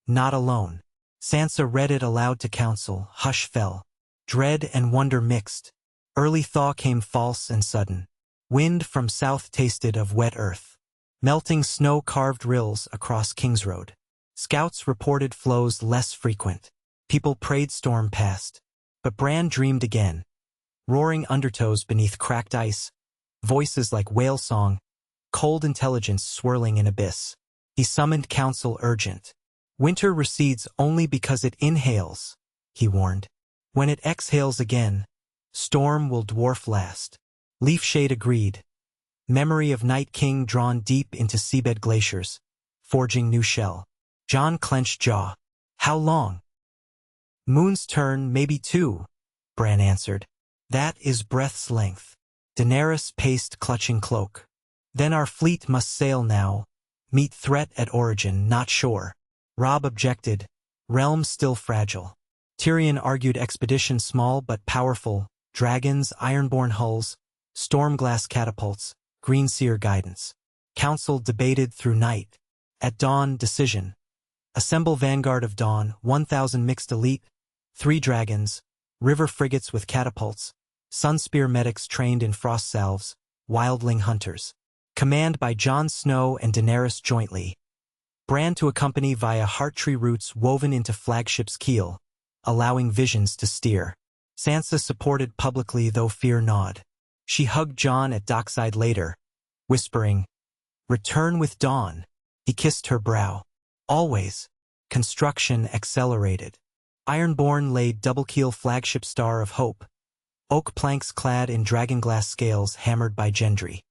A: "Not alone." Sansa read it aloud to council, hush fell. Dread and wonder mixed. Early thaw came false and sudden. Wind from south tasted of wet earth. Melting snow carved rills across Kingsroad. Scouts reported flows less frequent. People prayed storm past. But Bran dreamed again. Roaring undertows beneath cracked ice, voices like whale song, cold intelligence swirling in abyss. He summoned council urgent. Winter recedes only because it inhales, he warned. When it exhales again, storm will dwarf last. Leafshade agreed. Memory of Night King drawn deep into seabed glaciers, forging new shell. Jon clenched jaw. How long? Moon's turn, maybe 2, Bran answered. That is breath's length. Daenerys paced clutching cloak. Then our fleet must sail now, Meet threat at origin, not shore. Robb objected. Realm still fragile. Tyrion argued expedition small but powerful. Dragons, ironborn hulls, stormglass catapults, greenseer guidance. Council debated through night. At dawn, decision. Assemble vanguard of dawn, 1,000 mixed elite, 3 dragons, river frigates with catapults, sunspear medics trained in frost salves, wildling hunters. Command by Jon Snow and Daenerys jointly. Bran to accompany via hearttree routes woven into flagship's keel, allowing visions to steer. Sansa supported publicly, though fear gnawed. She hugged Jon at dockside later, whispering, "Return with dawn." He kissed her brow. Always. Construction accelerated. Ironborn laid double-keel flagship Star of Hope, oak planks clad in dragonglass scales hammered by Gendry.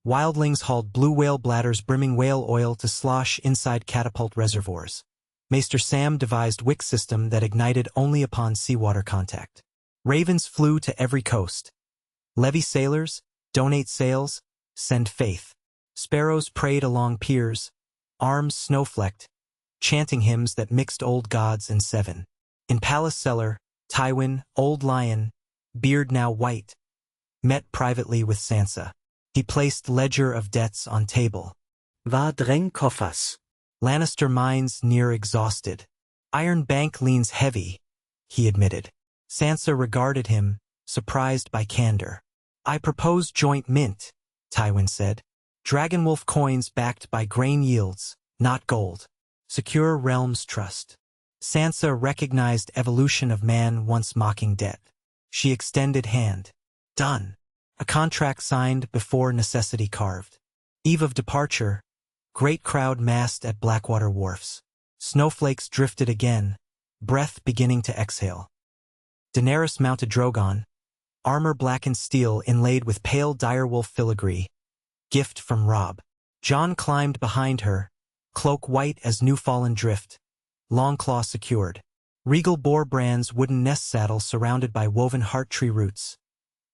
A: Wildlings hauled blue whale bladders brimming whale oil to slosh inside catapult reservoirs. Maester Sam devised wick system that ignited only upon seawater contact. Ravens flew to every coast. Levy sailors, donate sails, send faith. Sparrows prayed along piers, arms snowflecked, chanting hymns that mixed old gods and seven. In palace cellar, Tywin, old lion, beard now white, met privately with Sansa. He placed ledger of debts on table.
B: Va dreng koffers.
A: Lannister minds near exhausted. Iron Bank leans heavy, he admitted. Sansa regarded him, surprised by candor. I propose joint mint, Tywin said. Dragonwolf coins backed by grain yields, not gold. Secure realms trust. Sansa recognized evolution of man once mocking debt. She extended hand. Done. A contract signed before necessity carved. Eve of departure, great crowd massed at Blackwater wharfs. Snowflakes drifted again, breath beginning to exhale. Daenerys mounted Drogon, armor blackened steel inlaid with pale direwolf filigree, gift from Robb. Jon climbed behind her, cloak white as new-fallen drift, longclaw secured. Regal bore Bran's wooden nest saddle surrounded by woven hearttree roots.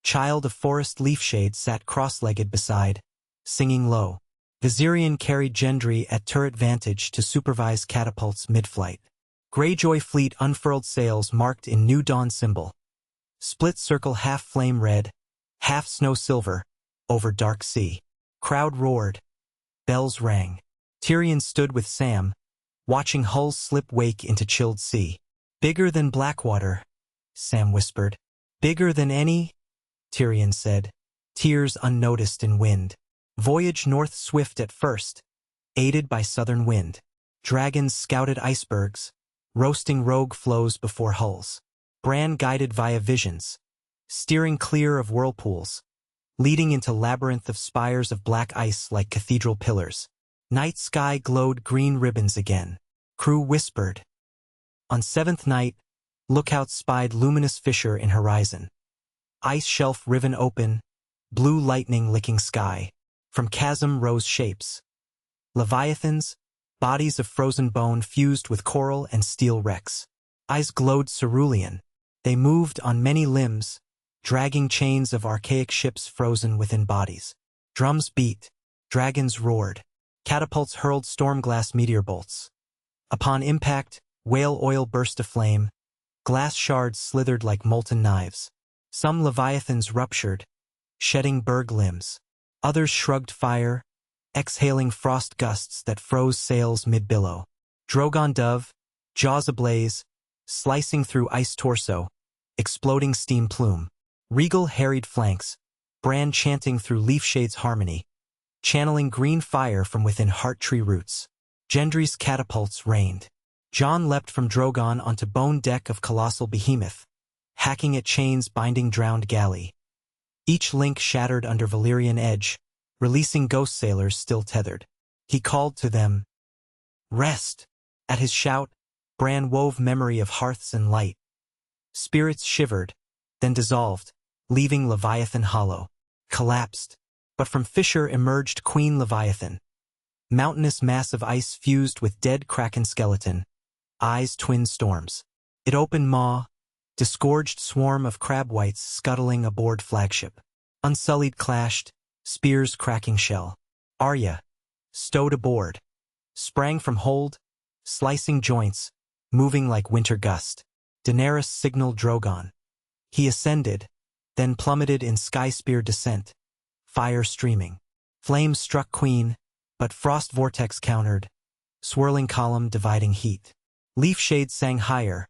A: Child of forest leafshade sat cross-legged beside, singing low. Viserion carried Gendry at turret vantage to supervise catapults mid-flight. Greyjoy fleet unfurled sails marked in new dawn symbol. Split circle half flame red, half snow silver, over dark sea. Crowd roared. Bells rang. Tyrion stood with Sam, watching hulls slip wake into chilled sea. Bigger than Blackwater, Sam whispered. Bigger than any? Tyrion said, tears unnoticed in wind. Voyage north swift at first, aided by southern wind. Dragons scouted icebergs, roasting rogue flows before hulls. Bran guided via visions, steering clear of whirlpools, leading into labyrinth of spires of black ice like cathedral pillars. Night sky glowed green ribbons again. Crew whispered. On seventh night, lookouts spied luminous fissure in horizon. Ice shelf riven open, blue lightning licking sky. From chasm rose shapes. Leviathans, bodies of frozen bone fused with coral and steel wrecks. Eyes glowed cerulean. They moved on many limbs, dragging chains of archaic ships frozen within bodies. Drums beat. Dragons roared. Catapults hurled stormglass meteor bolts. Upon impact, whale oil burst aflame. Glass shards slithered like molten knives. Some leviathans ruptured, shedding berg limbs. Others shrugged fire, exhaling frost gusts that froze sails mid-billow. Drogon dove, jaws ablaze, slicing through ice torso, exploding steam plume. Regal harried flanks, Bran chanting through Leafshade's harmony, channeling green fire from within hearttree roots. Gendry's catapults rained. Jon leapt from Drogon onto bone deck of colossal behemoth, hacking at chains binding drowned galley. Each link shattered under Valyrian edge, releasing ghost sailors still tethered. He called to them, "Rest!" At his shout, Bran wove memory of hearths and light. Spirits shivered, then dissolved, leaving Leviathan hollow. Collapsed, but from fissure emerged Queen Leviathan. Mountainous mass of ice fused with dead kraken skeleton, eyes twin storms. It opened maw, disgorged swarm of crab whites scuttling aboard flagship. Unsullied clashed, spears cracking shell. Arya, stowed aboard, sprang from hold, slicing joints, moving like winter gust. Daenerys signaled Drogon. He ascended, then plummeted in sky-spear descent, fire streaming. Flames struck Queen, but frost vortex countered, swirling column dividing heat. Leaf shades sang higher,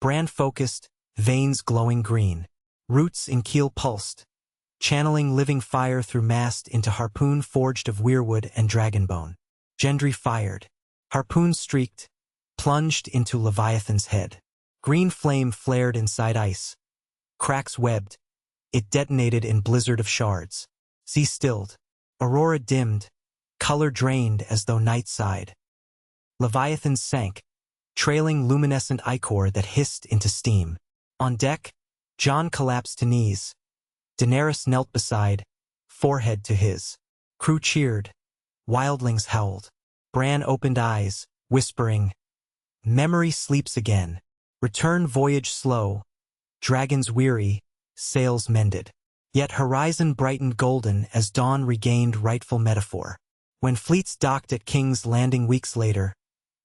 A: brand focused, veins glowing green. Roots in keel pulsed, channeling living fire through mast into harpoon forged of weirwood and dragonbone. Gendry fired. Harpoon streaked, plunged into Leviathan's head. Green flame flared inside ice. Cracks webbed. It detonated in blizzard of shards. Sea stilled. Aurora dimmed. Color drained as though night sighed. Leviathan sank, trailing luminescent ichor that hissed into steam. On deck, Jon collapsed to knees. Daenerys knelt beside, forehead to his. Crew cheered. Wildlings howled. Bran opened eyes, whispering, "Memory sleeps again. Return voyage slow. Dragons weary, sails mended." Yet horizon brightened golden as dawn regained rightful metaphor. When fleets docked at King's Landing weeks later,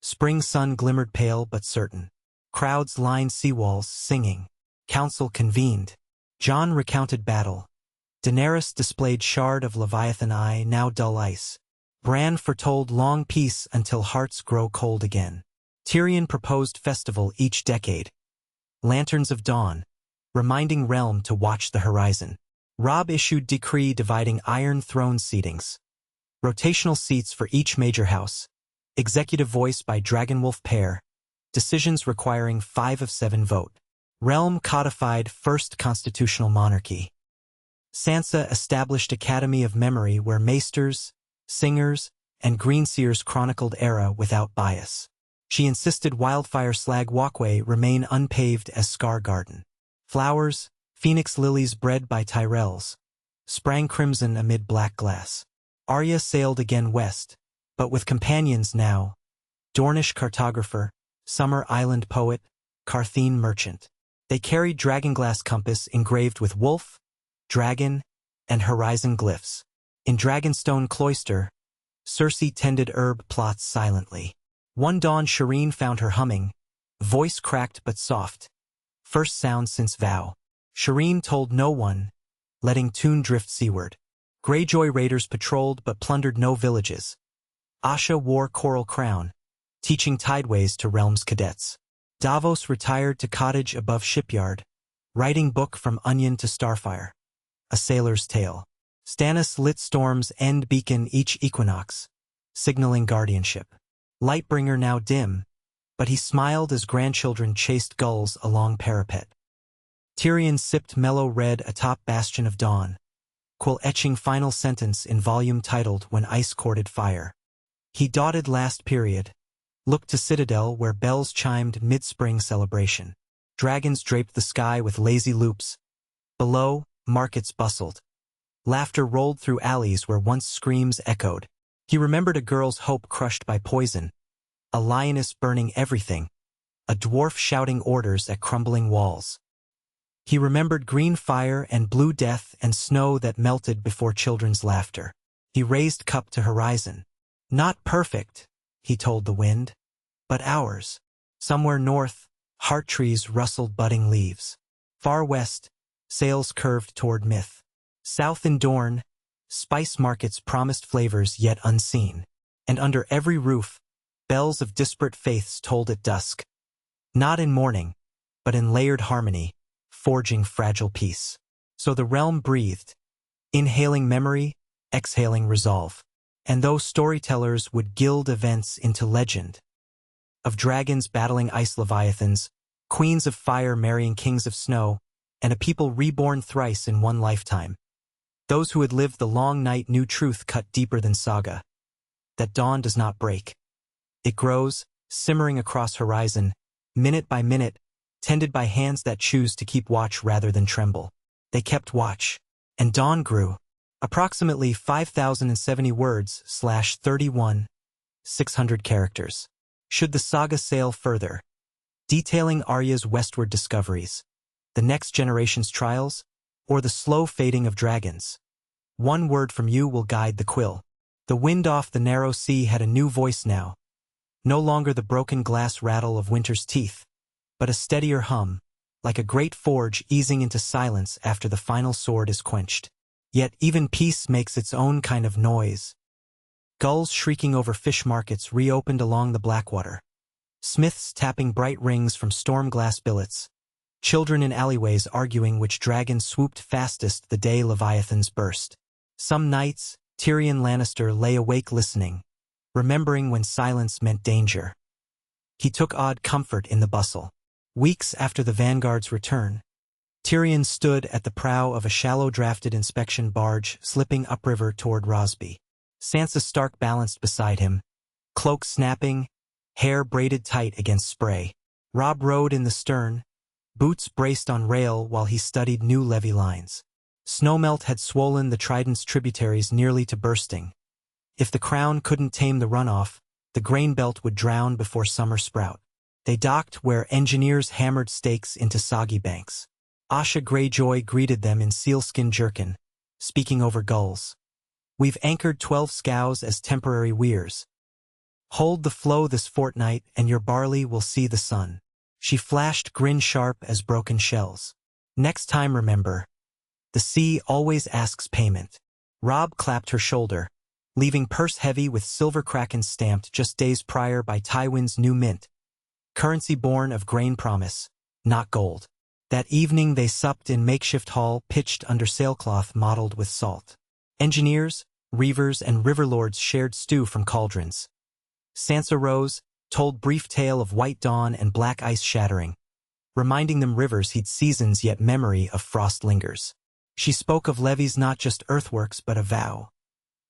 A: spring sun glimmered pale but certain. Crowds lined seawalls, singing. Council convened. Jon recounted battle. Daenerys displayed shard of Leviathan eye, now dull ice. Bran foretold long peace until hearts grow cold again. Tyrion proposed festival each decade. Lanterns of dawn, reminding realm to watch the horizon. Robb issued decree dividing Iron Throne seatings. Rotational seats for each major house. Executive voice by Dragonwolf pair. Decisions requiring 5 of 7 vote. Realm codified first constitutional monarchy. Sansa established Academy of Memory where maesters, singers, and greenseers chronicled era without bias. She insisted Wildfire Slag Walkway remain unpaved as Scar Garden. Flowers, phoenix lilies bred by Tyrells, sprang crimson amid black glass. Arya sailed again west, but with companions now. Dornish cartographer, Summer Island poet, Carthene merchant. They carried dragonglass compass engraved with wolf, dragon, and horizon glyphs. In Dragonstone Cloister, Cersei tended herb plots silently. One dawn Shireen found her humming, voice cracked but soft. First sound since vow. Shireen told no one, letting tune drift seaward. Greyjoy raiders patrolled but plundered no villages. Asha wore coral crown, teaching tideways to realm's cadets. Davos retired to cottage above shipyard, writing book from onion to starfire. A sailor's tale. Stannis lit storm's end beacon each equinox, signaling guardianship. Lightbringer now dim, but he smiled as grandchildren chased gulls along parapet. Tyrion sipped mellow red atop Bastion of Dawn, quill etching final sentence in volume titled When Ice Courted Fire. He dotted last period, looked to Citadel where bells chimed mid-spring celebration. Dragons draped the sky with lazy loops. Below, markets bustled. Laughter rolled through alleys where once screams echoed. He remembered a girl's hope crushed by poison, a lioness burning everything, a dwarf shouting orders at crumbling walls. He remembered green fire and blue death and snow that melted before children's laughter. He raised cup to horizon. Not perfect, he told the wind, but ours. Somewhere north, heart trees rustled budding leaves. Far west, sails curved toward myth. South in Dorne, spice markets promised flavors yet unseen. And under every roof, bells of disparate faiths tolled at dusk. Not in mourning, but in layered harmony, forging fragile peace. So the realm breathed, inhaling memory, exhaling resolve. And though storytellers would gild events into legend, of dragons battling ice leviathans, queens of fire marrying kings of snow, and a people reborn thrice in one lifetime, those who had lived the long night knew truth cut deeper than saga. That dawn does not break. It grows, simmering across horizon, minute by minute, tended by hands that choose to keep watch rather than tremble. They kept watch, and dawn grew. Approximately 5,070 words / 31, 600 characters. Should the saga sail further, detailing Arya's westward discoveries, the next generation's trials, or the slow fading of dragons? One word from you will guide the quill. The wind off the narrow sea had a new voice now, no longer the broken glass rattle of winter's teeth, but a steadier hum, like a great forge easing into silence after the final sword is quenched. Yet even peace makes its own kind of noise. Gulls shrieking over fish markets reopened along the Blackwater. Smiths tapping bright rings from storm glass billets. Children in alleyways arguing which dragon swooped fastest the day Leviathans burst. Some nights, Tyrion Lannister lay awake listening, remembering when silence meant danger. He took odd comfort in the bustle. Weeks after the Vanguard's return, Tyrion stood at the prow of a shallow-drafted inspection barge slipping upriver toward Rosby. Sansa Stark balanced beside him, cloak snapping, hair braided tight against spray. Robb rode in the stern, boots braced on rail while he studied new levee lines. Snowmelt had swollen the Trident's tributaries nearly to bursting. If the Crown couldn't tame the runoff, the grain belt would drown before summer sprout. They docked where engineers hammered stakes into soggy banks. Asha Greyjoy greeted them in sealskin jerkin, speaking over gulls. "We've anchored 12 scows as temporary weirs. Hold the flow this fortnight and your barley will see the sun." She flashed grin sharp as broken shells. "Next time remember, the sea always asks payment." Robb clapped her shoulder, leaving purse heavy with silver kraken stamped just days prior by Tywin's new mint. Currency born of grain promise, not gold. That evening they supped in makeshift hall pitched under sailcloth mottled with salt. Engineers, reavers, and riverlords shared stew from cauldrons. Sansa rose, told brief tale of white dawn and black ice shattering, reminding them rivers he'd seasons yet memory of frost lingers. She spoke of levees not just earthworks but a vow.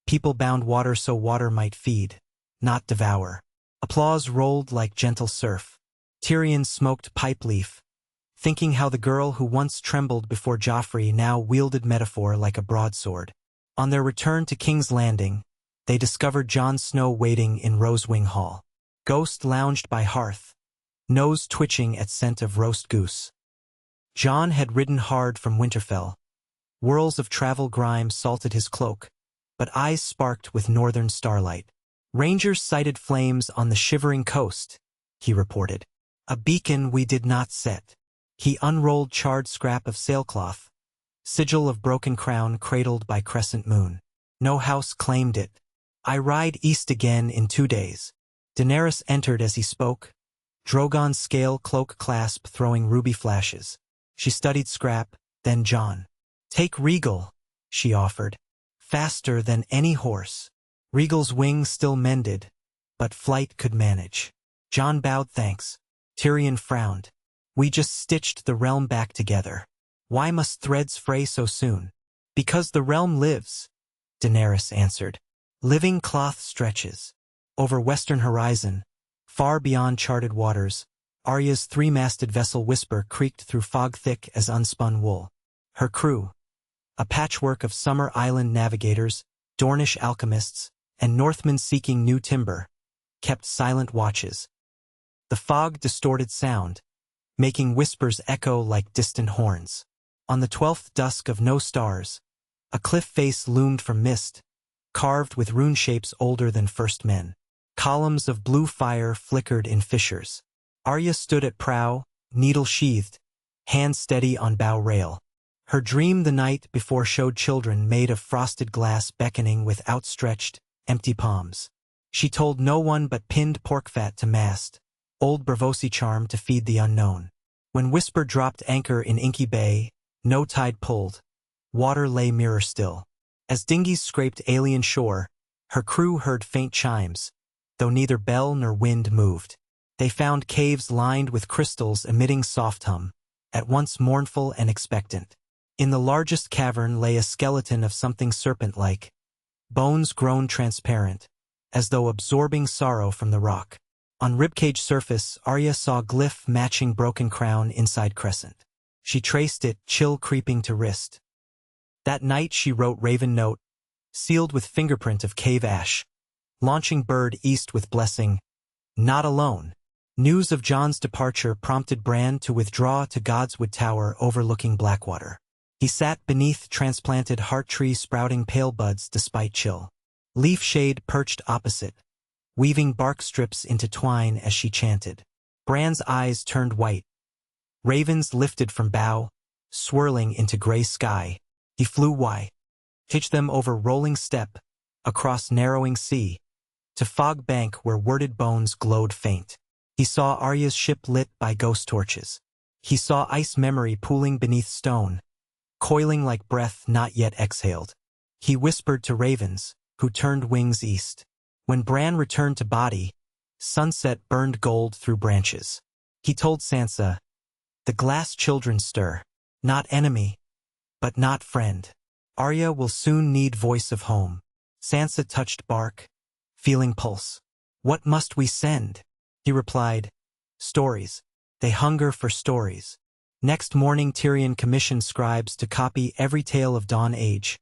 A: People bound water so water might feed, not devour. Applause rolled like gentle surf. Tyrion smoked pipe leaf, thinking how the girl who once trembled before Joffrey now wielded metaphor like a broadsword. On their return to King's Landing, they discovered Jon Snow waiting in Rosewing Hall. Ghost lounged by hearth, nose twitching at scent of roast goose. Jon had ridden hard from Winterfell. Whirls of travel grime salted his cloak, but eyes sparked with northern starlight. "Rangers sighted flames on the shivering coast," he reported. "A beacon we did not set." He unrolled charred scrap of sailcloth, sigil of broken crown cradled by crescent moon. "No house claimed it. I ride east again in 2 days." Daenerys entered as he spoke, Drogon's scale cloak clasp throwing ruby flashes. She studied scrap, then Jon. "Take Regal," she offered. "Faster than any horse." Regal's wings still mended, but flight could manage. Jon bowed thanks. Tyrion frowned. "We just stitched the realm back together. Why must threads fray so soon?" "Because the realm lives," Daenerys answered. "Living cloth stretches." Over western horizon, far beyond charted waters, Arya's 3-masted vessel Whisper creaked through fog thick as unspun wool. Her crew, a patchwork of Summer Island navigators, Dornish alchemists, and Northmen seeking new timber, kept silent watches. The fog distorted sound, making whispers echo like distant horns. On the 12th dusk of no stars, a cliff face loomed from mist, carved with rune shapes older than first men. Columns of blue fire flickered in fissures. Arya stood at prow, needle sheathed, hand steady on bow rail. Her dream the night before showed children made of frosted glass beckoning with outstretched, empty palms. She told no one but pinned pork fat to mast, old Bravosi charm to feed the unknown. When Whisper dropped anchor in Inky Bay, no tide pulled. Water lay mirror still. As dinghies scraped alien shore, her crew heard faint chimes, though neither bell nor wind moved. They found caves lined with crystals emitting soft hum, at once mournful and expectant. In the largest cavern lay a skeleton of something serpent-like, bones grown transparent, as though absorbing sorrow from the rock. On ribcage surface, Arya saw glyph matching broken crown inside crescent. She traced it, chill creeping to wrist. That night she wrote Raven Note, sealed with fingerprint of cave ash, launching bird east with blessing, not alone. News of Jon's departure prompted Bran to withdraw to Godswood Tower overlooking Blackwater. He sat beneath transplanted heart tree sprouting pale buds despite chill. Leaf Shade perched opposite, weaving bark strips into twine as she chanted. Bran's eyes turned white. Ravens lifted from bough, swirling into gray sky. He flew wide, pitched them over rolling steppe, across narrowing sea, to fog bank where worded bones glowed faint. He saw Arya's ship lit by ghost torches. He saw ice memory pooling beneath stone, coiling like breath not yet exhaled. He whispered to ravens, who turned wings east. When Bran returned to body, sunset burned gold through branches. He told Sansa, "The glass children stir, not enemy, but not friend. Arya will soon need voice of home." Sansa touched bark, feeling pulse. "What must we send?" He replied, "Stories. They hunger for stories." Next morning Tyrion commissioned scribes to copy every tale of Dawn Age,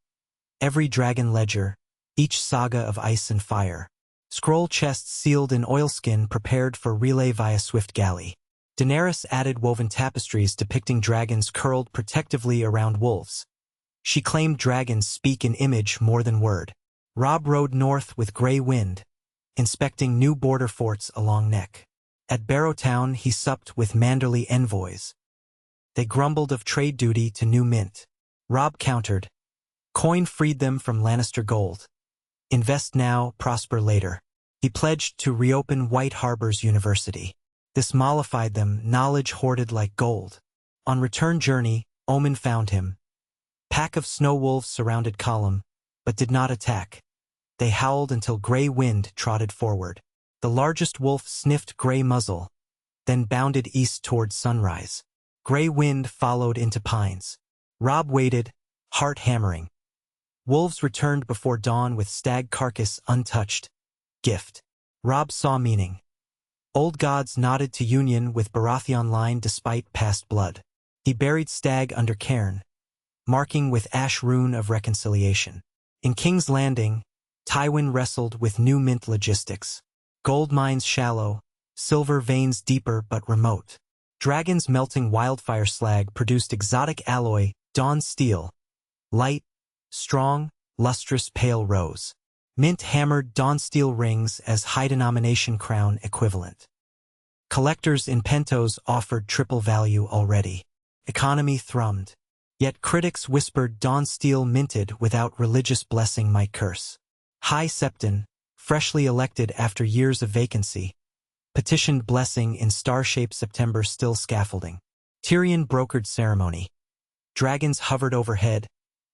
A: every dragon ledger, each saga of ice and fire. Scroll chests sealed in oilskin prepared for relay via swift galley. Daenerys added woven tapestries depicting dragons curled protectively around wolves. She claimed dragons speak in image more than word. Robb rode north with Grey Wind, inspecting new border forts along Neck. At Barrowtown he supped with Manderly envoys. They grumbled of trade duty to New Mint. Robb countered, "Coin freed them from Lannister gold. Invest now, prosper later." He pledged to reopen White Harbor's university. This mollified them, knowledge hoarded like gold. On return journey, Omen found him. Pack of snow wolves surrounded Column, but did not attack. They howled until Grey Wind trotted forward. The largest wolf sniffed Grey Muzzle, then bounded east toward sunrise. Grey Wind followed into pines. Robb waited, heart hammering. Wolves returned before dawn with stag carcass untouched. Gift. Robb saw meaning. Old gods nodded to union with Baratheon line despite past blood. He buried stag under cairn, marking with ash rune of reconciliation. In King's Landing, Tywin wrestled with New Mint logistics. Gold mines shallow, silver veins deeper but remote. Dragons melting wildfire slag produced exotic alloy, Dawn steel, light, strong, lustrous pale rose. Mint hammered Dawn steel rings as high-denomination crown equivalent. Collectors in Pentos offered triple value already. Economy thrummed. Yet critics whispered Dawn steel minted without religious blessing might curse. High Septon, freshly elected after years of vacancy, petitioned blessing in star-shaped September still scaffolding. Tyrion brokered ceremony. Dragons hovered overhead,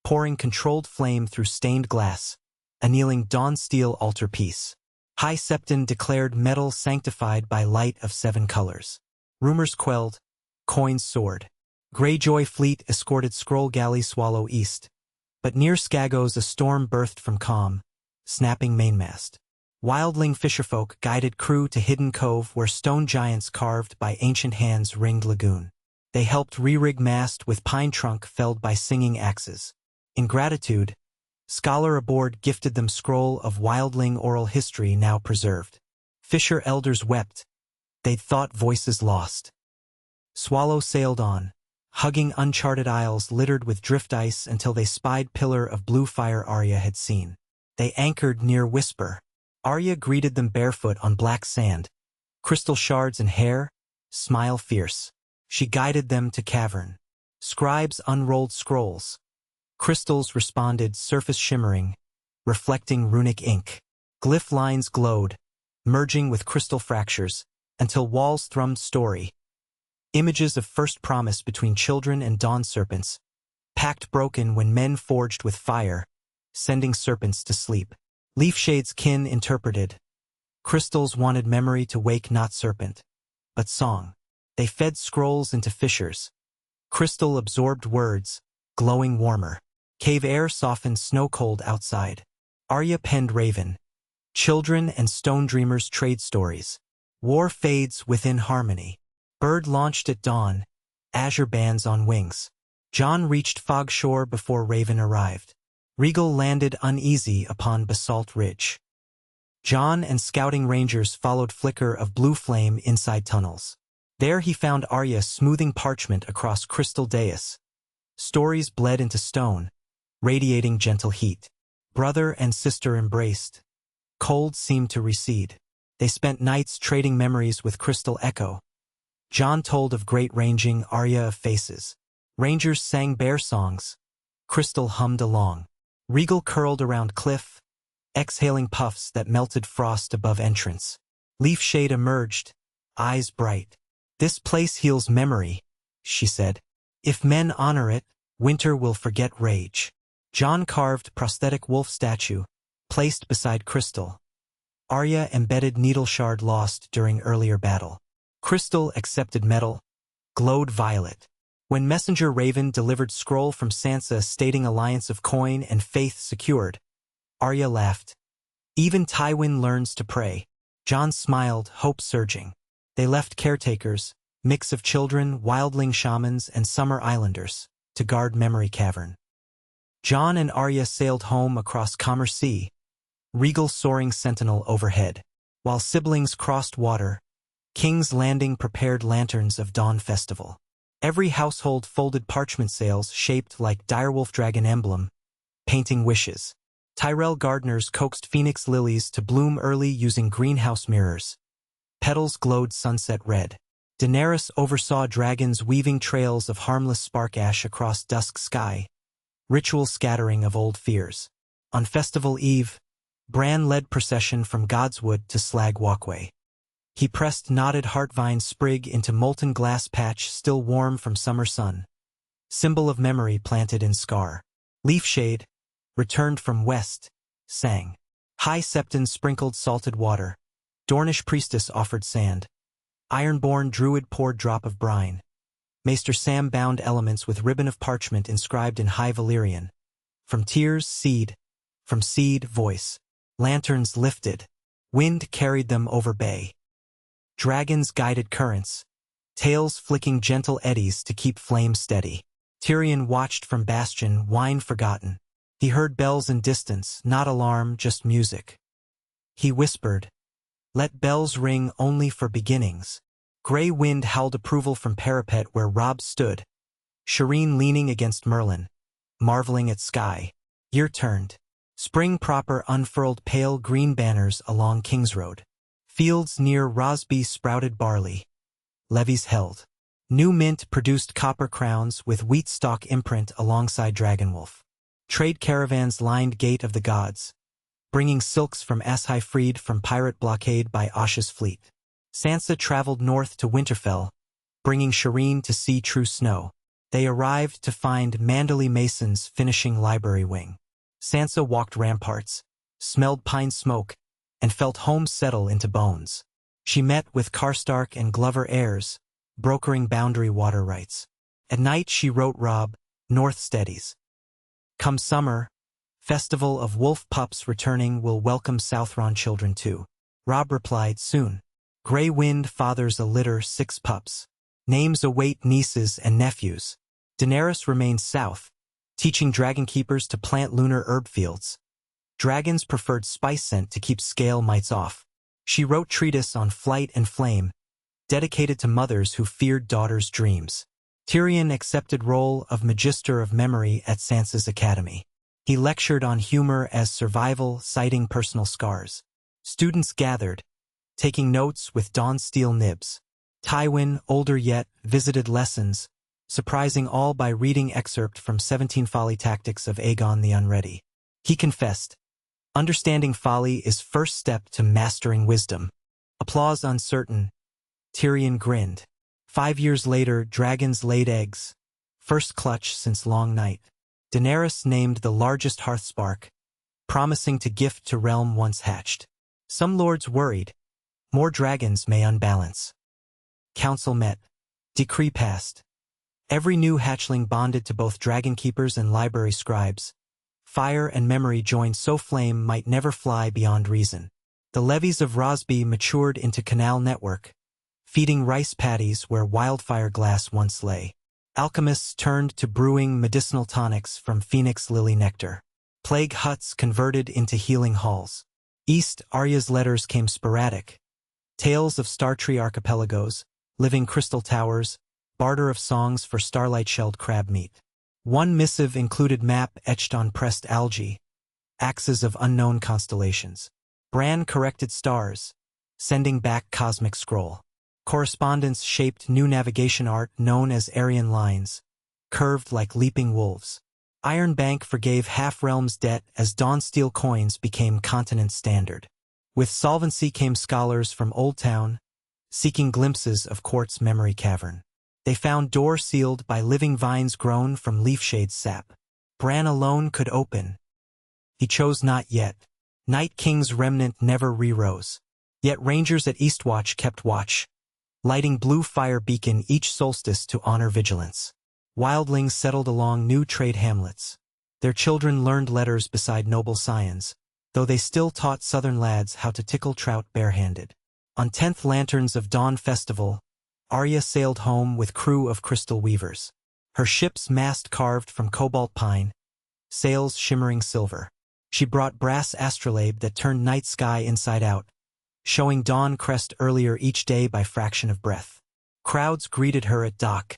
A: pouring controlled flame through stained glass, annealing Dawn steel altarpiece. High Septon declared metal sanctified by light of 7 colors. Rumors quelled, coins soared. Greyjoy fleet escorted scroll galley swallow east, but near Skagos a storm birthed from calm, snapping mainmast. Wildling fisherfolk guided crew to hidden cove where stone giants carved by ancient hands ringed lagoon. They helped re-rig mast with pine trunk felled by singing axes. In gratitude, scholar aboard gifted them scroll of wildling oral history now preserved. Fisher elders wept. They'd thought voices lost. Swallow sailed on, hugging uncharted isles littered with drift ice until they spied pillar of blue fire Arya had seen. They anchored near Whisper. Arya greeted them barefoot on black sand, crystal shards in hair, smile fierce. She guided them to cavern. Scribes unrolled scrolls. Crystals responded surface shimmering, reflecting runic ink. Glyph lines glowed, merging with crystal fractures, until walls thrummed story. Images of first promise between children and dawn serpents, pact broken when men forged with fire, sending serpents to sleep. Leafshade's kin interpreted. Crystals wanted memory to wake not serpent, but song. They fed scrolls into fissures. Crystal absorbed words, glowing warmer. Cave air softened snow-cold outside. Arya penned Raven. Children and stone dreamers trade stories. War fades within harmony. Bird launched at dawn, azure bands on wings. Jon reached Fog Shore before Raven arrived. Regal landed uneasy upon Basalt Ridge. Jon and scouting rangers followed flicker of blue flame inside tunnels. There he found Arya smoothing parchment across crystal dais. Stories bled into stone, radiating gentle heat. Brother and sister embraced. Cold seemed to recede. They spent nights trading memories with Crystal Echo. Jon told of great ranging aria of faces. Rangers sang bear songs. Crystal hummed along. Regal curled around Cliff, exhaling puffs that melted frost above entrance. Leafshade emerged, eyes bright. This place heals memory, she said. If men honor it, winter will forget rage. Jon carved prosthetic wolf statue, placed beside Crystal. Arya embedded needle shard lost during earlier battle. Crystal accepted metal, glowed violet. When Messenger Raven delivered scroll from Sansa stating alliance of coin and faith secured, Arya laughed. Even Tywin learns to pray. Jon smiled, hope surging. They left caretakers, mix of children, wildling shamans, and summer islanders, to guard Memory Cavern. Jon and Arya sailed home across Commerce Sea, Regal soaring sentinel overhead. While siblings crossed water, King's Landing prepared lanterns of dawn festival. Every household folded parchment sails shaped like direwolf dragon emblem, painting wishes. Tyrell gardeners coaxed phoenix lilies to bloom early using greenhouse mirrors. Petals glowed sunset red. Daenerys oversaw dragons weaving trails of harmless spark ash across dusk sky, ritual scattering of old fears. On festival eve, Bran led procession from Godswood to Slag Walkway. He pressed knotted heartvine sprig into molten glass patch still warm from summer sun. Symbol of memory planted in scar. Leafshade, returned from west, sang. High Septon sprinkled salted water. Dornish priestess offered sand. Ironborn druid poured drop of brine. Maester Sam bound elements with ribbon of parchment inscribed in High Valyrian. From tears, seed. From seed, voice. Lanterns lifted. Wind carried them over bay. Dragons guided currents. Tails flicking gentle eddies to keep flame steady. Tyrion watched from bastion, wine forgotten. He heard bells in distance, not alarm, just music. He whispered, "Let bells ring only for beginnings." Grey wind howled approval from parapet where Robb stood. Shireen leaning against Merlin, marveling at sky. Year turned. Spring proper unfurled pale green banners along Kingsroad. Fields near Rosby sprouted barley. Levees held. New Mint produced copper crowns with wheat stalk imprint alongside Dragonwolf. Trade caravans lined Gate of the Gods, bringing silks from Ashai freed from pirate blockade by Asha's fleet. Sansa traveled north to Winterfell, bringing Shireen to see true snow. They arrived to find Manderley Masons finishing library wing. Sansa walked ramparts, smelled pine smoke, and felt home settle into bones. She met with Karstark and Glover heirs, brokering boundary water rights. At night she wrote Robb, North steadies. Come summer, festival of wolf pups returning will welcome Southron children too. Robb replied, soon. Grey wind fathers a litter 6 pups. Names await nieces and nephews. Daenerys remains south, teaching dragon keepers to plant lunar herb fields. Dragons preferred spice scent to keep scale mites off. She wrote treatise on flight and flame, dedicated to mothers who feared daughters' dreams. Tyrion accepted role of Magister of Memory at Sansa's academy. He lectured on humor as survival, citing personal scars. Students gathered, taking notes with Dawn steel nibs. Tywin, older yet, visited lessons, surprising all by reading excerpt from 17 Folly Tactics of Aegon the Unready. He confessed, understanding folly is first step to mastering wisdom. Applause uncertain. Tyrion grinned. 5 years later, dragons laid eggs. First clutch since long night. Daenerys named the largest hearthspark, promising to gift to realm once hatched. Some lords worried. More dragons may unbalance. Council met. Decree passed. Every new hatchling bonded to both dragon keepers and library scribes. Fire and memory joined so flame might never fly beyond reason. The levees of Rosby matured into canal network, feeding rice paddies where wildfire glass once lay. Alchemists turned to brewing medicinal tonics from phoenix lily nectar. Plague huts converted into healing halls. East, Arya's letters came sporadic. Tales of Startree archipelagos, living crystal towers, barter of songs for starlight-shelled crab meat. One missive included map etched on pressed algae, axes of unknown constellations. Bran corrected stars, sending back cosmic scroll. Correspondence shaped new navigation art known as Aryan lines, curved like leaping wolves. Iron Bank forgave half-realm's debt as Dawnsteel coins became continent standard. With solvency came scholars from Old Town, seeking glimpses of Quart's memory cavern. They found door sealed by living vines grown from Leafshade's sap. Bran alone could open. He chose not yet. Night King's remnant never re-rose. Yet rangers at Eastwatch kept watch, lighting blue fire beacon each solstice to honor vigilance. Wildlings settled along new trade hamlets. Their children learned letters beside noble scions, though they still taught southern lads how to tickle trout barehanded. On 10th Lanterns of Dawn Festival, Arya sailed home with crew of crystal weavers. Her ship's mast carved from cobalt pine, sails shimmering silver. She brought brass astrolabe that turned night sky inside out, showing dawn crest earlier each day by fraction of breath. Crowds greeted her at dock.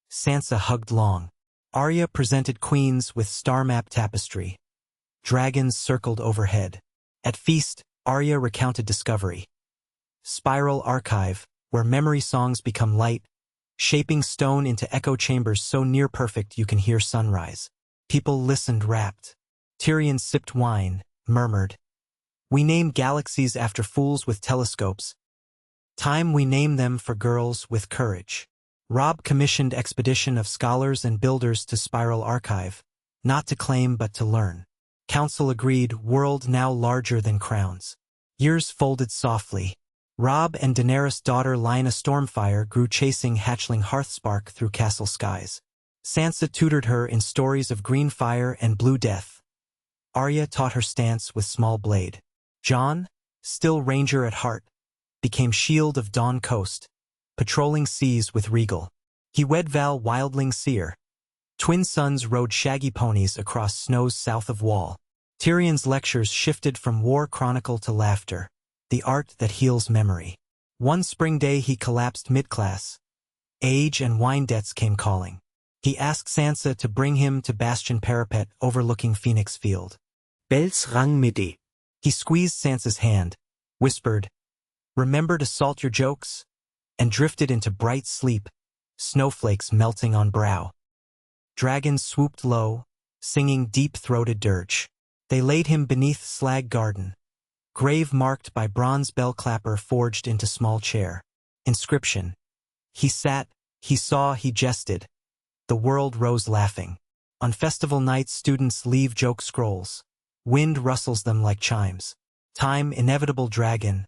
A: Sansa hugged long. Arya presented queens with star map tapestry. Dragons circled overhead. At feast, Arya recounted discovery. Spiral archive, where memory songs become light, shaping stone into echo chambers so near perfect you can hear sunrise. People listened rapt. Tyrion sipped wine, murmured, "We name galaxies after fools with telescopes. Time we name them for girls with courage." Robb commissioned expedition of scholars and builders to Spiral Archive, not to claim but to learn. Council agreed, world now larger than crowns. Years folded softly. Robb and Daenerys' daughter Lyanna Stormfire grew chasing hatchling Hearthspark through castle skies. Sansa tutored her in stories of green fire and blue death. Arya taught her stance with small blade. Jon, still ranger at heart, became shield of Dawn Coast, patrolling seas with Regal. He wed Val Wildling Seer. Twin sons rode shaggy ponies across snows south of Wall. Tyrion's lectures shifted from war chronicle to laughter, the art that heals memory. One spring day he collapsed mid-class. Age and wine debts came calling. He asked Sansa to bring him to Bastion Parapet overlooking Phoenix Field.
B: Bells rang midi.
A: He squeezed Sansa's hand, whispered, "Remember to salt your jokes," and drifted into bright sleep, snowflakes melting on brow. Dragons swooped low, singing deep-throated dirge. They laid him beneath Slag Garden, grave marked by bronze bell clapper forged into small chair. Inscription: he sat, he saw, he jested. The world rose laughing. On festival nights students leave joke scrolls. Wind rustles them like chimes. Time, inevitable dragon,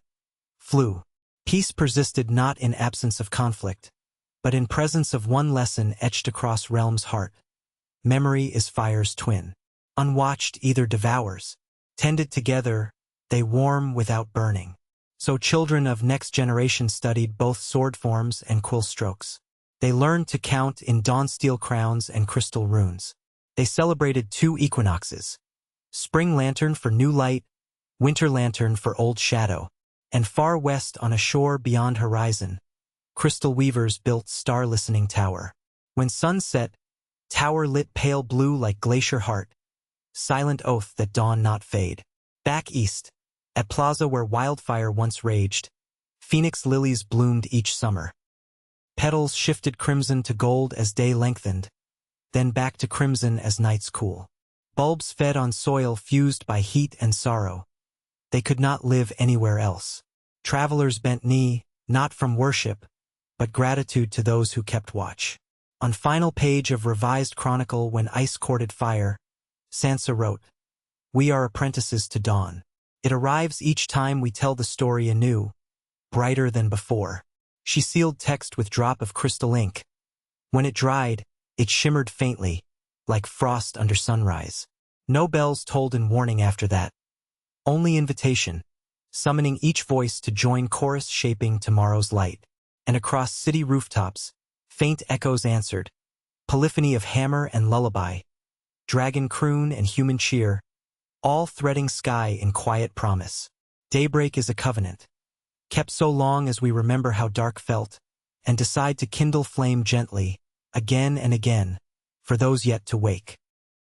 A: flew. Peace persisted not in absence of conflict, but in presence of one lesson etched across realm's heart. Memory is fire's twin. Unwatched either devours. Tended together, they warm without burning. So children of next generation studied both sword forms and quill strokes. They learned to count in Dawnsteel crowns and crystal runes. They celebrated 2 equinoxes. Spring lantern for new light, winter lantern for old shadow. And far west on a shore beyond horizon, crystal weavers built star-listening tower. When sun set, tower lit pale blue like glacier heart, silent oath that dawn not fade. Back east, at plaza where wildfire once raged, phoenix lilies bloomed each summer. Petals shifted crimson to gold as day lengthened, then back to crimson as nights cool. Bulbs fed on soil fused by heat and sorrow. They could not live anywhere else. Travelers bent knee, not from worship, but gratitude to those who kept watch. On final page of revised chronicle when ice courted fire, Sansa wrote, "We are apprentices to dawn. It arrives each time we tell the story anew, brighter than before." She sealed text with drop of crystal ink. When it dried, it shimmered faintly, like frost under sunrise. No bells tolled in warning after that. Only invitation, summoning each voice to join chorus shaping tomorrow's light. And across city rooftops, faint echoes answered, polyphony of hammer and lullaby, dragon croon and human cheer, all threading sky in quiet promise. Daybreak is a covenant, kept so long as we remember how dark felt, and decide to kindle flame gently, again and again, for those yet to wake.